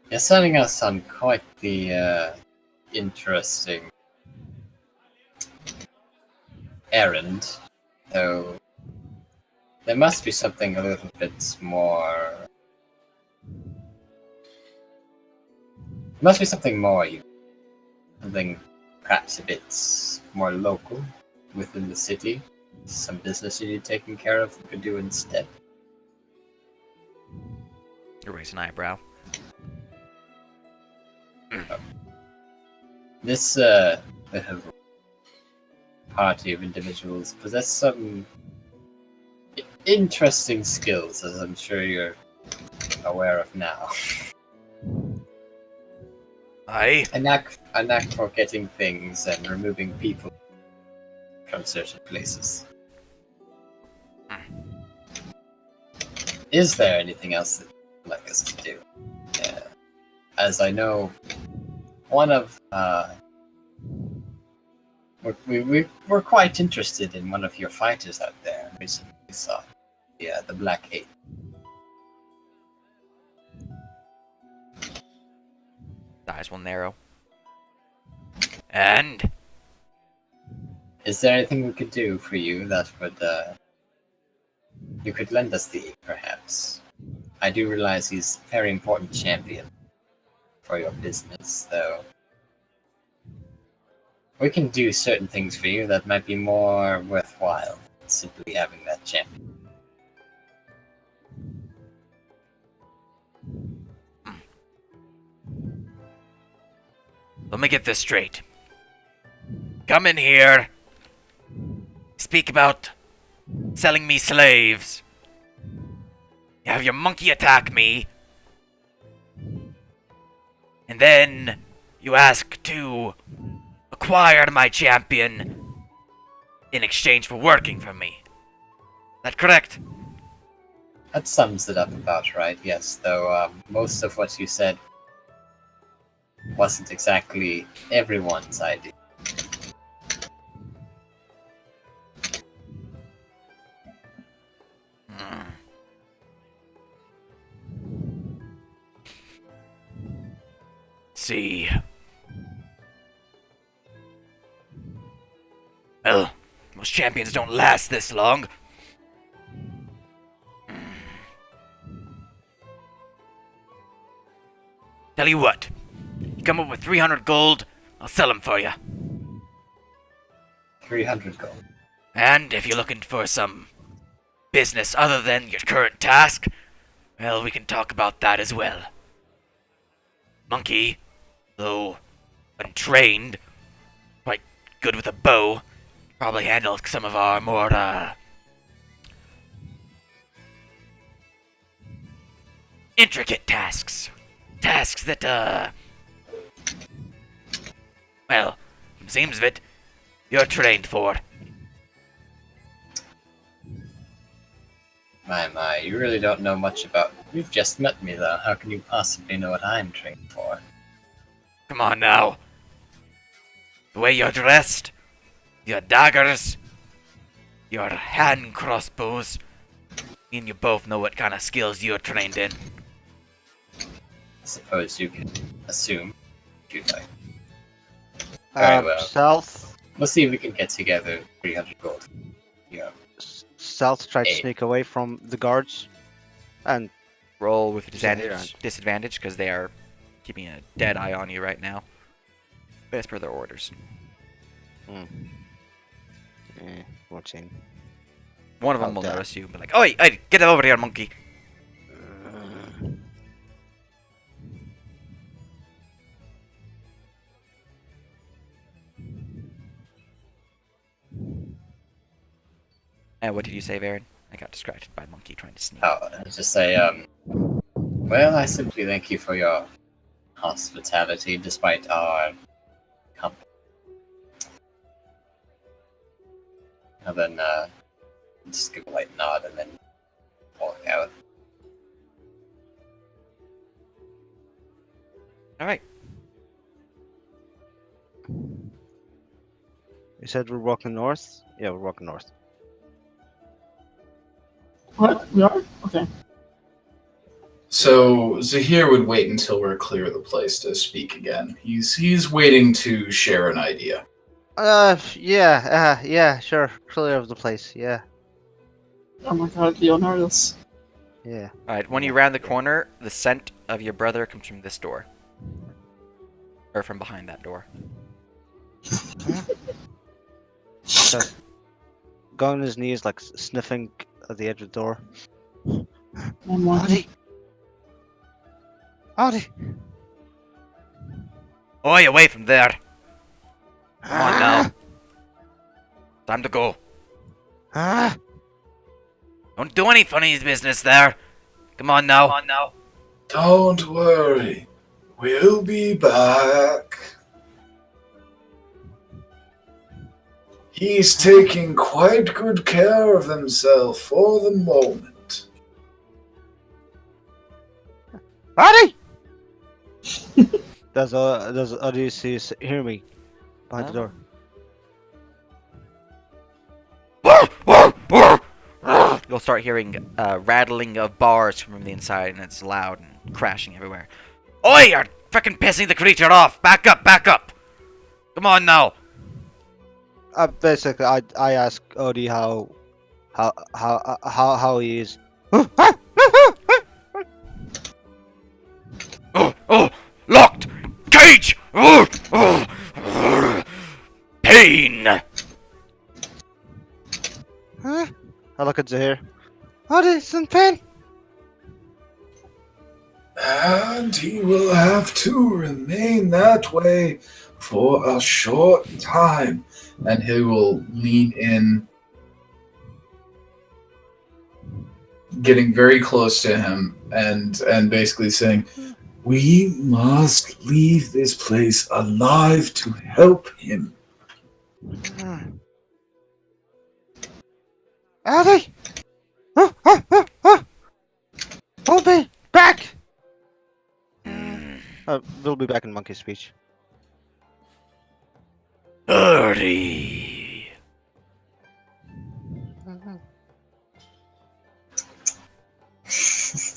You're sending us on quite the interesting errand, though there must be something a little bit more. Must be something more, something perhaps a bit more local within the city. Some business you need taken care of you could do instead. You're raising an eyebrow. This little party of individuals possess some interesting skills, as I'm sure you're aware of now. Aye. A knack for getting things and removing people from certain places. Is there anything else that you'd like us to do? As I know, one of we're quite interested in one of your fighters out there. Recently saw, the Black Eight. The eyes will narrow. And Is there anything we could do for you that would you could lend us the aid, perhaps? I do realize he's a very important champion for your business, though. We can do certain things for you that might be more worthwhile than simply having that champion. let me get this straight. Come in here. Speak about selling me slaves. You have your monkey attack me. And then you ask to acquire my champion in exchange for working for me. Is that correct? That sums it up about right, yes, though most of what you said wasn't exactly everyone's idea. See. Well, most champions don't last this long. Tell you what, you come up with 300 gold, I'll sell them for you. 300 gold. And if you're looking for some business other than your current task, well, we can talk about that as well. Monkey, though untrained, quite good with a bow, probably handle some of our more, intricate tasks. Tasks that, well, from the seems of it, you're trained for. My, you really don't know much about... You've just met me, though. How can you possibly know what I'm trained for? Come on now. The way you're dressed, your daggers, your hand crossbows, me and you both know what kind of skills you're trained in. I suppose you can assume if you'd like. Very well. Stealth, We'll see if we can get together 300 gold. Yeah. Stealth, try to Hey. sneak away from the guards. And Roll with Zahir. disadvantage because they are keeping a dead eye on you right now. As per their orders. watching. One of them will damn. notice you and be like, "Oi, oi, get over here, monkey!" And what did you say, Varen? I got distracted by monkey trying to sneak. Oh, I'll just say, well, I simply thank you for your hospitality despite our company. And then, just give a light nod and then walk out. Alright. You said we're walking north? Yeah, we're walking north. What? We are? Okay. So Zahir would wait until we're clear of the place to speak again. He's waiting to share an idea. Yeah, sure. Clear of the place, yeah. Oh my god, Leonardo's. Yeah. Alright, when you round the corner, the scent of your brother comes from this door. Or from behind that door. So, going on his knees, like sniffing at the edge of the door. One more. Howdy! Oi, away from there! Come on now. Time to go. Don't do any funny business there. Come on now. Don't worry. We'll be back. He's taking quite good care of himself for the moment. Howdy! does Odysseus hear me behind the door? You'll start hearing rattling of bars from the inside, and it's loud and crashing everywhere. Oi, you're fucking pissing the creature off! Back up, back up! Come on now! Basically, I ask Odie how he is. Oh, locked! Cage! Pain! Huh? I look at Zahir. Odie, it's in pain. And he will have to remain that way for a short time. And he will lean in, getting very close to him, and basically saying, "We must leave this place alive to help him." Odie! We'll be back! We'll be back in monkey speech. Birdie!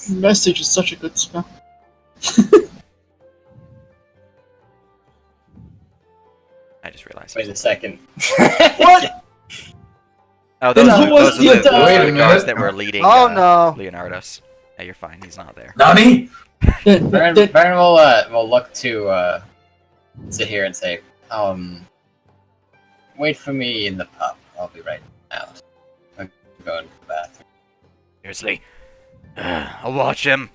Message is such a good spell. I just realized. Wait a second. What? Oh, Then those who are was the the attacker? Wait a guards minute. that were leading Oh no! Leonardo's. Yeah, you're fine. He's not there. Nani? Baron will look to Zahir and say, wait for me in the pub. I'll be right out. I'm going to the bathroom. Seriously. I'll watch him.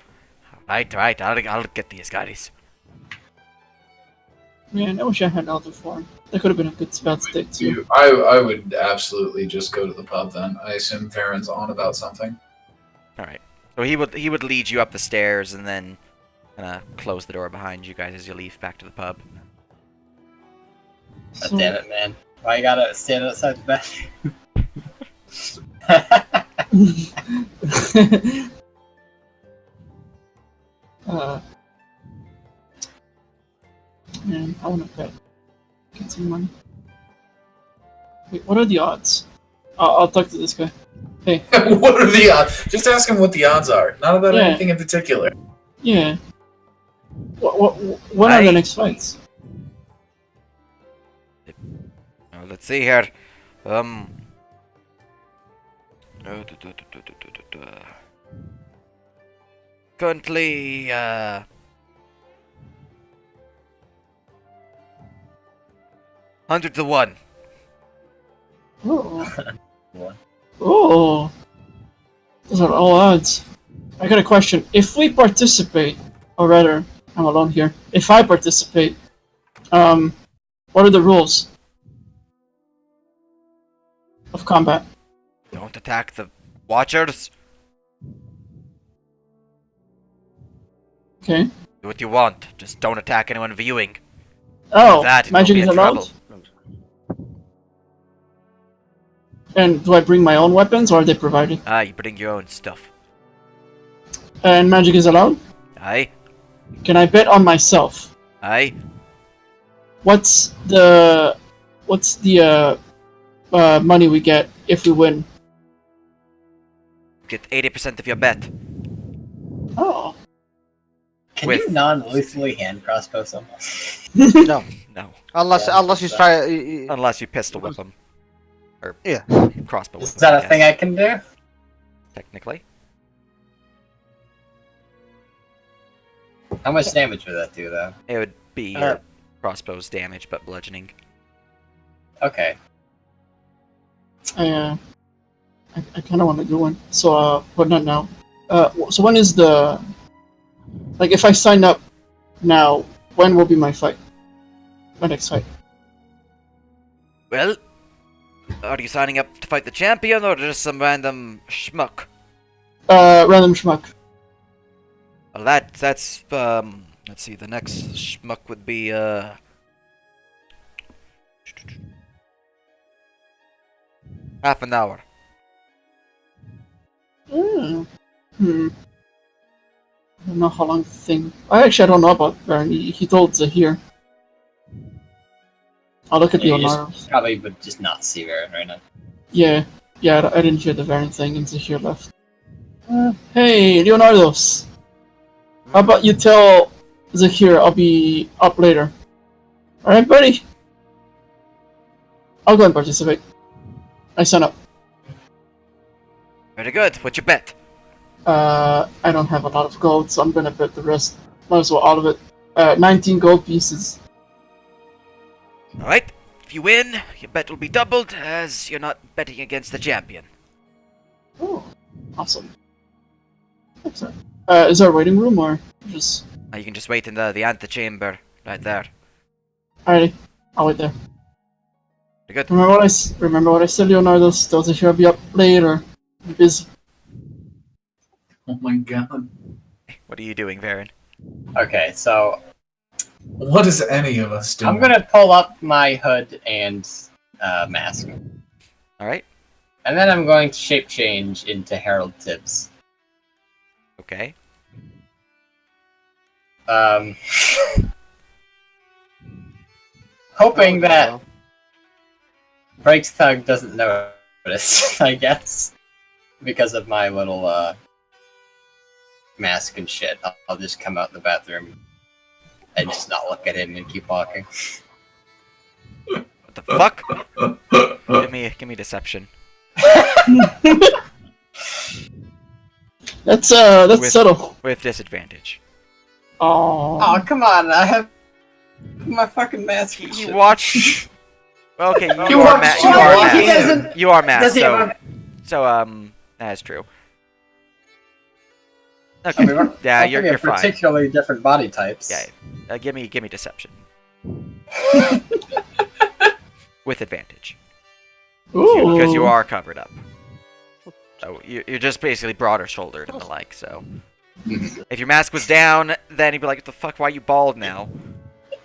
Right, I'll get these guys. Man, I wish I had Elder Form. That could have been a good spell to take too. I would absolutely just go to the pub then. I assume Varen's on about something. Alright. So he would lead you up the stairs and then close the door behind you guys as you leave back to the pub. God So- damn it, man. Why you gotta stand outside the bathroom? Man, I want to bet. Get some money. Wait, what are the odds? I'll talk to this guy. Hey, What are the odds? Just ask him what the odds are. Not about Yeah. anything in particular. yeah. What are the next fights? Let's see here. Currently, 100 to 1. Oh. What? Oh. Those are all odds. I got a question. If we participate, or rather, I'm alone here. If I participate, what are the rules of combat? Don't attack the Watchers. Okay. Do what you want. Just don't attack anyone viewing. Oh, That magic will is be in allowed? trouble. And do I bring my own weapons, or are they provided? You bring your own stuff. And magic is allowed? Aye, Can I bet on myself? aye. What's the money we get if we win? Get 80% of your bet. Oh. Can With- you non-lethally hand crossbow someone? No, No, unless Yeah, unless you that's try. unless you pistol whip them. Yeah. Crossbow whip Is 'em, that a guess, thing I can do? technically. How much damage would that do, though? It would be your crossbow's damage, but bludgeoning. Okay. I kind of want to do one. So, but not now. So when is the... Like, if I sign up now, when will be my fight? My next fight? Well, are you signing up to fight the champion or just some random schmuck? Random schmuck. Well, that's let's see. The next schmuck would be half an hour. I don't know how long the thing... I don't know about Baron. He told Zahir. I'll look at Yeah, the you Onara. just probably would just not see Varen right now. Yeah, I didn't hear the Baron thing and Zahir left. Hey, Leonardos! How about you tell Zahir I'll be up later? Alright, buddy? I'll go and participate. I sign up. Very good. What's your bet? I don't have a lot of gold, so I'm gonna bet the rest. Might as well all of it. 19 gold pieces. All right. If you win, your bet will be doubled, as you're not betting against the champion. Oh, awesome. Excellent. Is there a waiting room or just... You can just wait in the antechamber right there. Alrighty, I'll wait there. Very good. Remember what I said, Leonardo? Still to sure I'll be up later. I'm busy. Oh my god. What are you doing, Varen? Okay, so What is any of us doing? I'm gonna pull up my hood and mask, All right. and then I'm going to shape change into Harold Tibbs. Okay. Hoping that Breaks Thug doesn't notice, I guess, because of my little mask and shit. I'll just come out the bathroom and just not look at him and keep walking. What the fuck? Give me deception. That's With- subtle. With disadvantage. Oh. Oh, come on, I have my fucking mask and You shit. watch. Well, okay, you You are watch- mad. you You are watch- he mad. doesn't- You are mad. does he have So that's true. I Okay. mean, we're Yeah, talking you're of fine. particularly different body types. Yeah. Give me deception with advantage Ooh. because you are covered up. So you're just basically broader shouldered and the like. So if your mask was down, then you'd be like, "What the fuck? Why are you bald now?"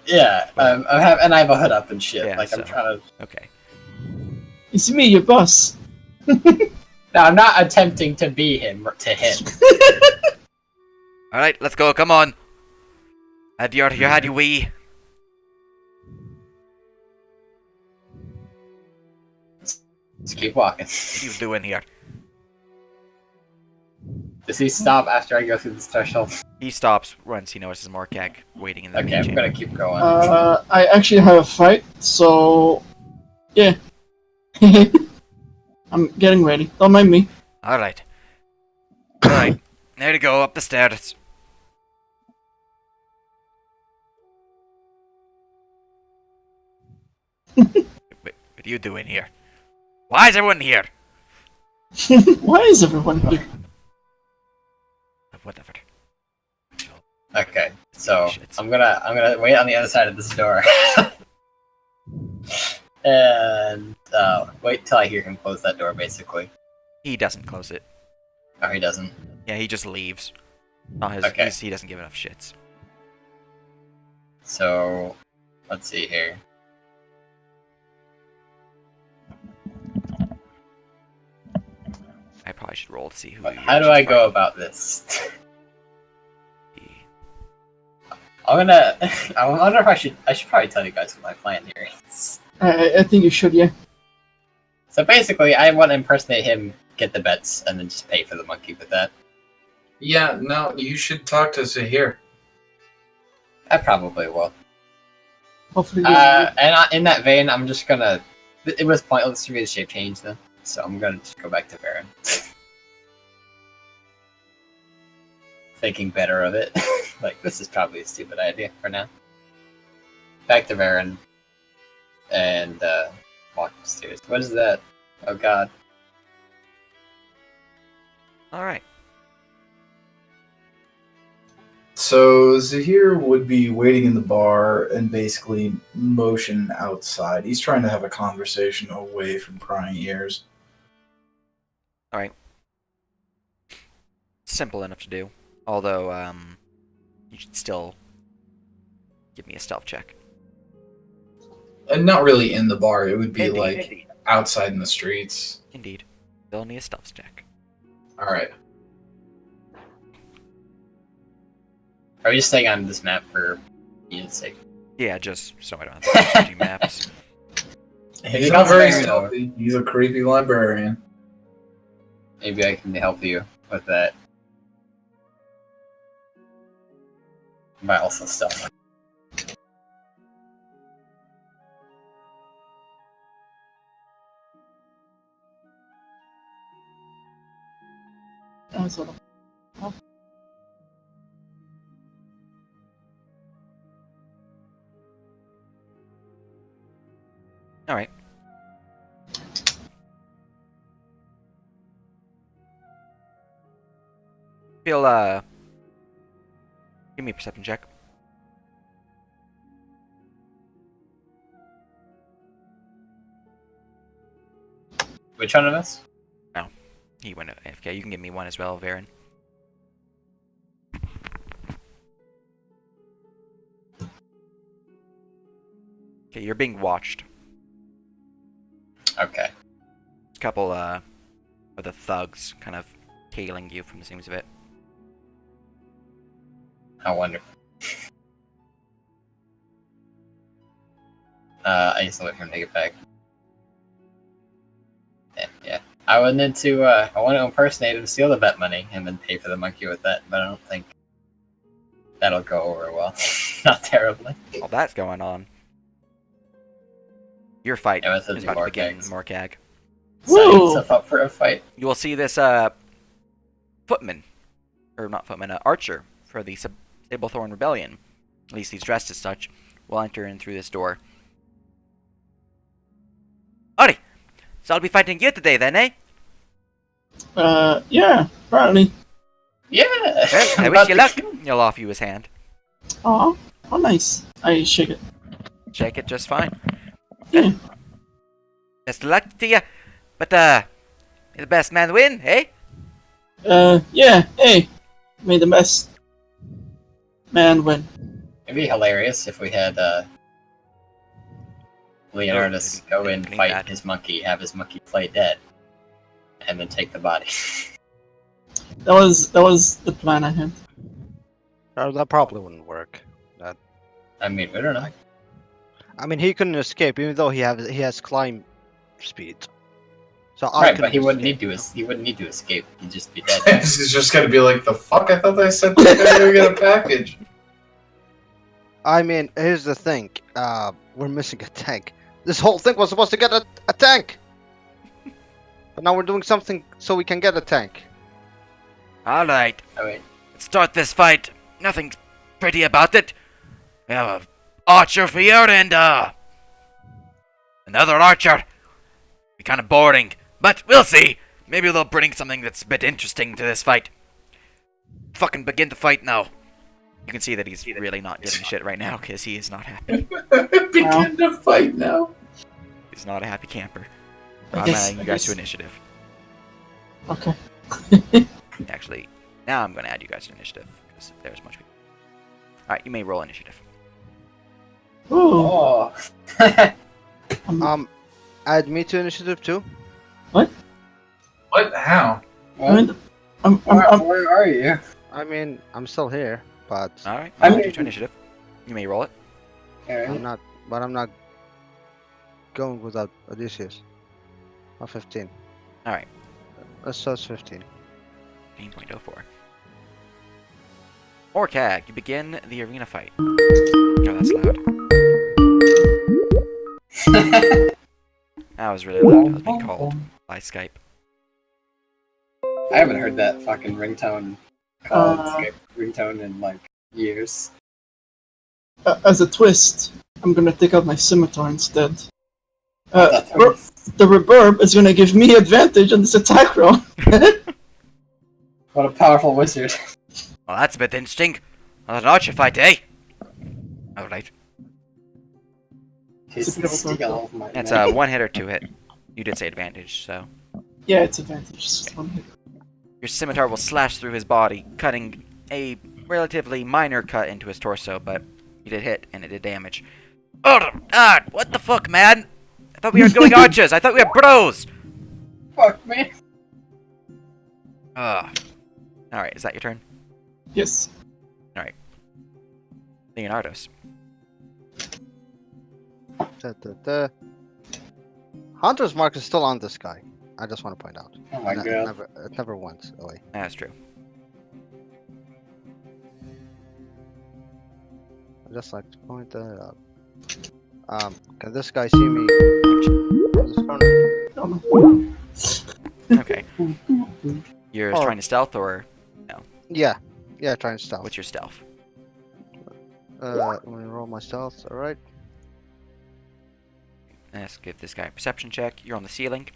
Yeah, I have a hood up and shit. Yeah, like I'm so- trying to. Okay. It's me, your boss. No, I'm not attempting to be him to him. All right, let's go. Come on. Had your wee. Just keep walking. What are you doing here? Does he stop after I go through this threshold? He stops once he notices Morkag waiting in the Okay, I'm chamber. gonna keep going. I actually have a fight, so... Yeah, I'm getting ready. Don't mind me. Alright. Alright. There you go, up the stairs. What are you doing here? Why is everyone here? Why is everyone here? Whatever. Okay, so Shit. I'm gonna wait on the other side of this door, and wait till I hear him close that door. Basically, He doesn't close it. oh, he doesn't. Yeah, he just leaves. Not his, Okay. he doesn't give enough shits. So, let's see here. I probably should roll to see who. How do I go about this? fight. I wonder if I should probably tell you guys what my plan here is. I think you should, yeah. So basically, I want to impersonate him, get the bets, and then just pay for the monkey with that. Yeah, no, you should talk to Zahir. I probably will. Hopefully, In that vein, I'm just gonna. It was pointless for me to shape change then, so I'm gonna just go back to Baron. Thinking better of it. Like, this is probably a stupid idea for now. Back to Baron. And, walk upstairs. What is that? Oh god. Alright. So Zahir would be waiting in the bar and basically motion outside. He's trying to have a conversation away from prying ears. Alright. Simple enough to do. Although, you should still give me a stealth check. And not really in the bar. It would be Indeed. like outside in the streets. Indeed. Still need a stealth check. All right. Are we just staying on this map for Ian's sake? Yeah, just so I don't have to do maps. He's you not don't very say no. stealthy. He's a creepy librarian. Maybe I can help you with that. Buy also stuff. sort of. Alright. Feel, give me a perception check. Which one of us? He went AFK. You can give me one as well, Varen. Okay, you're being watched. Okay. A couple, of the thugs kind of tailing you from the seams of it. How wonderful. I used to let him take it back. Yeah. I wanted to, I want to impersonate him, steal the bet money, and then pay for the monkey with that, but I don't think that'll go over well. Not terribly. While that's going on, your fight Yeah, with the is about to begin, Morcags. Morcag. Signing Woo! yourself up for a fight. You will see this, footman, or not footman, archer for the Sablethorn Rebellion. At least he's dressed as such. Will enter in through this door. Howdy! So I'll be fighting you today then, eh? Yeah, apparently. Yeah! Well, I I'm wish about you to luck. kill- He'll offer you his hand. Aw, oh nice. I shake it. Shake it just fine. Yeah. Best of luck to you. But, may the best man win, eh? Yeah, hey. May the best man win. It'd be hilarious if we had, Leonardus go in, Opening fight that. his monkey, have his monkey play dead, and then take the body. That was the plan I had. That probably wouldn't work. I mean, we don't know. I mean, he couldn't escape, even though he has climb speed. So I Right, but couldn't he wouldn't escape. need to. He wouldn't need to escape. He'd just be dead. He's just gonna be like, the fuck? I thought I said that I was gonna get a package. I mean, here's the thing. We're missing a tank. This whole thing was supposed to get a tank. But now we're doing something so we can get a tank. Alright, Oh, wait. let's start this fight. Nothing pretty about it. We have a archer here and, another archer. Be kind of boring, but we'll see. Maybe they'll bring something that's a bit interesting to this fight. Fucking begin the fight now. You can see that he's really not giving a shit right now because he is not happy. Begin to fight now. He's not a happy camper. I I'm guess- adding you I guys to guess- initiative. Okay. Actually, now I'm going to add you guys to initiative because there's much. Alright, you may roll initiative. Ooh. Oh. Add me to initiative too. What? How? I mean, Where are you? I mean, I'm still here, but Alright, I I'll add you mean- to initiative. You may roll it. I'm not. But I'm not going without Odysseus. Oh, 15. Alright, So it's 15. 15.04. Orcag, you begin the arena fight. Oh, that's loud. That was really loud. I was being called by Skype. I haven't heard that fucking ringtone called Uh, Skype ringtone in like years. as a twist, I'm gonna take out my scimitar instead. That Re- the reverb is gonna give me advantage on this attack roll. What a powerful wizard. Well, that's a bit interesting. Well, an archer fight, eh? Alright. He's It's a bit of a steal of my It's man. a one hit or two hit. You did say advantage, so. Yeah, it's advantage. It's just one hit. Your scimitar will slash through his body, cutting a relatively minor cut into his torso, but you did hit and it did damage. Oh, God! What the fuck, man? I thought we were going archers! I thought we were bros! Fuck me. Ugh. Alright, is that your turn? Yes. Leonardo's. Hunter's mark is still on this guy. I just want to point out. Oh my And god. it never went away. That's true. I just like to point that out. Can this guy see me from this corner? Oh, no. Okay. You're Oh. trying to stealth, or Yeah. Yeah, trying to stealth. what's your stealth? I'm gonna roll my stealth, alright. Let's give this guy a perception check. You're on the ceiling.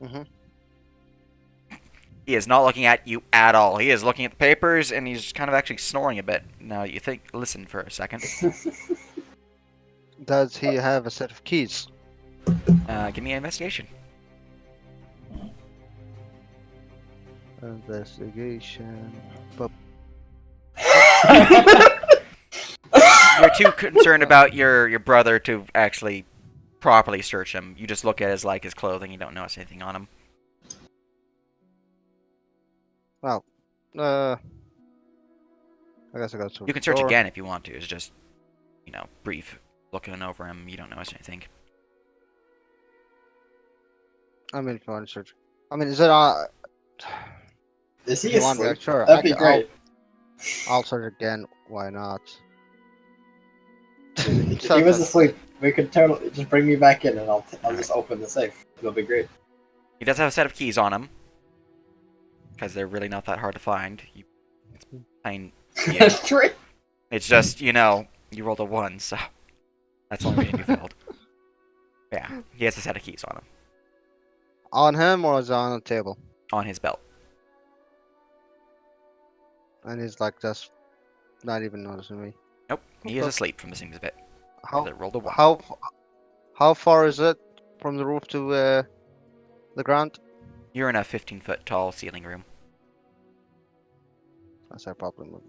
Mhm. He is not looking at you at all. He is looking at the papers, and he's kind of actually snoring a bit. Now, you think, listen for a second. Does he have a set of keys? Give me an investigation. Investigation. You're too concerned about your brother to actually properly search him. You just look at his clothing. You don't notice anything on him. I guess I got to. You can search again if you want to. It's just, brief looking over him. You don't notice anything. I mean, if you want to search. I mean, is it on? Is he You want me? asleep? Sure. That'd be great. I'll search again. Why not? If he was asleep, we could totally just bring me back in and I'll just open the safe. It'll be great. He does have a set of keys on him. Because they're really not that hard to find. It's plain. Yeah. True. It's just, you rolled a 1, so. That's the only reason you failed. Yeah, he has a set of keys on him. On him or is it on the table? On his belt. And he's like just not even noticing me. Nope, he is Okay. asleep from the seams of it. How It rolled a 1. how far is it from the roof to the ground? You're in a 15-foot tall ceiling room. That's our problem.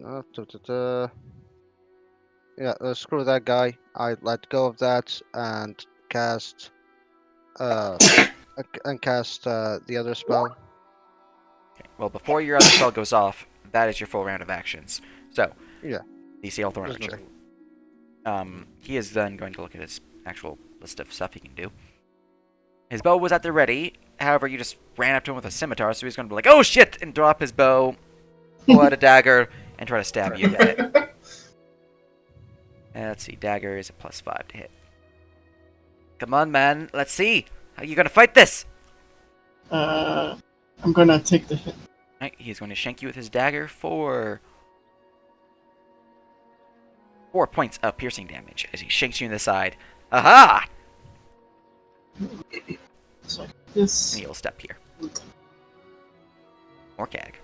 Yeah, screw that guy. I let go of that and cast the other spell. Okay. Well, before your other spell goes off, that is your full round of actions. So, Yeah. DC Thorn There's Archer. nothing. He is then going to look at his actual list of stuff he can do. His bow was at the ready. However, you just ran up to him with a scimitar, so he's going to be like, "Oh shit!" and drop his bow, pull out a dagger, and try to stab you at it. Let's see, dagger is a +5 to hit. Come on, man. Let's see. How you gonna fight this? I'm gonna take the hit. Alright, he's going to shank you with his dagger for 4 points of piercing damage as he shanks you in the side. Aha! So this And he'll step here. More gag.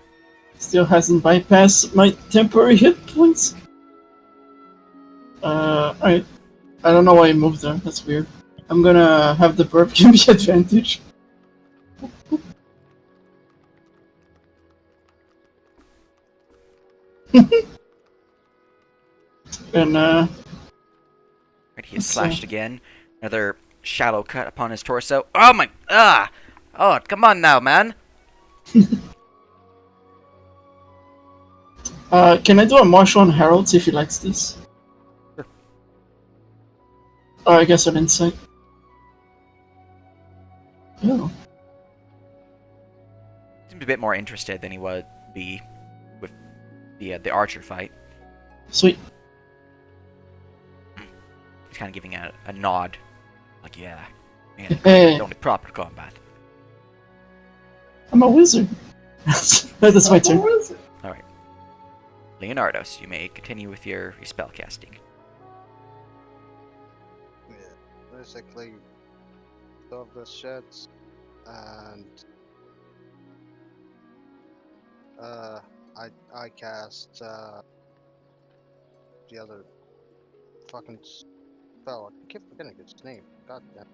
still hasn't bypassed my temporary hit points. I don't know why I moved there. That's weird. I'm gonna have the burp give me advantage. And Right, he is Let's, slashed again. Another shallow cut upon his torso. Oh my! Ah! Oh, come on now, man! can I do a martial on Harold, see if he likes this? Sure. Oh, I guess an insight. Oh. Seems a bit more interested than he would be with the archer fight. Sweet. He's kind of giving a nod. Like, yeah. Hey. Only proper combat. I'm a wizard. That's my turn. Alright. Leonardos, you may continue with your spell casting. Yeah, basically, of the sheds, and I cast the other fucking spell. I keep forgetting its name. God damn.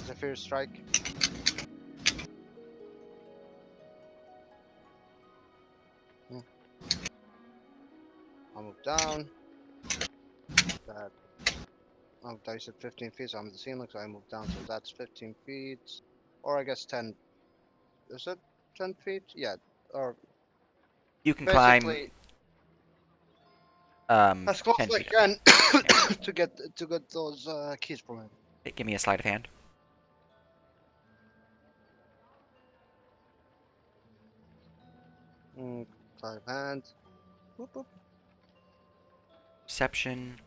Zephyr Strike. I'll move down. That. Oh, I said 15 feet, so I'm at the ceiling, so I move down, so that's 15 feet. Or I guess 10. Is it 10 feet? Yeah. Or You can climb basically as as close 10 as I feet. can to get those keys from him. Give me a sleight of hand. Sleight of hand. Whoop, whoop. Perception.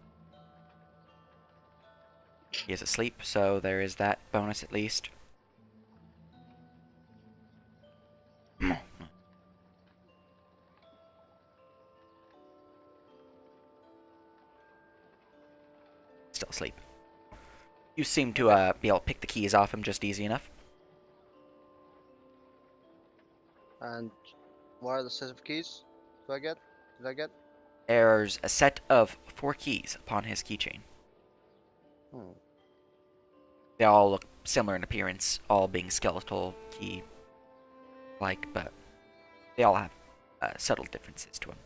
He is asleep, so there is that bonus at least. Still asleep. You seem to be able to pick the keys off him just easy enough. And what are the set of keys? Do I get? Did I get? There's a set of 4 keys upon his keychain. Hmm. They all look similar in appearance, all being skeletal key-like, but they all have subtle differences to them.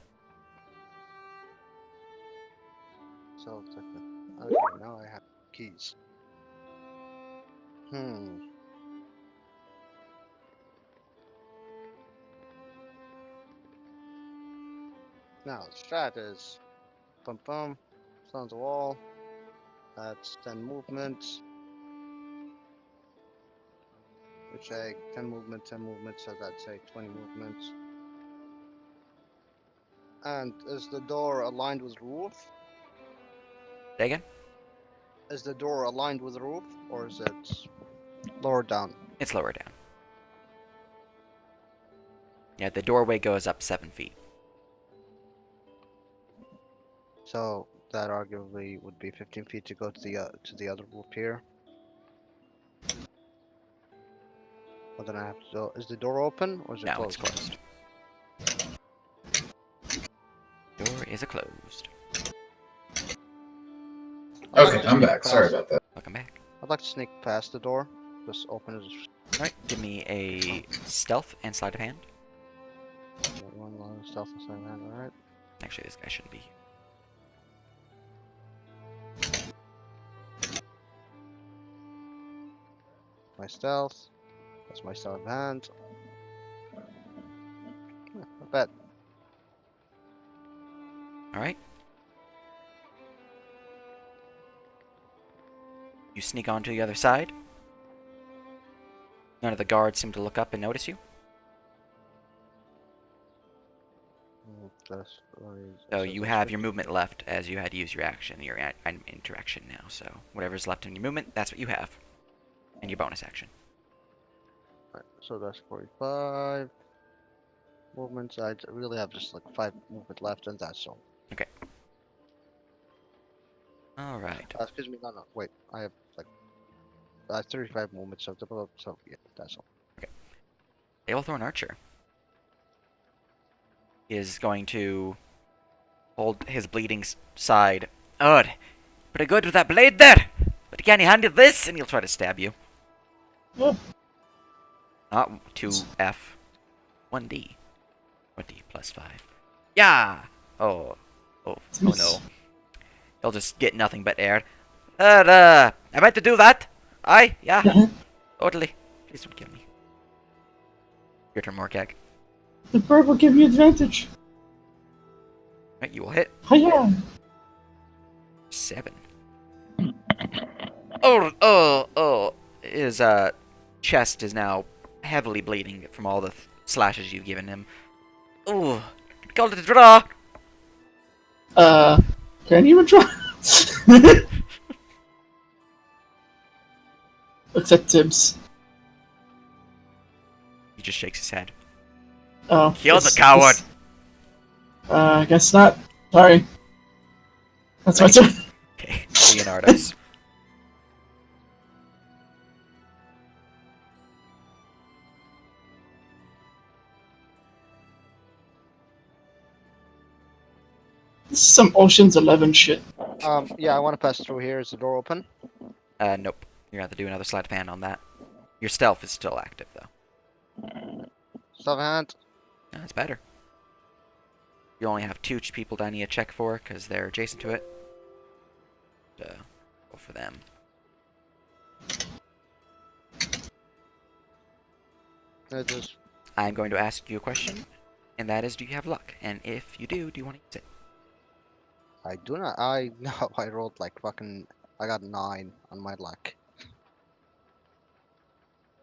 So okay, now I have keys. Now the strat is bum bum, on the wall. That's 10 movements. Which I 10 movement, so that's a 20 movements. And is the door aligned with the roof? Say again? Is the door aligned with the roof, or is it lower down? It's lower down. Yeah, the doorway goes up 7 feet. So that arguably would be 15 feet to go to the other roof here. But then I have to go. Is the door open or is it No, closed? it's closed. Door is closed. Okay, I'm back. Sorry about that. Welcome back. I'd like to sneak past the door. Just open it. Alright, give me a stealth and sleight of hand. One stealth and sleight of hand. All right. Actually, this guy shouldn't be here. My stealth. That's my stealth of hand. I bet. Alright. You sneak onto the other side. None of the guards seem to look up and notice you. So you have your movement left as you had to use your action. Your interaction now. So whatever's left in your movement, that's what you have. And your bonus action. So that's 45 movements. I really have just like 5 movement left, and that's all. All right. Excuse me, no, wait. I have like 35 movements of the so yeah, that's all. They will throw an archer. He is going to hold his bleeding side. Oh, pretty good with that blade there. But can you handle this? And he'll try to stab you. Yeah. Not 2F. 1D. 1D plus 5. Yeah! Oh. Oh no. He'll just get nothing but air. I meant to do that. Yeah. Totally. Please don't kill me. Your turn, Morkag. The bird will give you advantage. Right, you will hit. Hiya! 7. Oh. His chest is now heavily bleeding from all the slashes you've given him. Oh, called it a draw. Can't even try. Looks at Tibbs. He just shakes his head. Oh, Kill the coward. I guess not. Sorry. That's my turn. Okay, Leonardo's. This is some Ocean's 11 shit. Yeah, I want to pass through here. Is the door open? Nope. You're gonna have to do another sleight of hand on that. Your stealth is still active, though. Stuff hand. That's better. You only have 2 people that I need to check for, because they're adjacent to it. Go for them. Just I'm going to ask you a question, and that is, do you have luck? And if you do you want to use it? I do not. I no. I rolled like fucking. I got 9 on my luck.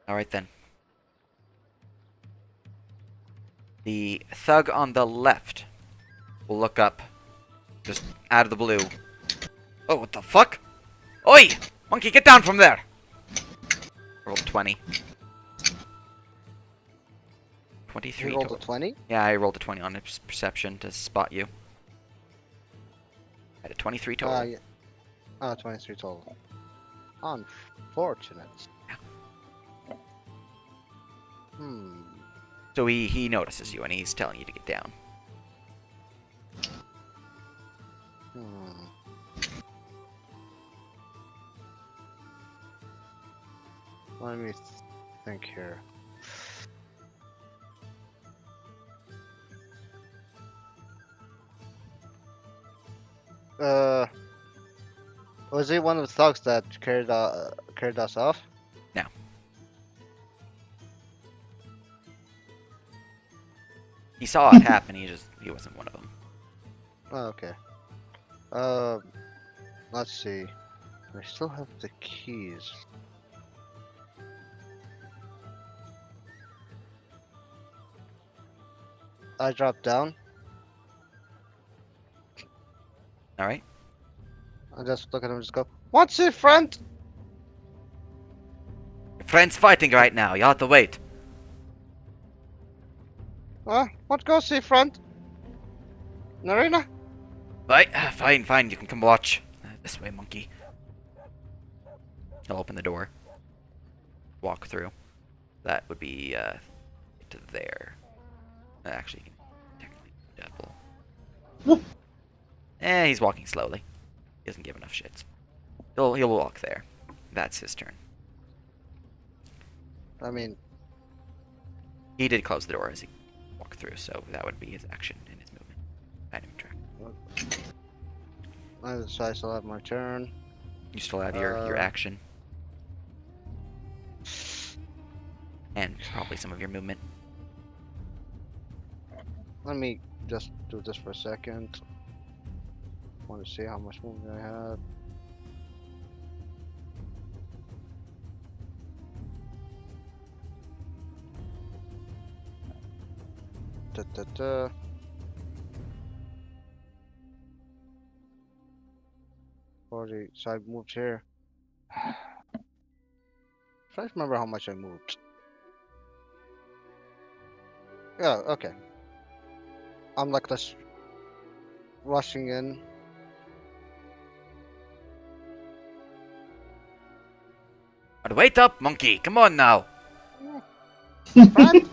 Alright then. The thug on the left will look up, just out of the blue. Oh, what the fuck? Oi! Monkey, get down from there! Rolled 20. 23 You rolled a total. 20. Yeah, I rolled a 20 on its perception to spot you. I had a 23 total. Yeah. 23 total. Unfortunate. So he notices you and he's telling you to get down. Let me think here. Was he one of the thugs that carried us off? No. He saw it happen, he wasn't one of them. Oh, okay. Let's see. I still have the keys. I drop down. Alright? I just look at him and just go, "What's it, friend?" Your friend's fighting right now, you have to wait. What goes, see, friend? Narina? Right, fine, you can come watch. This way, monkey. He'll open the door. Walk through. That would be, to there. Actually, you can technically double. He's walking slowly. He doesn't give enough shits. He'll walk there. That's his turn. I mean, He did close the door as he walked through, so that would be his action and his movement. I didn't track. so I still have my turn. You still have your action. And probably some of your movement. Let me just do this for a second. Want to see how much movement I have. Da, da, da. So I moved here. Try to remember how much I moved. Yeah, okay. I'm like just rushing in. But wait up, monkey! Come on now! Friend?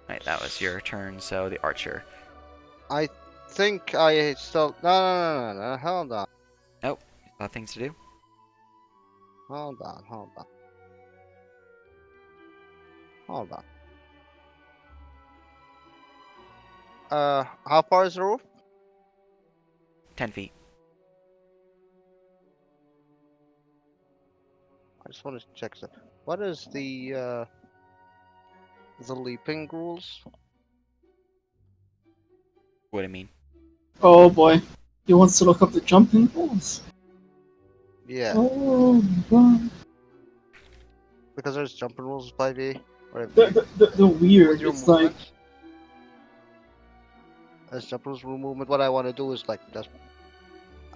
Right, that was your turn, so the archer. I think I still. No. Hold on. Nope. Still have things to do. Hold on. How far is the roof? 10 feet. I just want to check that. What is the leaping rules? What do you mean? Oh boy. He wants to look up the jumping rules. Yeah, Oh god. because there's jumping rules 5e. The weird. It's like As jumping rules movement, what I want to do is like just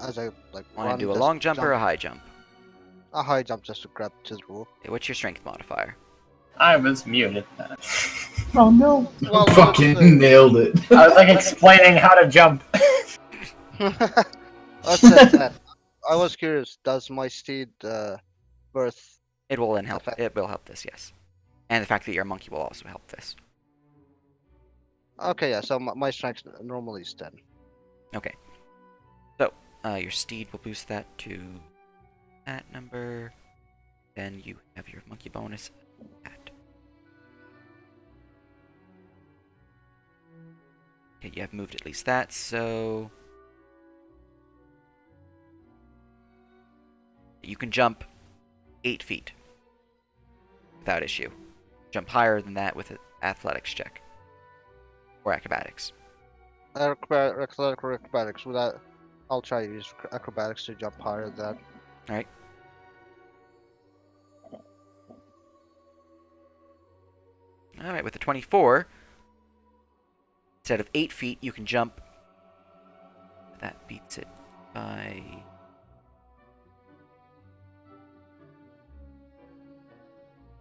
as I like Want run, to do a just long jump or a high jump? a high jump just to grab to the roof. Okay, what's your strength modifier? I was muted. oh no. Well, Fucking nailed it. I was like explaining how to jump. I said that. I was curious. Does my steed birth? It will help. Effect. It will help this, yes. And the fact that you're a monkey will also help this. Okay, yeah. So my strength normally is 10. Okay. So, your steed will boost that to that number. Then you have your monkey bonus at. Okay, you have moved at least that, so you can jump 8 feet without issue. Jump higher than that with an athletics check or acrobatics. Acrobatics. Without, I'll try to use acrobatics to jump higher than that. All right. All right, with a 24, instead of 8 feet, you can jump. That beats it by.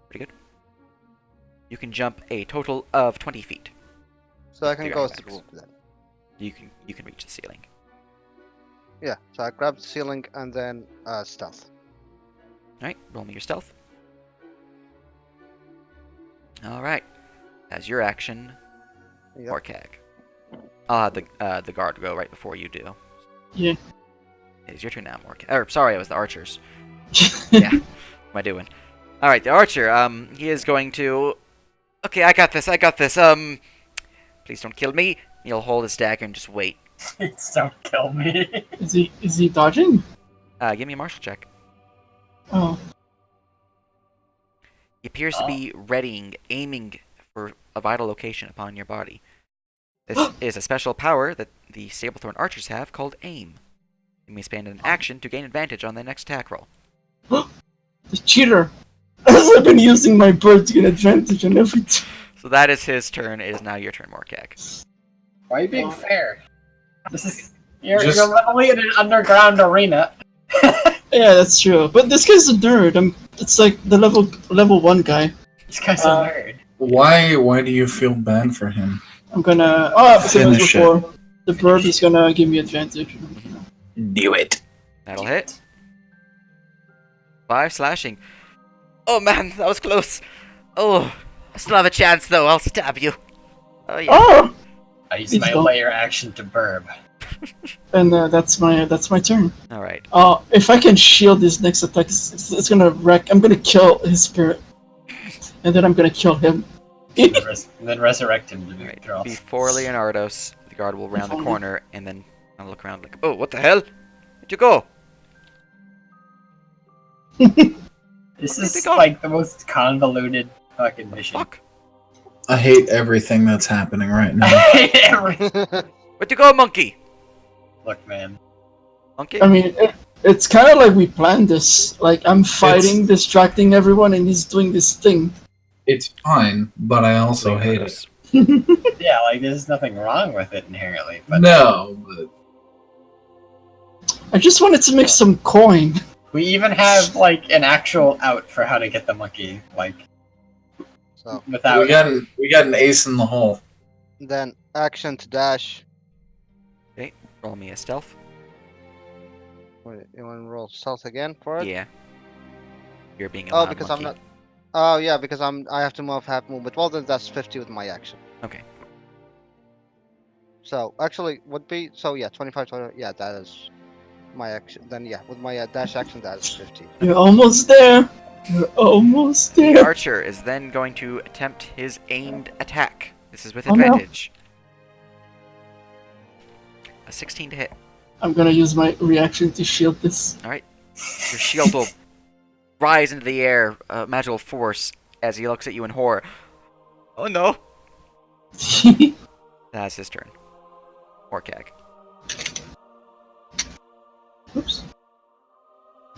Pretty good. You can jump a total of 20 feet. So I can Your go acrobatics. through then. You can reach the ceiling. Yeah. So I grab the ceiling and then stealth. All right, roll me your stealth. All right, as your action, Yep. Morkag. I'll have the guard go right before you do. Yeah. It is your turn now, Morkag. Or sorry, it was the archers. Yeah, what am I doing? All right, the archer. He is going to. Okay, I got this. Please don't kill me. He'll hold his dagger and just wait. Please don't kill me. Is he dodging? Give me a martial check. Oh. He appears to be readying, aiming for a vital location upon your body. This is a special power that the Stablethorn archers have called aim. You may spend an action to gain advantage on the next attack roll. The cheater! As I've been using my bird to get advantage on every time. So that is his turn. It is now your turn, Morkag. Why are you being fair? This is you're Just- literally in an underground arena. Yeah, that's true. But this guy's a nerd. It's like the level 1 guy. This guy's a nerd. Why do you feel bad for him? I'm gonna. Oh, same as Finish it. before. The bird is gonna give me advantage. Do it. That'll hit. 5 slashing. Oh man, that was close. Oh, I still have a chance though. I'll stab you. Oh yeah. Oh! I used my Please don't. layer action to burb. And that's my turn. All right. If I can shield his next attack, it's gonna wreck. I'm gonna kill his spirit, and then I'm gonna kill him. And then resurrect him to All right. draw. Before Leonardos, the guard will round the corner and then I'll look around like, oh, what the hell? Where'd you go? This Where'd they is go? like the most convoluted fucking mission. Fuck. I hate everything that's happening right now. Where'd you go, monkey? Look, man. Monkey? I mean, it's kind of like we planned this. Like I'm fighting, distracting everyone, and he's doing this thing. It's fine, but I also hate it. Yeah, like there's nothing wrong with it inherently, but No, but I just wanted to make some coin. we even have like an actual out for how to get the monkey. Like, So Without we got an ace in the hole. then action to dash. Okay, roll me a stealth. Wait, you want to roll stealth again for it? Yeah. You're being a Oh, loud because monkey. I'm not. Oh yeah, because I have to move half movement. Well, then that's 50 with my action. Okay. So actually, would be so yeah, 25, 20. Yeah, that is my action. Then yeah, with my dash action, that is 50. You're almost there. You're almost The there. archer is then going to attempt his aimed attack. This is with Oh, no. advantage. A 16 to hit. I'm gonna use my reaction to shield this. Your shield will rise into the air, magical force, as he looks at you in horror. Oh no! That's his turn. Orcag. Oops.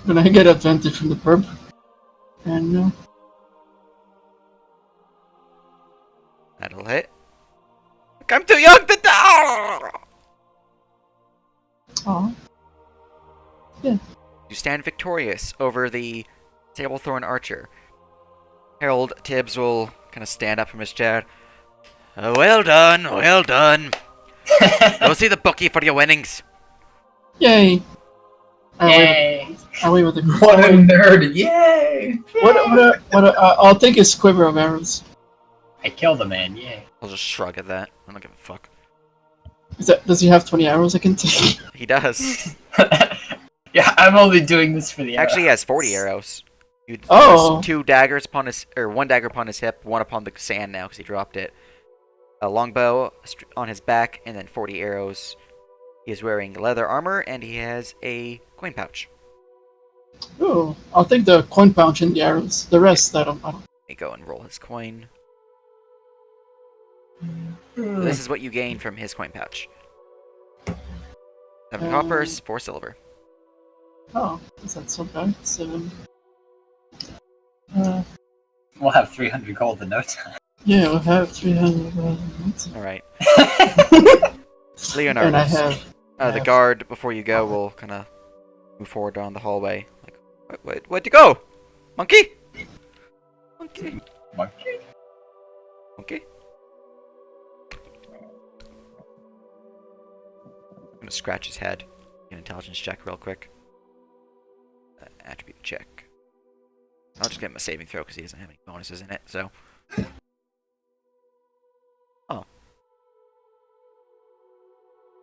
Then I get advantage from the perp. And That'll hit. Look, I'm too young to die! oh, You stand victorious over the Tablethorn Archer. Harold Tibbs will kind of stand up from his chair. Well done, well done. Go see the bookie for your winnings. yay! Yay! I wait with the What a nerd! Yay! I'll take his quiver of arrows. I killed a man, yay. I'll just shrug at that. I don't give a fuck. Does he have 20 arrows I can take? He does. Yeah, I'm only doing this for the Actually, he has 40 arrows. He Oh. has 2 daggers upon his, or 1 dagger upon his hip, 1 upon the sand now because he dropped it. A longbow on his back, and then 40 arrows. He is wearing leather armor, and he has a coin pouch. Oh, I'll take the coin pouch and the arrows. The rest, I don't. Let me go and roll his coin. This is what you gain from his coin pouch. 7 copper, 4 silver. Oh, is that so bad? 7. We'll have 300 gold in no time. Yeah, we'll have 300. Alright. And I Leonardus. have. The guard, before you go, will kind of move forward down the hallway. Like, where'd you go? Monkey? Monkey? Monkey? Monkey? I'm gonna scratch his head. An intelligence check real quick. Attribute check. I'll just give him a saving throw because he doesn't have any bonuses in it, so. Oh.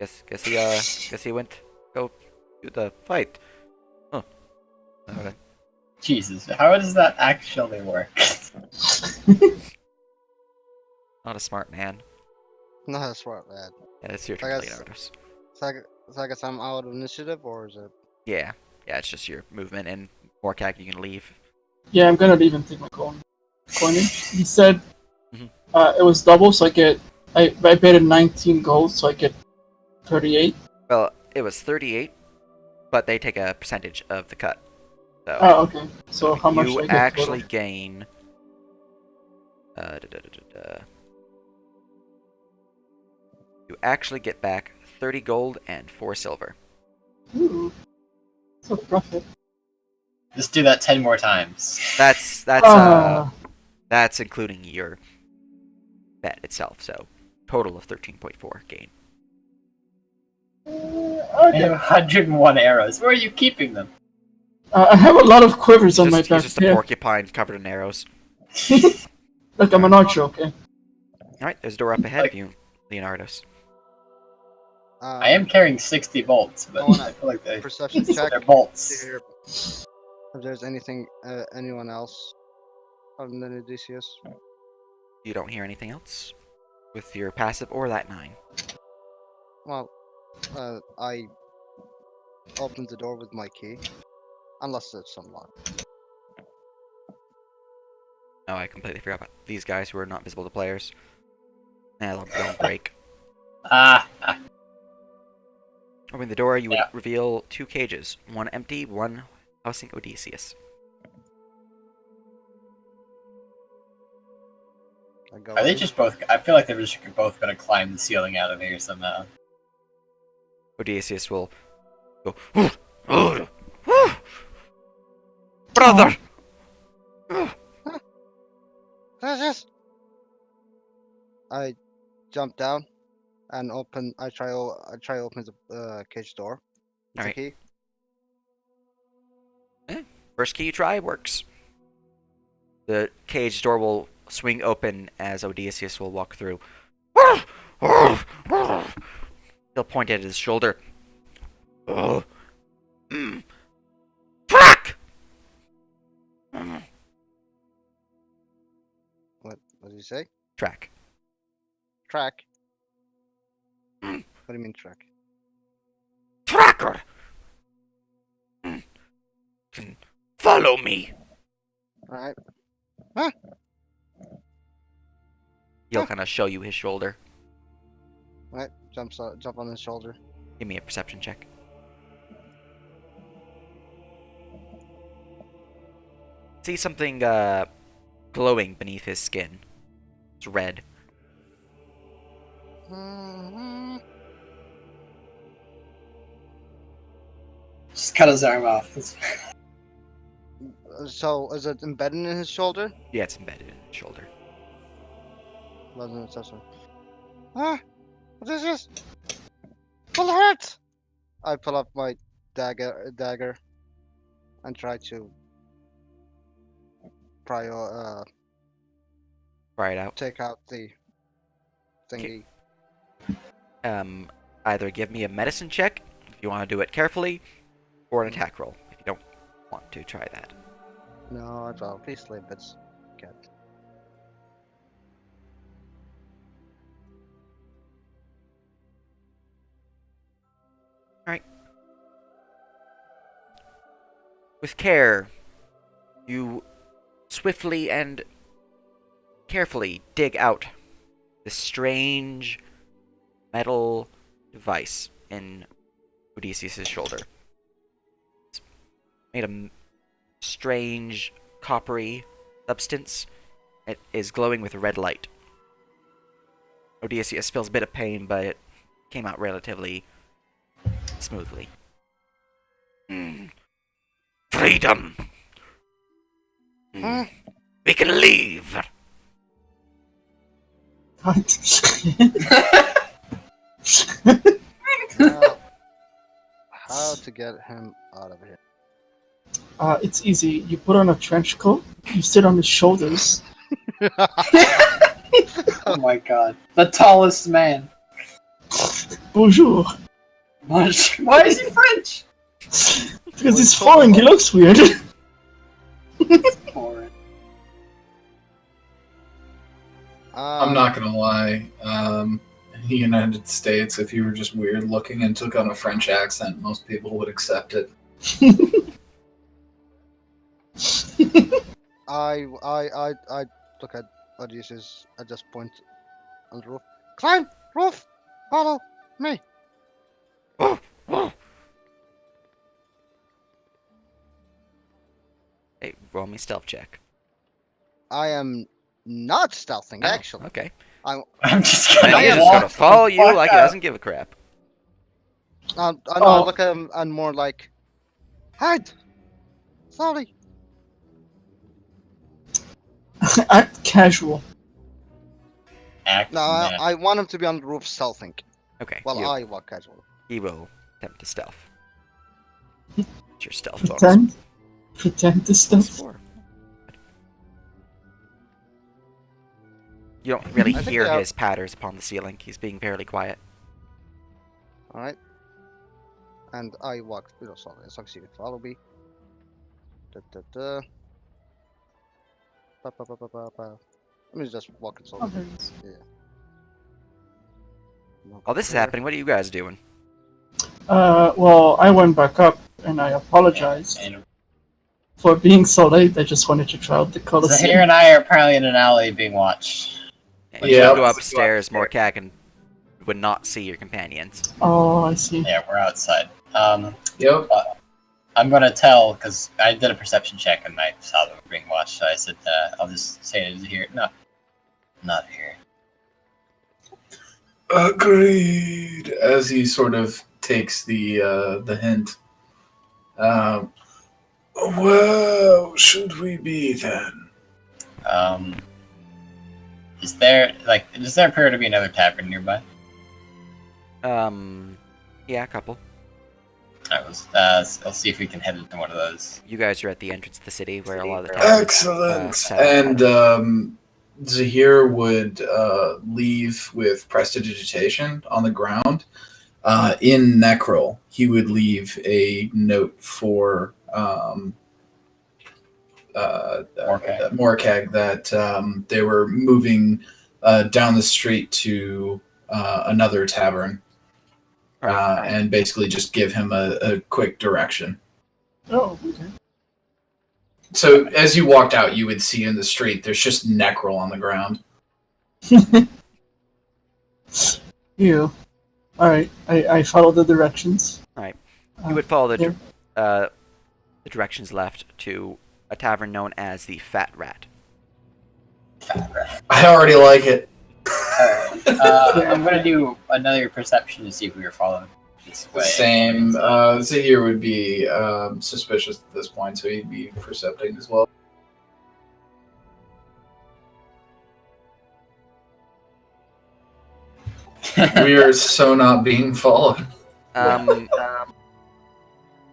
Guess he went go do the fight. Oh. Okay. Jesus, how does that actually work? Not a smart man. No, that's right, lad. Yeah, it's your I turn, guess- Leonardus. So I guess I'm out of initiative, or is it? Yeah, it's just your movement, and Morkak, you can leave. Yeah, I'm gonna leave and take my coinage. He said Mhm. It was double, so I paid 19 gold, so I get 38. Well, it was 38, but they take a percentage of the cut. So Oh, okay. So how much you I get actually total? gain. You actually get back 30 gold and 4 silver. Ooh, so profit. Just do that 10 more times. That's including your bet itself. So total of 13.4 gain. I Okay. have 101 arrows. Where are you keeping them? I have a lot of quivers on my He's back. just a porcupine covered in arrows. Look, I'm an archer, okay? Alright, there's a door up ahead of you, Leonardus. I am carrying 60 bolts, but I wanna- I feel like perception check. they're bolts. to hear if there's anything, anyone else other than Odysseus. You don't hear anything else with your passive or that 9. Well, I opened the door with my key, unless it's unlocked. Oh, I completely forgot about these guys who are not visible to players. They'll break. Opening the door, you would reveal 2 cages. One empty, one housing Odysseus. I go Are they in. just both? I feel like they're just both gonna climb the ceiling out of here somehow. Odysseus will go, brother! Odysseus, I jump down and open. I try open the cage door. With the Alright. key. First key you try works. The cage door will swing open as Odysseus will walk through. He'll point at his shoulder. Track! What did you say? Track. Track. What do you mean track? Tracker! Follow me! Alright. He'll kind of show you his shoulder. Right. Jump on his shoulder. Give me a perception check. See something glowing beneath his skin. It's red. Mhm. Just cut his arm off. So is it embedded in his shoulder? Yeah, it's embedded in his shoulder. Wasn't it so? Ah, what is this? Full hurt. I pull up my dagger, and try to pry Try it out. take out the thingy. Either give me a medicine check if you want to do it carefully, or an attack roll if you don't want to try that. No, I'd rather please sleep. It's cat. With care, you swiftly and carefully dig out this strange metal device in Odysseus' shoulder. It's made of strange coppery substance. It is glowing with red light. Odysseus feels a bit of pain, but it came out relatively smoothly. Freedom! Huh? We can leave! Now, how to get him out of here? It's easy. You put on a trench coat, you sit on his shoulders. Oh my god. The tallest man. Bonjour. Why is he French? Because he's falling, he looks weird. Boring. I'm not gonna lie. In the United States, if you were just weird looking and took on a French accent, most people would accept it. I look at Odysseus. I just point on the roof. Climb roof. Follow me. Hey, roll me stealth check. I am not stealthing, Oh, actually. Okay. I'm just Then gonna he's just walk gonna follow you fuck like he up. doesn't give a crap. I know. I Oh. look at him and more like, hide. Slowly. Act casual. Act No, man. I want him to be on the roof stealthing. Okay. While you- I walk casual. He will attempt to stealth. It's your stealth bonus. Pretend to Plus stuff. 4. You don't really I think hear they are- his patters upon the ceiling. He's being fairly quiet. Alright. And I walk slowly, as long as you can follow me. Da, da, da. Ba, ba, ba, ba, ba, ba. Let me just walk it slowly. Oh, there it is. Walk While this is there. happening, what are you guys doing? Well, I went back up and I apologized And for being so late. I just wanted to try out the Zahir Colosseum. and I are apparently in an alley being watched. You Yeah. go upstairs, Morkak, and would not see your companions. Oh, I see. Yeah, we're outside. Yep. I'm gonna tell because I did a perception check and I saw them being watched. So I said, "I'll just say it here." No, not here. Agreed. As he sort of takes the hint. Where should we be then? Is there appear to be another tavern nearby? Yeah, a couple. I'll see if we can head into one of those. You guys are at the entrance of the city where a lot of the towns. Excellent. set up. And Zahir would leave with prestidigitation on the ground. In Necrol, he would leave a note for Morkag that they were moving down the street to another tavern, and basically just give him a quick direction. Oh, okay. So as you walked out, you would see in the street there's just Necrol on the ground. Ew. Alright, I follow the directions. Alright. You would follow yeah. the directions left to a tavern known as the Fat Rat. I already like it. I'm gonna do another perception to see if we were following this way. Same. Zahir would be suspicious at this point, so he'd be percepting as well. We are so not being followed.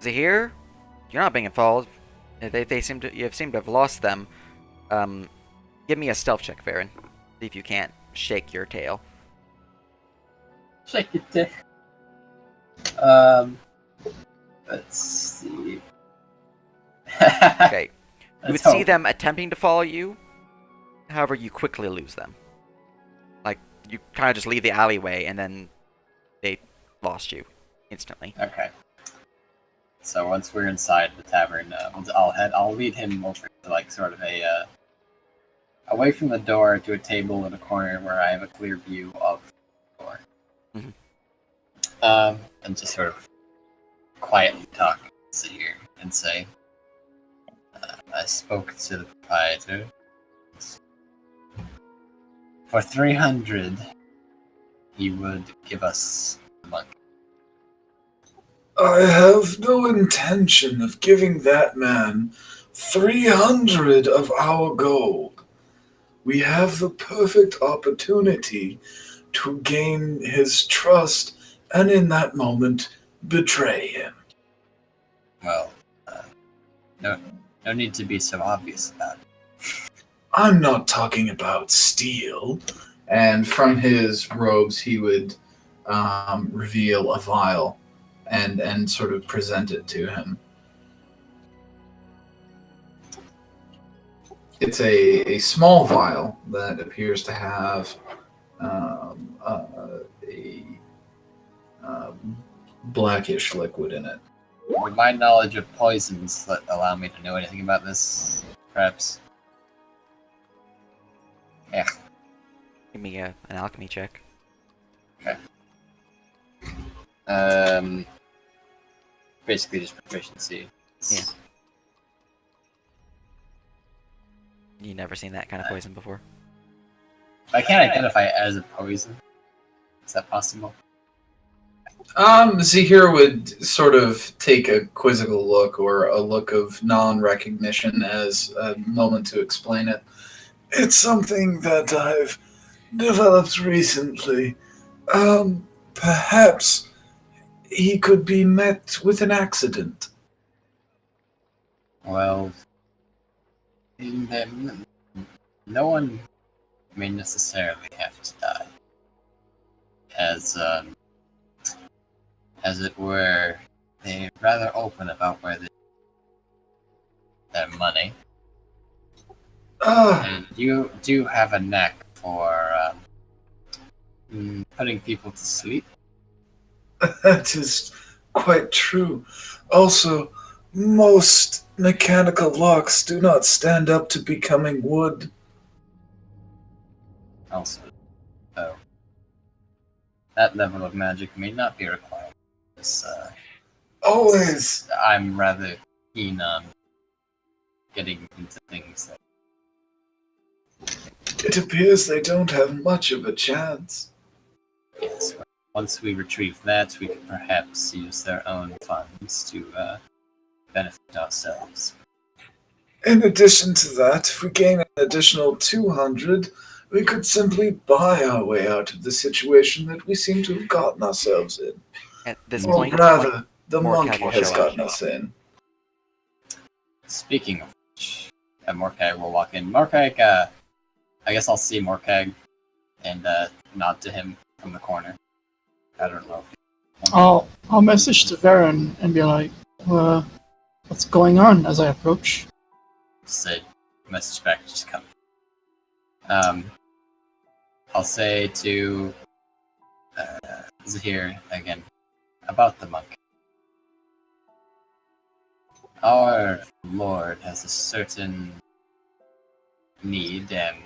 Zahir, you're not being followed. You seem to have lost them. Give me a stealth check, Farron. See if you can't shake your tail. Shake it tail. Let's see. Okay. You would see them attempting to follow you. However, you quickly lose them. Like, you kind of just leave the alleyway, and then they lost you instantly. Okay. So once we're inside the tavern, I'll lead him over to like sort of a away from the door to a table in a corner where I have a clear view of the door. Mm-hmm. And just sort of quietly talk to here and say, I spoke to the proprietor. For 300, he would give us the money. I have no intention of giving that man 300 of our gold. We have the perfect opportunity to gain his trust and in that moment betray him. Well, no need to be so obvious about it. I'm not talking about steal. And from his robes, he would reveal a vial and sort of present it to him. It's a small vial that appears to have a blackish liquid in it. Would my knowledge of poisons allow me to know anything about this? Perhaps. Yeah. Give me an alchemy check. Okay. Basically just proficiency. Yeah. You never seen that kind of poison before? I can't identify it as a poison. Is that possible? Zahir would sort of take a quizzical look or a look of non-recognition as a moment to explain it. It's something that I've developed recently. Perhaps he could be met with an accident. Well, no one may necessarily have to die. As it were, they're rather open about where they their money. And you do have a knack for putting people to sleep. That is quite true. Also, most mechanical locks do not stand up to becoming wood. Also, so that level of magic may not be required. Always. I'm rather keen on getting into things that. It appears they don't have much of a chance. Yes, once we retrieve that, we could perhaps use their own funds to benefit ourselves. In addition to that, if we gain an additional 200, We could simply buy our way out of the situation that we seem to have gotten ourselves in. At this Or point, rather, the Morcag monkey will has show gotten up. us in. Speaking of which, Morcag will walk in. Morcag, I guess I'll see Morcag and nod to him from the corner. I don't know. I'll message to Varen and be like, what's going on as I approach? Say, message back, just come. I'll say to Zahir again about the monk. Our lord has a certain need, and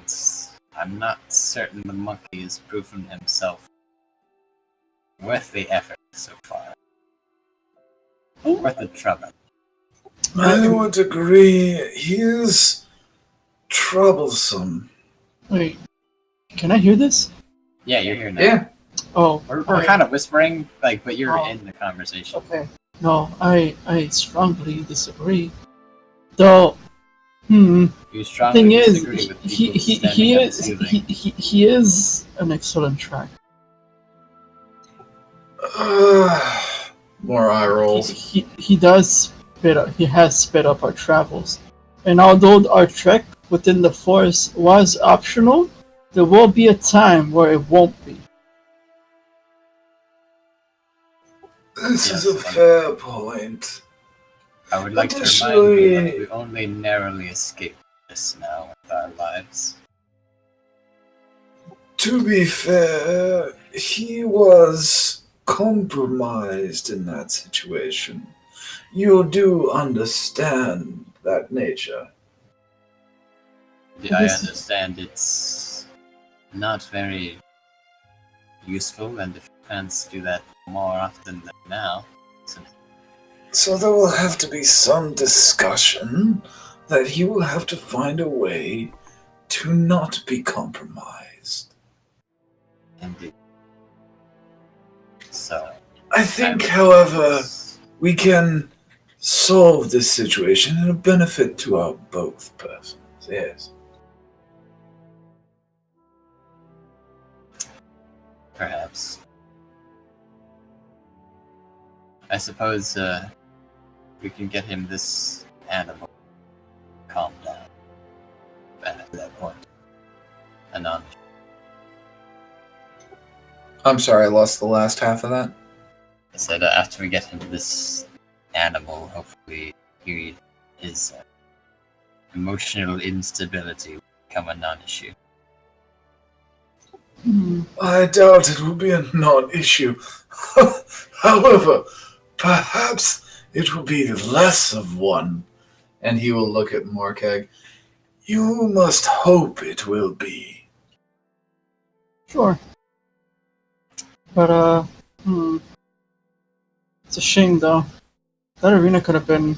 I'm not certain the monkey has proven himself worth the effort so far. Worth the trouble. I would agree. He is troublesome. Wait, can I hear this? Yeah, you're here now. Yeah. Oh, We're kind of whispering, but you're Oh. in the conversation. okay. No, I strongly disagree. Though, You strongly thing is, disagree with he people he standing he on the is ceiling. he is an excellent track. More eye rolls. He does sped up. He has sped up our travels, and although our trek within the forest was optional, there will be a time where it won't be. This is Yes, a fair point. I would like to remind you Additionally- that we only narrowly escaped this now with our lives. To be fair, he was compromised in that situation. You do understand that nature. I This- understand it's not very useful, and if fans do that more often than now, So there will have to be some discussion that he will have to find a way to not be compromised. indeed. So, I think, I- however, we can solve this situation in a benefit to our both persons. Yes. Perhaps. I suppose we can get him this animal. Calm down. At that point. Anon. I'm sorry, I lost the last half of that. I said after we get him this animal, hopefully his emotional instability will become a non-issue. I doubt it will be a non-issue. However, perhaps it will be less of one. And he will look at Morkeg. You must hope it will be. Sure. But, it's a shame, though. That arena could have been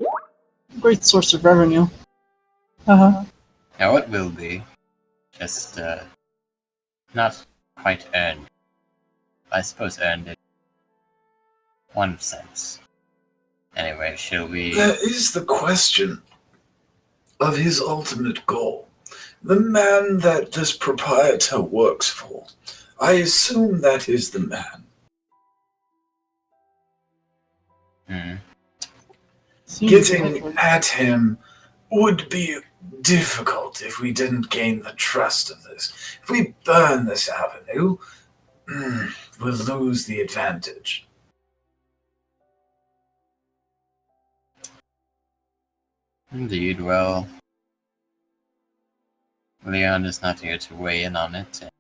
a great source of revenue. Uh-huh. Now it will be, just not quite earned. I suppose earned in one sense. Anyway, shall we? There is the question of his ultimate goal. The man that this proprietor works for. I assume that is the man. Seems Getting likely. at him would be difficult if we didn't gain the trust of this. If we burn this avenue, we'll lose the advantage. Indeed, well, Leon is not here to weigh in on it. And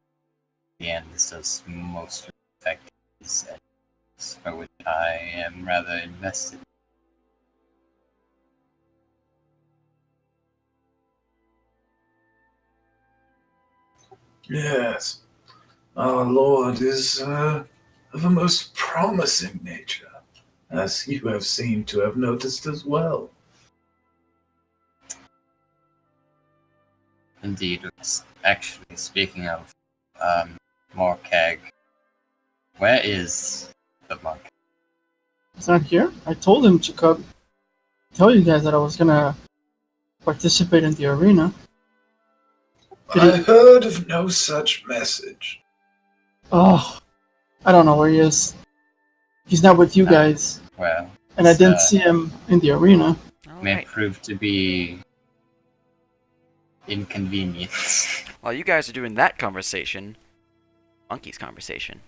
in the end, this does mostly affect his ends, for which I am rather invested. Yes, our Lord is of a most promising nature, as you have seemed to have noticed as well. Indeed, actually, speaking of Morkag, where is the monk? He's not here. I told him to come tell you guys that I was gonna participate in the arena. I heard of no such message. Oh, I don't know where he is. He's not with you guys, Well, and I it's, didn't see him in the arena. may Alright. prove to be inconvenience. While you guys are doing that conversation, Monkey's conversation.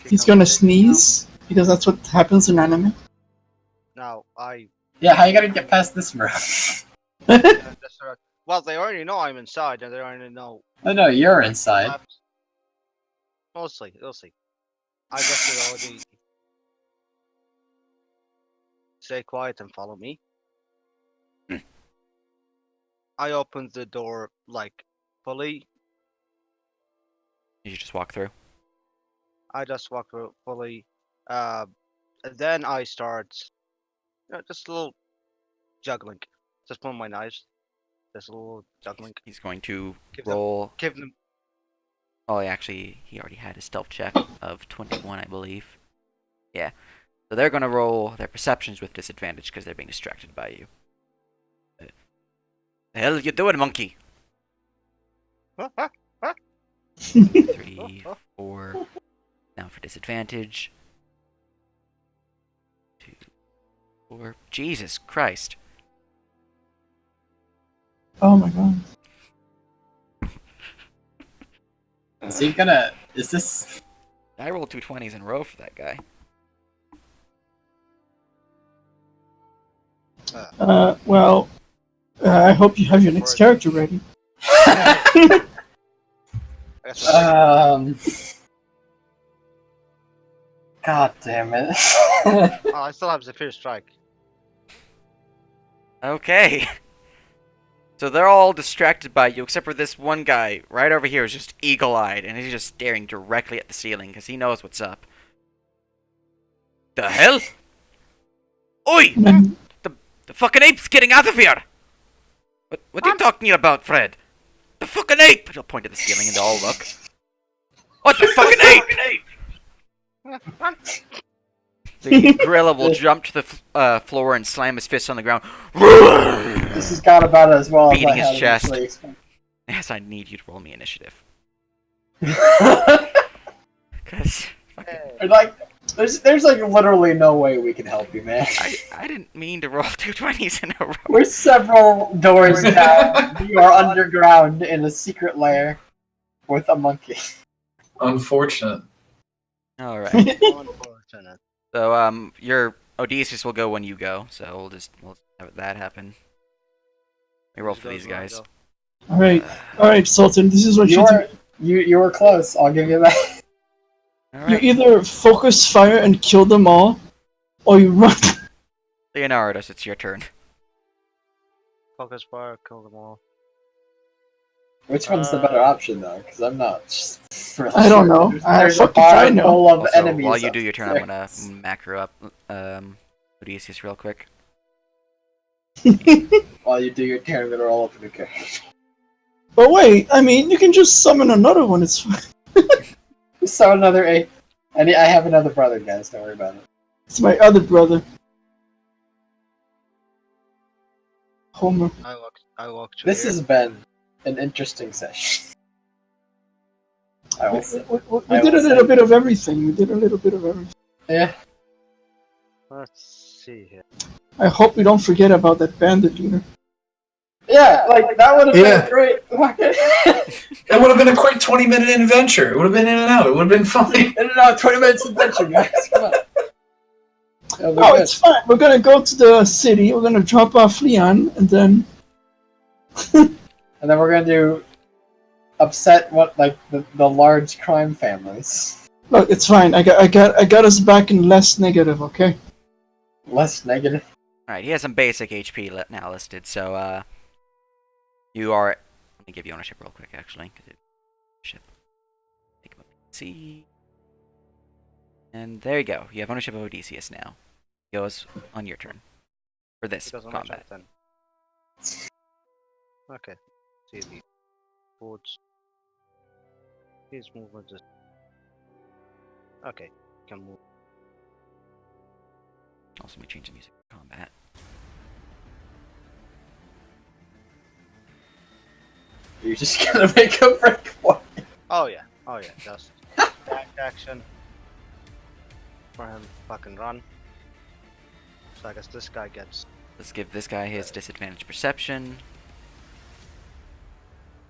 He's gonna sneeze because that's what happens in anime. Now, Yeah, how you gonna get past this room? well, they already know I'm inside, and they already know. Oh no, you're inside. Mostly, they'll see. I guess they already stay quiet and follow me. I opened the door like fully. You just walk through. I just walk through fully. And then I start, just a little juggling. Just pulling my knives. Just a little juggling. He's going to Give them- roll. Give them. Oh, actually, he already had his stealth check of 21, I believe. Yeah. So they're going to roll their perceptions with disadvantage because they're being distracted by you. The hell you doing, monkey? 3, 4. Now for disadvantage. 2, 4. Jesus Christ. Oh my god. Is he gonna? Is this? I rolled 2 20s in a row for that guy. Well, I hope you have your next character ready. God damn it. Oh, I still have Zephyr Strike. Okay. So they're all distracted by you, except for this one guy right over here is just eagle-eyed, and he's just staring directly at the ceiling because he knows what's up. The hell? Oi! The fucking ape's getting out of here! What are you talking about, Fred? The fucking ape! He'll point to the ceiling and they'll all look. What the fucking ape? The gorilla will jump to the floor and slam his fist on the ground. This has gone about as well Beating as I his had chest. initially expected. Yes, I need you to roll me initiative. Cause Like, there's like literally no way we can help you, man. I didn't mean to roll 2 20s in a row. We're several doors down. You are underground in a secret lair with a monkey. Unfortunate. Alright. Unfortunate. So, your Odysseus will go when you go, so we'll have that happen. Let me roll for these guys. Alright, Sultan, this is what you do. You were close, I'll give you that. You either focus fire and kill them all, or you run. Leonardus, it's your turn. Focus fire, kill them all. Which one's the better option, though? Because I'm not really I don't sure. know. There's a Fuck if bar I know. full of Also, enemies. while you do your turn, I'm gonna upstairs. macro up Odysseus real quick. While you do your turn, I'm gonna roll up in the cage. But wait, I mean, you can just summon another one, it's fine. So another 8. I have another brother, guys. Don't worry about it. It's my other brother. Homer. I walked. This has been an interesting session. I will say. We did a little bit of everything. Yeah. Let's see here. I hope we don't forget about that bandit leader. Yeah, like that would have Yeah. been great. It would have been a quick 20-minute adventure. It would have been in and out. It would have been fine. In and out, 20 minutes adventure, guys. Come on. Oh, it's fine. We're gonna go to the city. We're gonna drop off Leon, and then. And then we're gonna upset the large crime families. Look, it's fine. I got us back in less negative. Okay. Less negative. Alright, he has some basic HP now listed, so, you are... Let me give you ownership real quick, actually. Ownership. Take him up. See. And there you go. You have ownership of Odysseus now. He goes on your turn. For this combat. Then. Okay. See the boards. His movement is. Okay, can move. Also, let me change the music for combat. You're just gonna make a break for it. Oh yeah, just dash action for him to fucking run. So I guess this guy gets. Let's give this guy his disadvantage perception.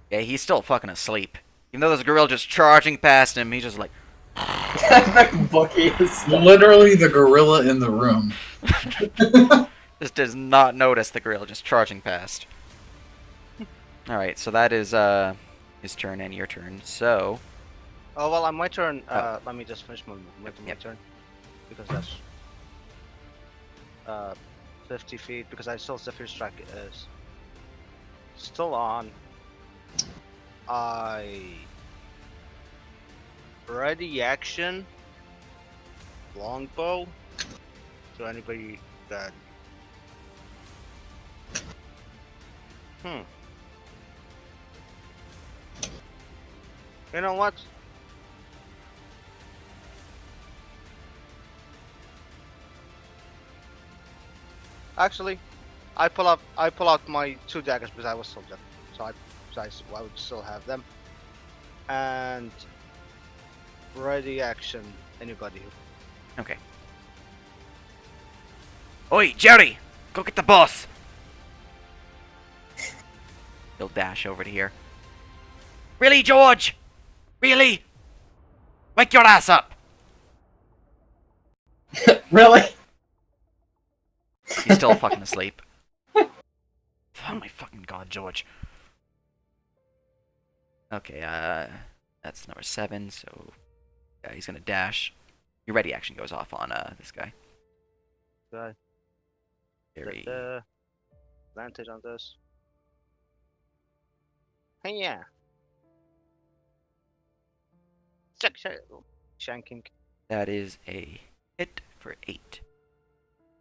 Yeah, he's still fucking asleep. Even though there's a gorilla just charging past him, he's just like... Bucky is Literally the gorilla in the room. just does not notice the gorilla just charging past. Alright, so that is his turn and your turn, so... Oh well, on my turn. Oh. Let me just finish my movement on my Yep. turn, because that's 50 feet. Because I still Zephyr Strike is still on. I ready action longbow to anybody that. You know what? Actually, I pull out my 2 daggers because I was still dead, so I would still have them. And ready action, anybody. Okay. Oi, Jerry! Go get the boss! He'll dash over to here. Really, George? Really? Wake your ass up! really. He's still fucking asleep. Oh my fucking god, George. Okay, that's number 7, so... Yeah, he's gonna dash. Your ready action goes off on, this guy. Guy. Very... Advantage on this. Hey, yeah. Shanking. That is a hit for 8.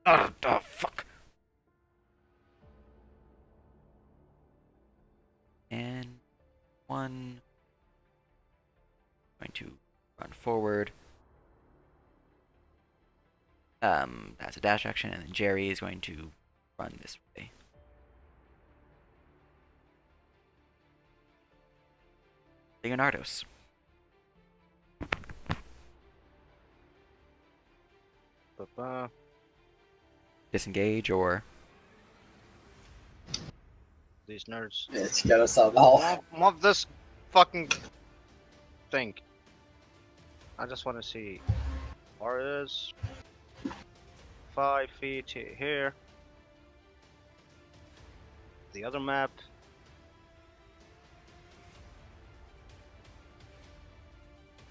Oh, fuck. And 1. Going to run forward. That's a dash action, and then Jerry is going to run this way. Leonardo's. Disengage or These nerds. It's gonna sound all. Mob this fucking thing. I just want to see where it is. 5 feet here. The other map.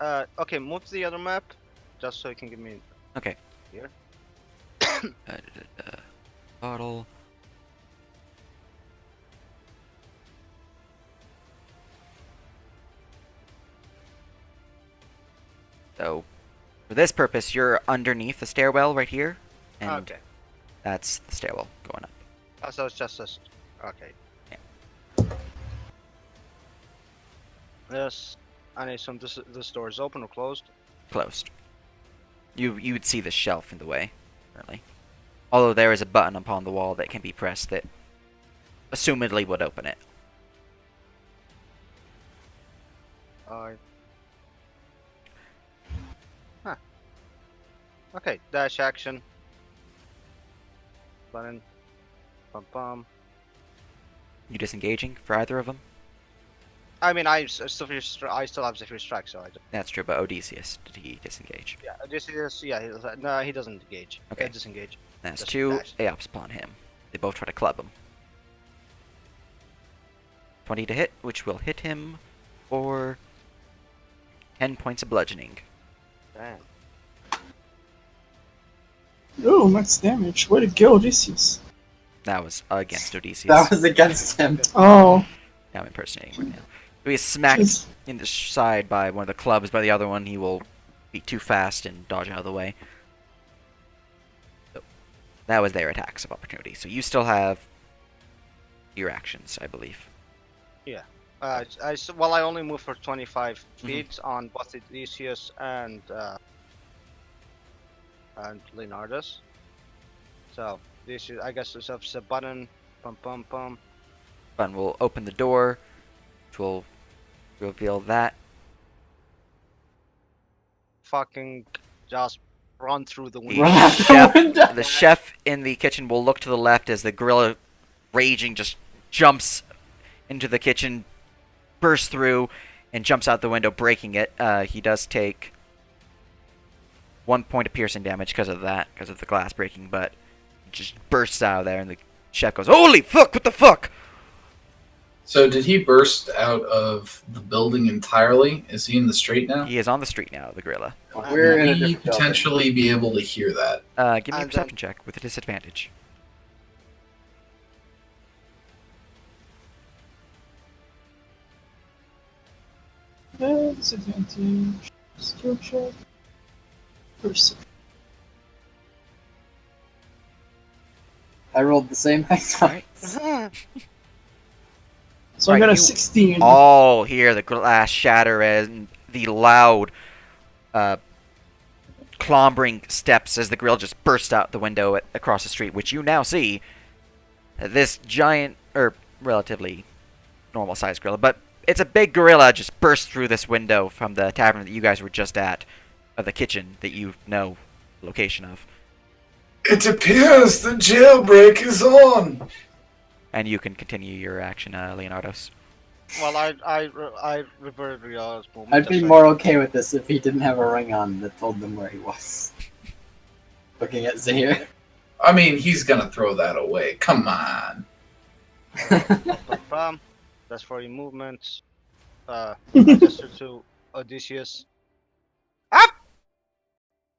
Okay, move to the other map, just so you can give me. okay. Here. Bottle. So, for this purpose, you're underneath the stairwell right here, and Okay. that's the stairwell going up. Oh, so it's just this. Okay. Yeah. Yes. I need some. This door is open or closed. Closed. You would see the shelf in the way, currently. Although there is a button upon the wall that can be pressed that, assumedly, would open it. Alright. Huh. Okay, dash action. Button. Bum bum. You disengaging for either of them? I mean, I still have Zephyr Strike, so I don't. That's true, but Odysseus, did he disengage? Yeah, this is no, he doesn't engage. Okay. Disengage. That's Just 2 dash. Aops upon him. They both try to club him. 20 to hit, which will hit him for 10 points of bludgeoning. Damn. Ooh, max damage. Way to go, Odysseus. That was against Odysseus. That was against him. Oh. Now I'm impersonating right now. So he's smacked Jeez. in the side by one of the clubs, by the other one he will be too fast and dodge out of the way. So that was their attacks of opportunity. So you still have your actions, I believe. Well, I only move for 25 feet on both Odysseus and Leonardus. So this is, I guess, it's a button. Bum bum bum. Bun will open the door. which will reveal that. Fucking just run through the The window. Run out the chef, window. the chef in the kitchen will look to the left as the gorilla, raging, just jumps into the kitchen, bursts through, and jumps out the window, breaking it. He does take 1 point of piercing damage because of that, because of the glass breaking, but just bursts out of there, and the chef goes, "Holy fuck! What the fuck?" So did he burst out of the building entirely? Is he in the street now? He is on the street now, the gorilla. We're in a Would he different building. potentially be able to hear that? Give me a And perception check with a disadvantage. Disadvantage. Skill check. Perception. I rolled the same thing twice. So Right, I got a you 16. all hear the glass shatter and the loud, clombering steps as the grill just bursts out the window across the street, which you now see. This giant, or relatively normal-sized gorilla, but it's a big gorilla, just bursts through this window from the tavern that you guys were just at, of the kitchen that you know the location of. It appears the jailbreak is on. And you can continue your action, Leonardos. Well, I reverted Rial's movement. I'd be just more okay with this if he didn't have a ring on that told them where he was. Looking at Zahir. I mean, he's gonna throw that away. Come on. Bam. That's for your movements. I gesture to Odysseus. Up!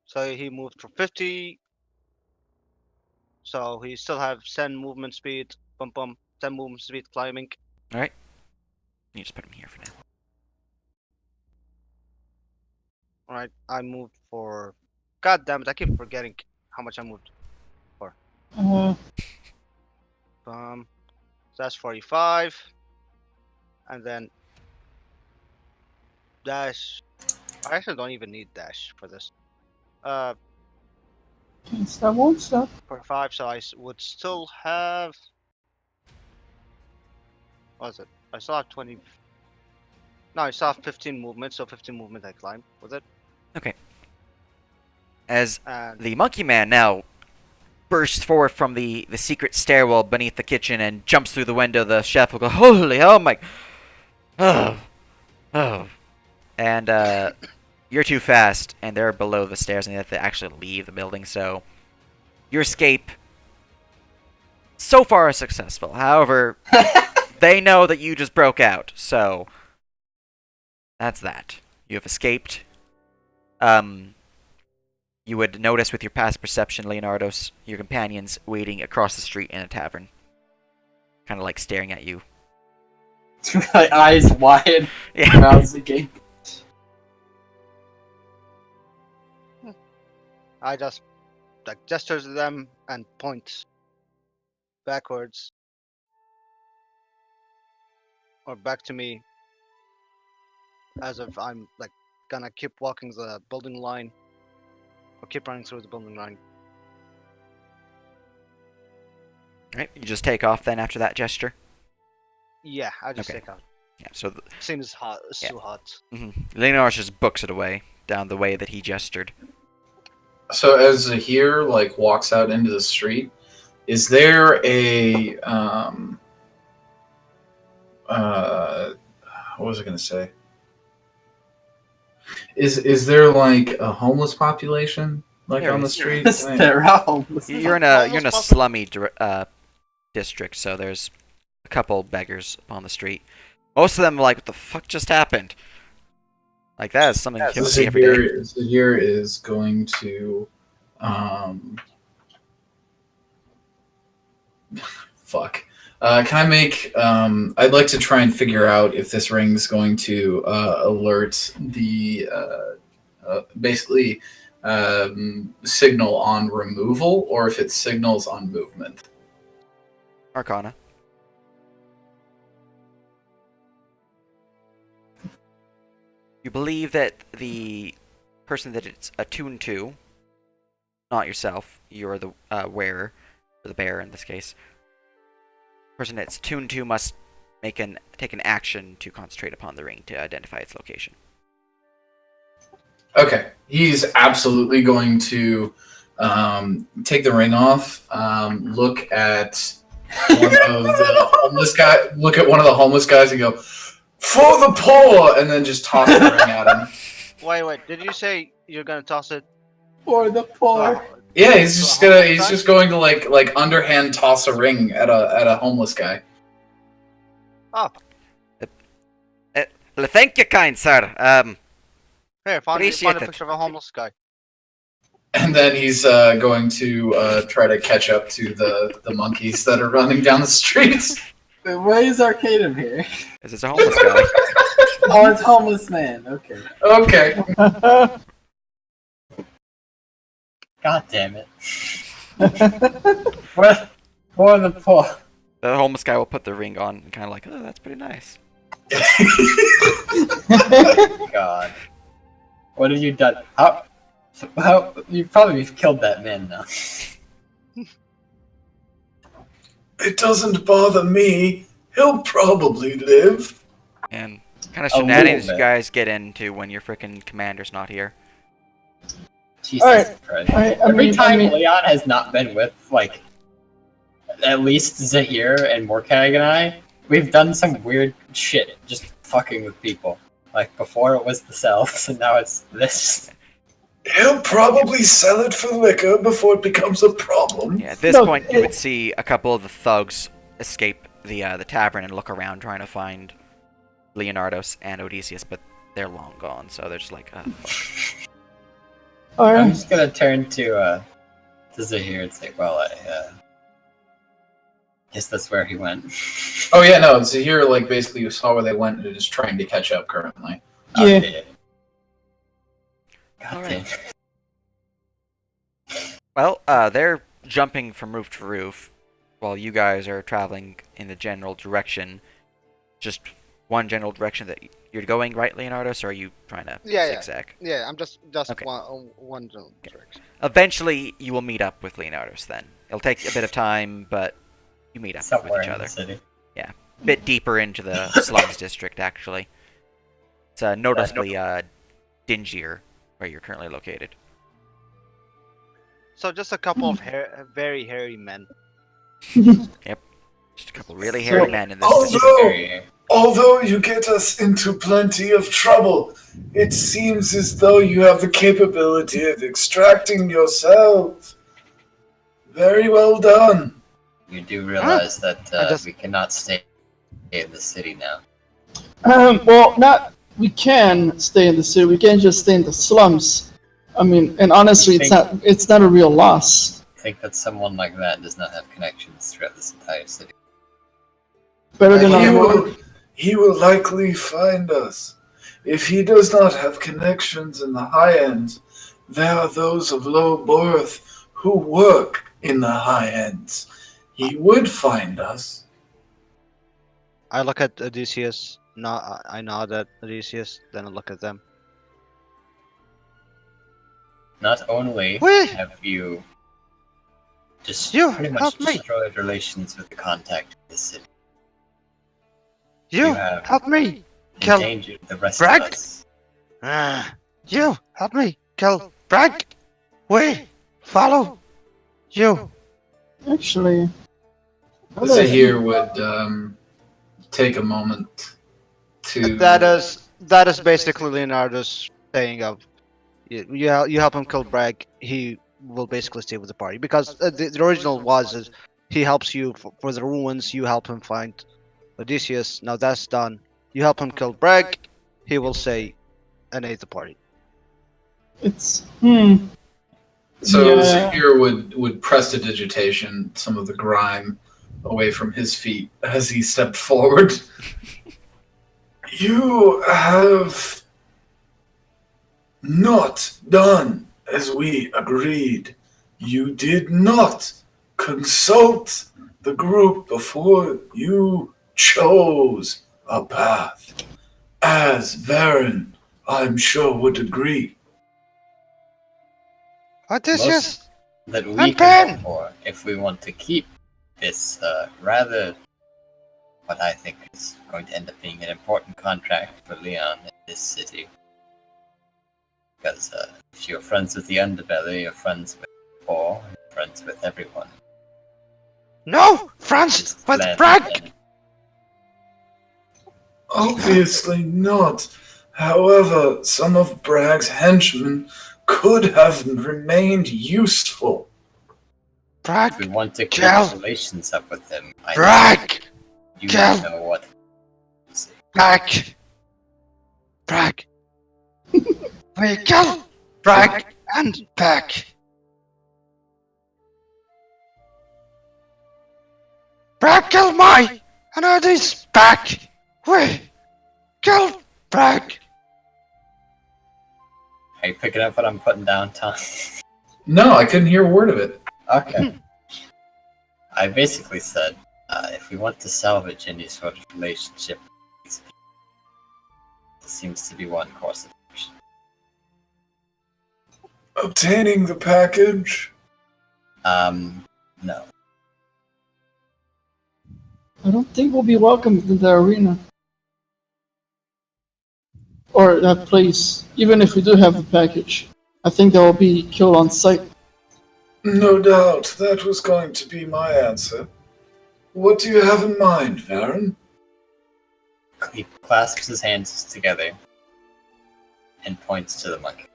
So he moved for 50. So he still have 10 movement speed. Bum bum. 10 movement speed climbing. Alright. You just put him here for now. Alright, I moved for. God damn it! I keep forgetting how much I moved. Uh, So that's 45. And then dash. I actually don't even need dash for this. can't stop, won't stop. 45. So would still have. What was it? I still have 20. No, I still have 15 movement. So 15 movement I climb. Was it? As And the monkey man now bursts forward from the secret stairwell beneath the kitchen and jumps through the window, the chef will go, "Holy, oh my, oh, oh," and you're too fast, and they're below the stairs, and they have to actually leave the building. So your escape so far is successful. However, they know that you just broke out, so that's that. You have escaped. You would notice with your past perception, Leonardos, your companions waiting across the street in a tavern. Kind of like staring at you. Like, eyes wide, Yeah. mouths agape. I just like gesture to them and point backwards or back to me, as if I'm like gonna keep walking the building line or keep running through the building line. Right, you just take off then after that gesture. Yeah, I just Okay. take out. Yeah. So Seems hot. It's Yeah. too hot. Leonardos just books it away down the way that he gestured. So as Zahir like walks out into the street, is there a what was I gonna say? Is there like a homeless population like There on the is. street? They're homeless. You're in a slummy district, so there's a couple beggars on the street. Most of them are like, "What the fuck just happened?" Like that is something you don't see every day. Zahir is going to fuck. Can I make? I'd like to try and figure out if this ring's going to alert the basically signal on removal, or if it signals on movement. Arcana. You believe that the person that it's attuned to, not yourself, you're the wearer, or the bearer in this case. Person it's tuned to must take an action to concentrate upon the ring to identify its location. Okay, he's absolutely going to take the ring off. Look at one of the homeless guy. Look at one of the homeless guys and go, "For the poor," and then just toss the ring at him. Wait. Did you say you're gonna toss it? For the poor. Yeah, he's just going to like underhand toss a ring at a homeless guy. Oh, Thank you, kind sir. here, find Appreciate a it. picture of a homeless guy. And then he's going to try to catch up to the monkeys that are running down the streets. Why is Arcadum here? This is a homeless guy. Oh, it's homeless man. Okay. Okay. God damn it. For the poor. The homeless guy will put the ring on and kind of like, oh, that's pretty nice. God. What have you done? How you probably killed that man now. It doesn't bother me. He'll probably live. And kind of A little shenanigans you bit. guys get into when your freaking commander's not here. Jesus Alright, Christ. I Every mean, time Leon has not been with, like, at least Zahir and Morkag and I, we've done some weird shit just fucking with people. Like, before it was the cells, and now it's this. He'll probably sell it for liquor before it becomes a problem. Yeah, at this No, point, you would see a couple of the thugs escape the tavern and look around trying to find Leonardos and Odysseus, but they're long gone, so they're just like, fuck. I'm Alright. just gonna turn to Zahir and say, well, I guess that's where he went. Oh yeah, no. Zahir like basically saw where they went and is trying to catch up currently. Yeah. Okay. God Alright. damn. Well, they're jumping from roof to roof while you guys are traveling in the general direction. Just one general direction that you're going, right, Leonardos, or are you trying to Yeah. zigzag? Yeah, I'm just Okay. one direction. Eventually, you will meet up with Leonardos then. It'll take a bit of time, but you meet up Somewhere with each in other. the city. A bit deeper into the slums district, actually. It's noticeably dingier where you're currently located. So just a couple of very hairy men. Just a couple really hairy men in this Oh, district. no! Very- Although you get us into plenty of trouble, it seems as though you have the capability of extracting yourself. Very well done. You do realize that I just- we cannot stay in the city now. Well, we can stay in the city. We can't just stay in the slums. I mean, and honestly, it's not a real loss. I think that someone like that does not have connections throughout this entire city. Better than He our will likely find us. If he does not have connections in the high ends, there are those of low birth who work in the high ends. He would find us. I look at Odysseus. I nod at Odysseus. Then I look at them. Not only Wait. have you just You pretty much help me. destroyed relations with the contact of the city, You have help me kill endangered the rest Bragg? of us. You help me kill Bragg. We follow you. Actually, Zahir would take a moment to. That is basically Leonardo's saying of you help him kill Bragg. He will basically stay with the party because the original is he helps you for the ruins. You help him find Odysseus. Now that's done. You help him kill Bragg. He will say and aid the party. it's So Yeah. Zahir would prestidigitation some of the grime away from his feet as he stepped forward. You have not done as we agreed. You did not consult the group before you chose a path. As Varen, I'm sure, would agree. Odysseus. That we I'm can Ben. hope for if we want to keep this rather what I think is going to end up being an important contract for Leon in this city. Because if you're friends with the underbelly, you're friends with the poor, you're friends with everyone. No! France Just with blend Bragg! in. Obviously not. However, some of Bragg's henchmen could have remained useful. If we Bragg! want to keep Cal! relations up with him, I Bragg! think you Cal! know what. Bragg! Bragg! We kill Bragg and back! Bragg kill my and it is back! We kill Bragg! Are you picking up what I'm putting down, Tom? No, I couldn't hear a word of it. Okay. I basically said, if we want to salvage any sort of relationship with these people, this seems to be one course of action. Obtaining the package? No. I don't think we'll be welcomed in the arena. Or that place. Even if we do have the package. I think they will be killed on sight. No doubt, that was going to be my answer. What do you have in mind, Varen? He clasps his hands together and points to the monkey.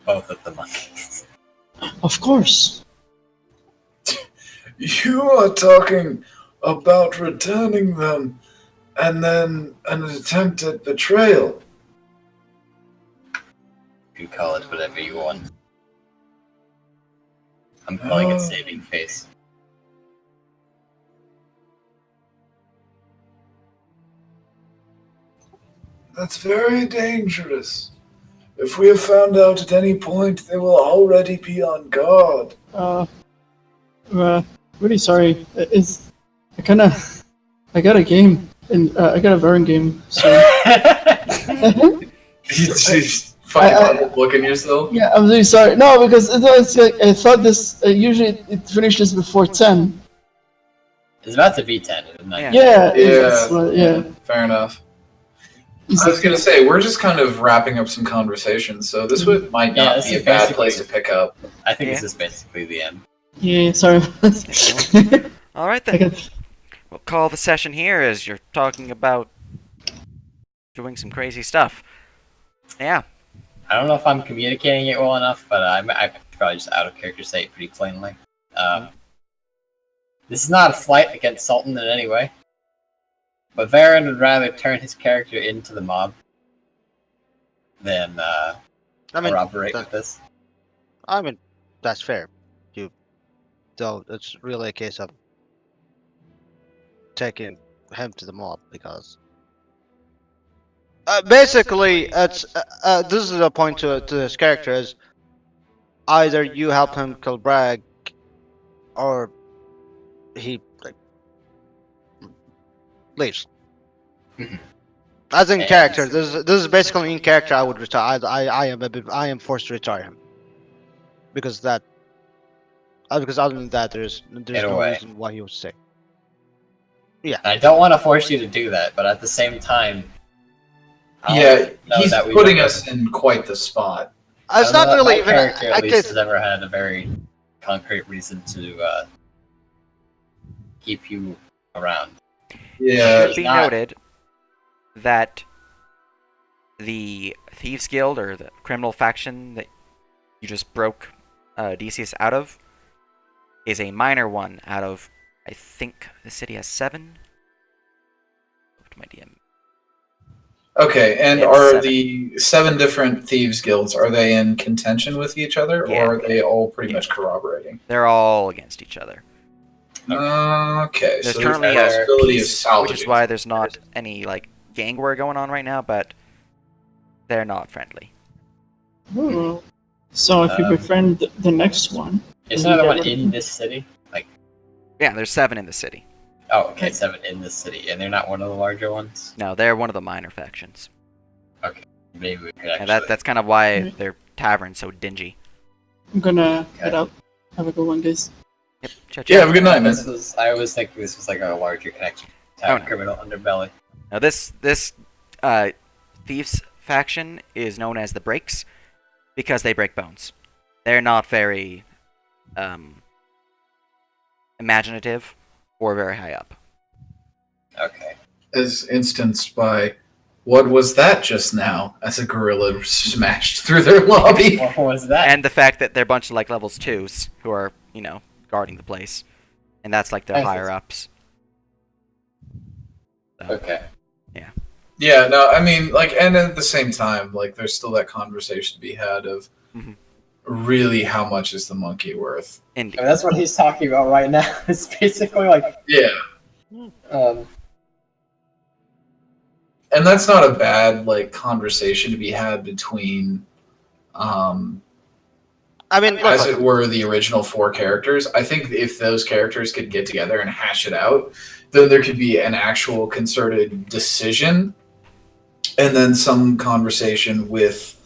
Both of the monkeys. Of course. You are talking about returning them and then an attempt at betrayal. You can call it whatever you want. I'm calling it Oh. saving face. That's very dangerous. If we are found out at any point, they will already be on guard. Really sorry. I got a game, and I got a Varen game, so. Fucking looking yourself. Yeah, I'm really sorry. No, because it's like, I thought this, usually it finishes before 10. It's about to be 10, isn't it? Yeah. Yeah, yeah. Fair enough. I was gonna say we're just kind of wrapping up some conversations, so this might not this be a is bad basically- place to pick up. I think Yeah. this is basically the end. Yeah, sorry. All right I then. got, We'll call the session here as you're talking about doing some crazy stuff. Yeah. I don't know if I'm communicating it well enough, but I probably just out of character say it pretty plainly. This is not a slight against Sultan in any way, but Varen would rather turn his character into the mob than corroborate with this. I mean, that's fair. Though it's really a case of taking him to the mob because basically it's this is the point to his character is either you help him kill Bragg or he like leaves. Mhm. As in And- character, this is basically in character. I would retire. I am forced to retire him because that. Because other than that, there's In a no way. reason why he would stay. I don't want to force you to do that, but at the same time, I Yeah, don't know he's that we putting would- us in quite the spot. It's I don't know not that really my even. character I at least guess has ever had a very concrete reason to keep you around. Yeah, It should be not- noted that the Thieves Guild, or the criminal faction that you just broke Odysseus out of, is a minor one out of, I think the city has 7. Up to my DM. Okay, and Yeah, are 7. the 7 different thieves guilds, are they in contention with each other, Yeah. or are they all pretty Yeah. much corroborating? They're all against each other. Okay, There's so currently there's a a possibility of peace, which salvaging. is why there's not any like gang war going on right now, but they're not friendly. ooh. So if you Um, befriend the next one, Is Can you another get one rid of in them? this city? Yeah, there's 7 in the city. Oh, okay, 7 in this city, and they're not one of the larger ones. No, they're one of the minor factions. Maybe we could actually. And that's kind of why their tavern's so dingy. I'm gonna head out. Have a good one, guys. Cha-cha. Yeah, have a good night, man. I was thinking this was like a larger connection to Oh, no. criminal underbelly. Now this thieves faction is known as the Breaks because they break bones. They're not very imaginative or very high up. Okay. As instanced by what was that just now? As a gorilla smashed through their lobby. What was that? And the fact that they're a bunch of like levels 2s who are, guarding the place. And that's like their I see. higher ups. So, Okay. Yeah, no, I mean, like, and at the same time, like, there's still that conversation to be had of really how much is the monkey worth? Indeed. I mean, that's what he's talking about right now. It's basically like, Yeah. um, And that's not a bad, like, conversation to be had between, I mean, look, as it were, the original 4 characters. I think if those characters could get together and hash it out, then there could be an actual concerted decision, and then some conversation with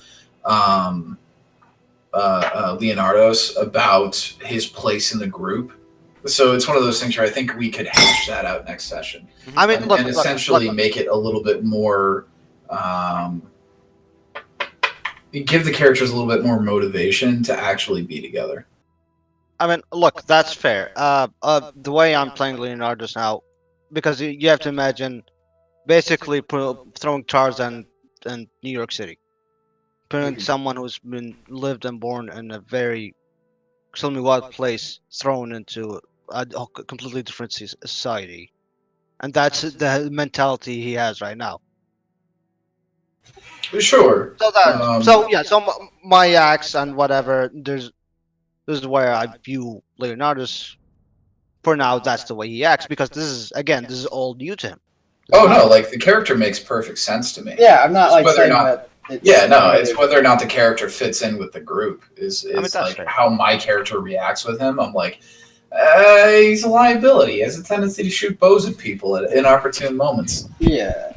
Leonardo's about his place in the group. So it's one of those things where I think we could hash that out next session. I mean, and, look, and look, essentially look. make it a little bit more. Give the characters a little bit more motivation to actually be together. I mean, look, that's fair. The way I'm playing Leonardo's now, because you have to imagine, basically throwing Charles and New York City, putting someone who's lived and born in a very extremely wild place, thrown into a completely different society, and that's the mentality he has right now. Sure. So my acts and whatever. This is where I view Leonardo's. For now, that's the way he acts, because this is all new to him. Oh no, like the character makes perfect sense to me. yeah, I'm not It's like whether or saying not- that. It's whether or not the character fits in with the group is that's like fair. how my character reacts with him. I'm like, he's a liability. He has a tendency to shoot bows at people at inopportune moments. Yeah.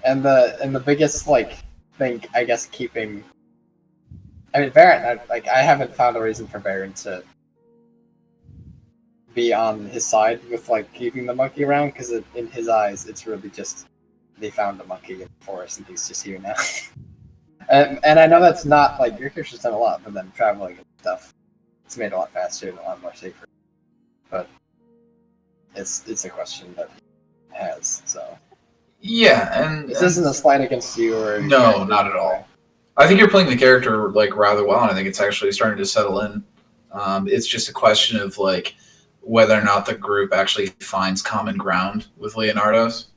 And the biggest thing, I guess, keeping. I mean, Baron. I haven't found a reason for Baron to be on his side with keeping the monkey around, because in his eyes, it's really just they found a monkey in the forest and he's just here now. and I know that's not your character's done a lot for them traveling and stuff. It's made a lot faster and a lot more safer. But it's a question that he has. So Yeah, and this isn't a slight against you or no, not at all. I think you're playing the character rather well, and I think it's actually starting to settle in. It's just a question of whether or not the group actually finds common ground with Leonardo's.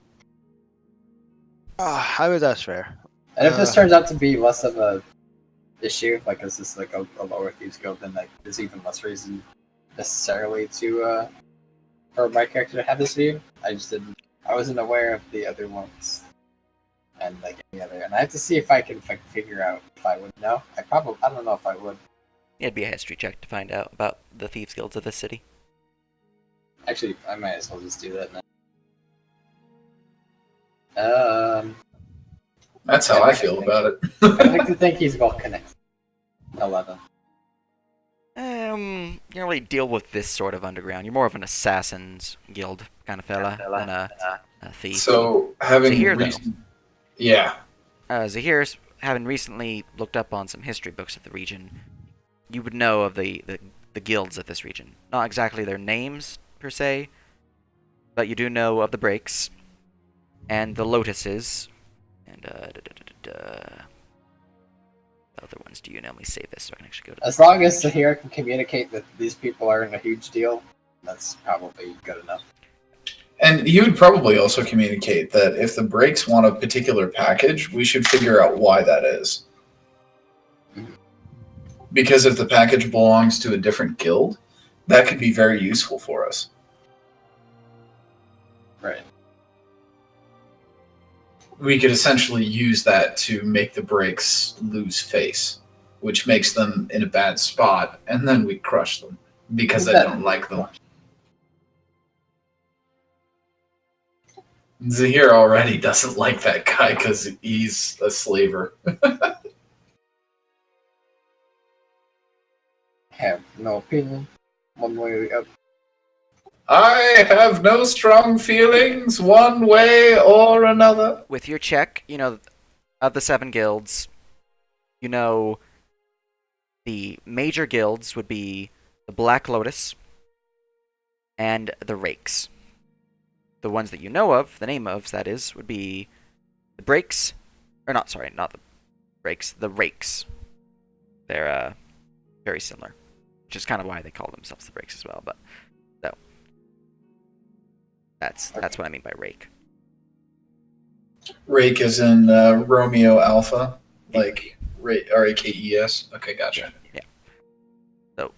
I mean, that's fair. And if this turns out to be less of a issue, is this a lower thieves guild, then there's even less reason necessarily to for my character to have this view. I wasn't aware of the other ones and any other, and I have to see if I can figure out if I would know. I don't know if I would. It'd be a history check to find out about the thieves guilds of this city. Actually, I might as well just do that now. That's how I feel about it. I like to think he's well connected. 11. You don't really deal with this sort of underground. You're more of an assassin's guild kind of fella than a thief. So having Zahir, Zahir's having recently looked up on some history books of the region, you would know of the guilds of this region. Not exactly their names per se, but you do know of the Breaks and the Lotuses and the other ones. Do you know? Let me save this so I can actually go to. As long as Zahir can communicate that these people are in a huge deal, that's probably good enough. And he would probably also communicate that if the Breaks want a particular package, we should figure out why that is. Because if the package belongs to a different guild, that could be very useful for us. Right. We could essentially use that to make the Breaks lose face, which makes them in a bad spot, and then we crush them because I don't like them. Zahir already doesn't like that guy because he's a slaver. Have no opinion. one way or the other. I have no strong feelings one way or another. With your check, of the 7 guilds, the major guilds would be the Black Lotus and the Rakes. The ones that you know of, the name of, that is, would be the Breaks, or not the Breaks, the Rakes. They're very similar, which is kind of why they call themselves the Rakes as well. But so that's what I mean by Rake. Rake is in Romeo Alpha, like Rakes. Okay, gotcha. Yeah. So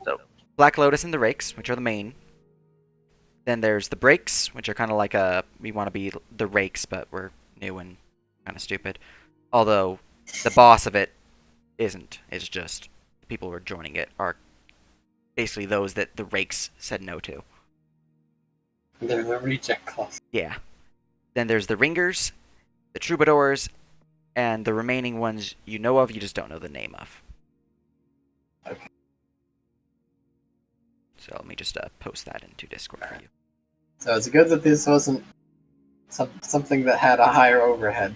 Black Lotus and the Rakes, which are the main. Then there's the Breaks, which are kind of like we want to be the Rakes, but we're new and kind of stupid. Although the boss of it isn't. It's just the people who are joining it are basically those that the Rakes said no to. They're the reject class. Yeah. Then there's the Ringers, the Troubadours, and the remaining ones you know of, you just don't know the name of. Okay. So let me just post that into Discord for you. So it's good that this wasn't something that had a higher overhead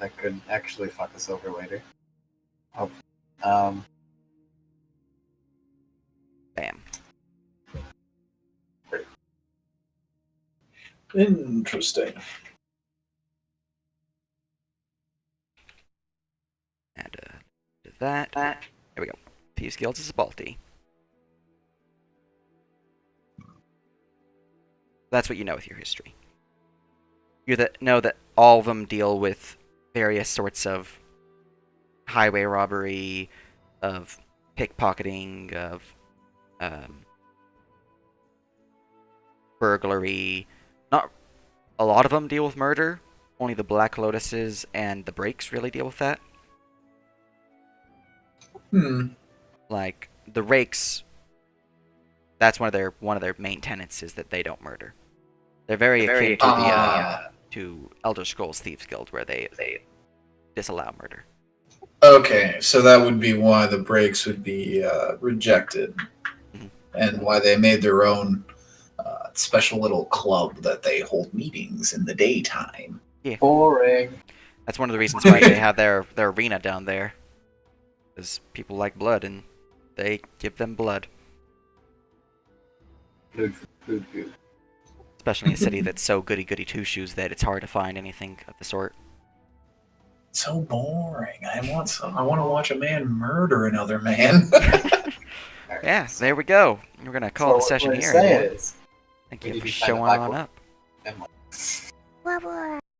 that could actually fuck us over later. Oh. Bam. Interesting. And that. There we go. Thieves Guilds is a Balti. That's what you know with your history. You know that all of them deal with various sorts of highway robbery, of pickpocketing, of burglary. Not a lot of them deal with murder. Only the Black Lotuses and the Breaks really deal with that. Like the Rakes, that's one of their main tenets is that they don't murder. They're very akin to to Elder Scrolls Thieves Guild, where they disallow murder. Okay, so that would be why the breaks would be rejected, and why they made their own special little club that they hold meetings in the daytime. Yeah. Boring. That's one of the reasons why they have their arena down there. Because people like blood, and they give them blood. Food. Especially in a city that's so goody-goody two-shoes that it's hard to find anything of the sort. So boring. I want to watch a man murder another man. Yeah, there we go. We're gonna call the session here. What I'm saying is, Thank we you need for to find a showing black on one. up. and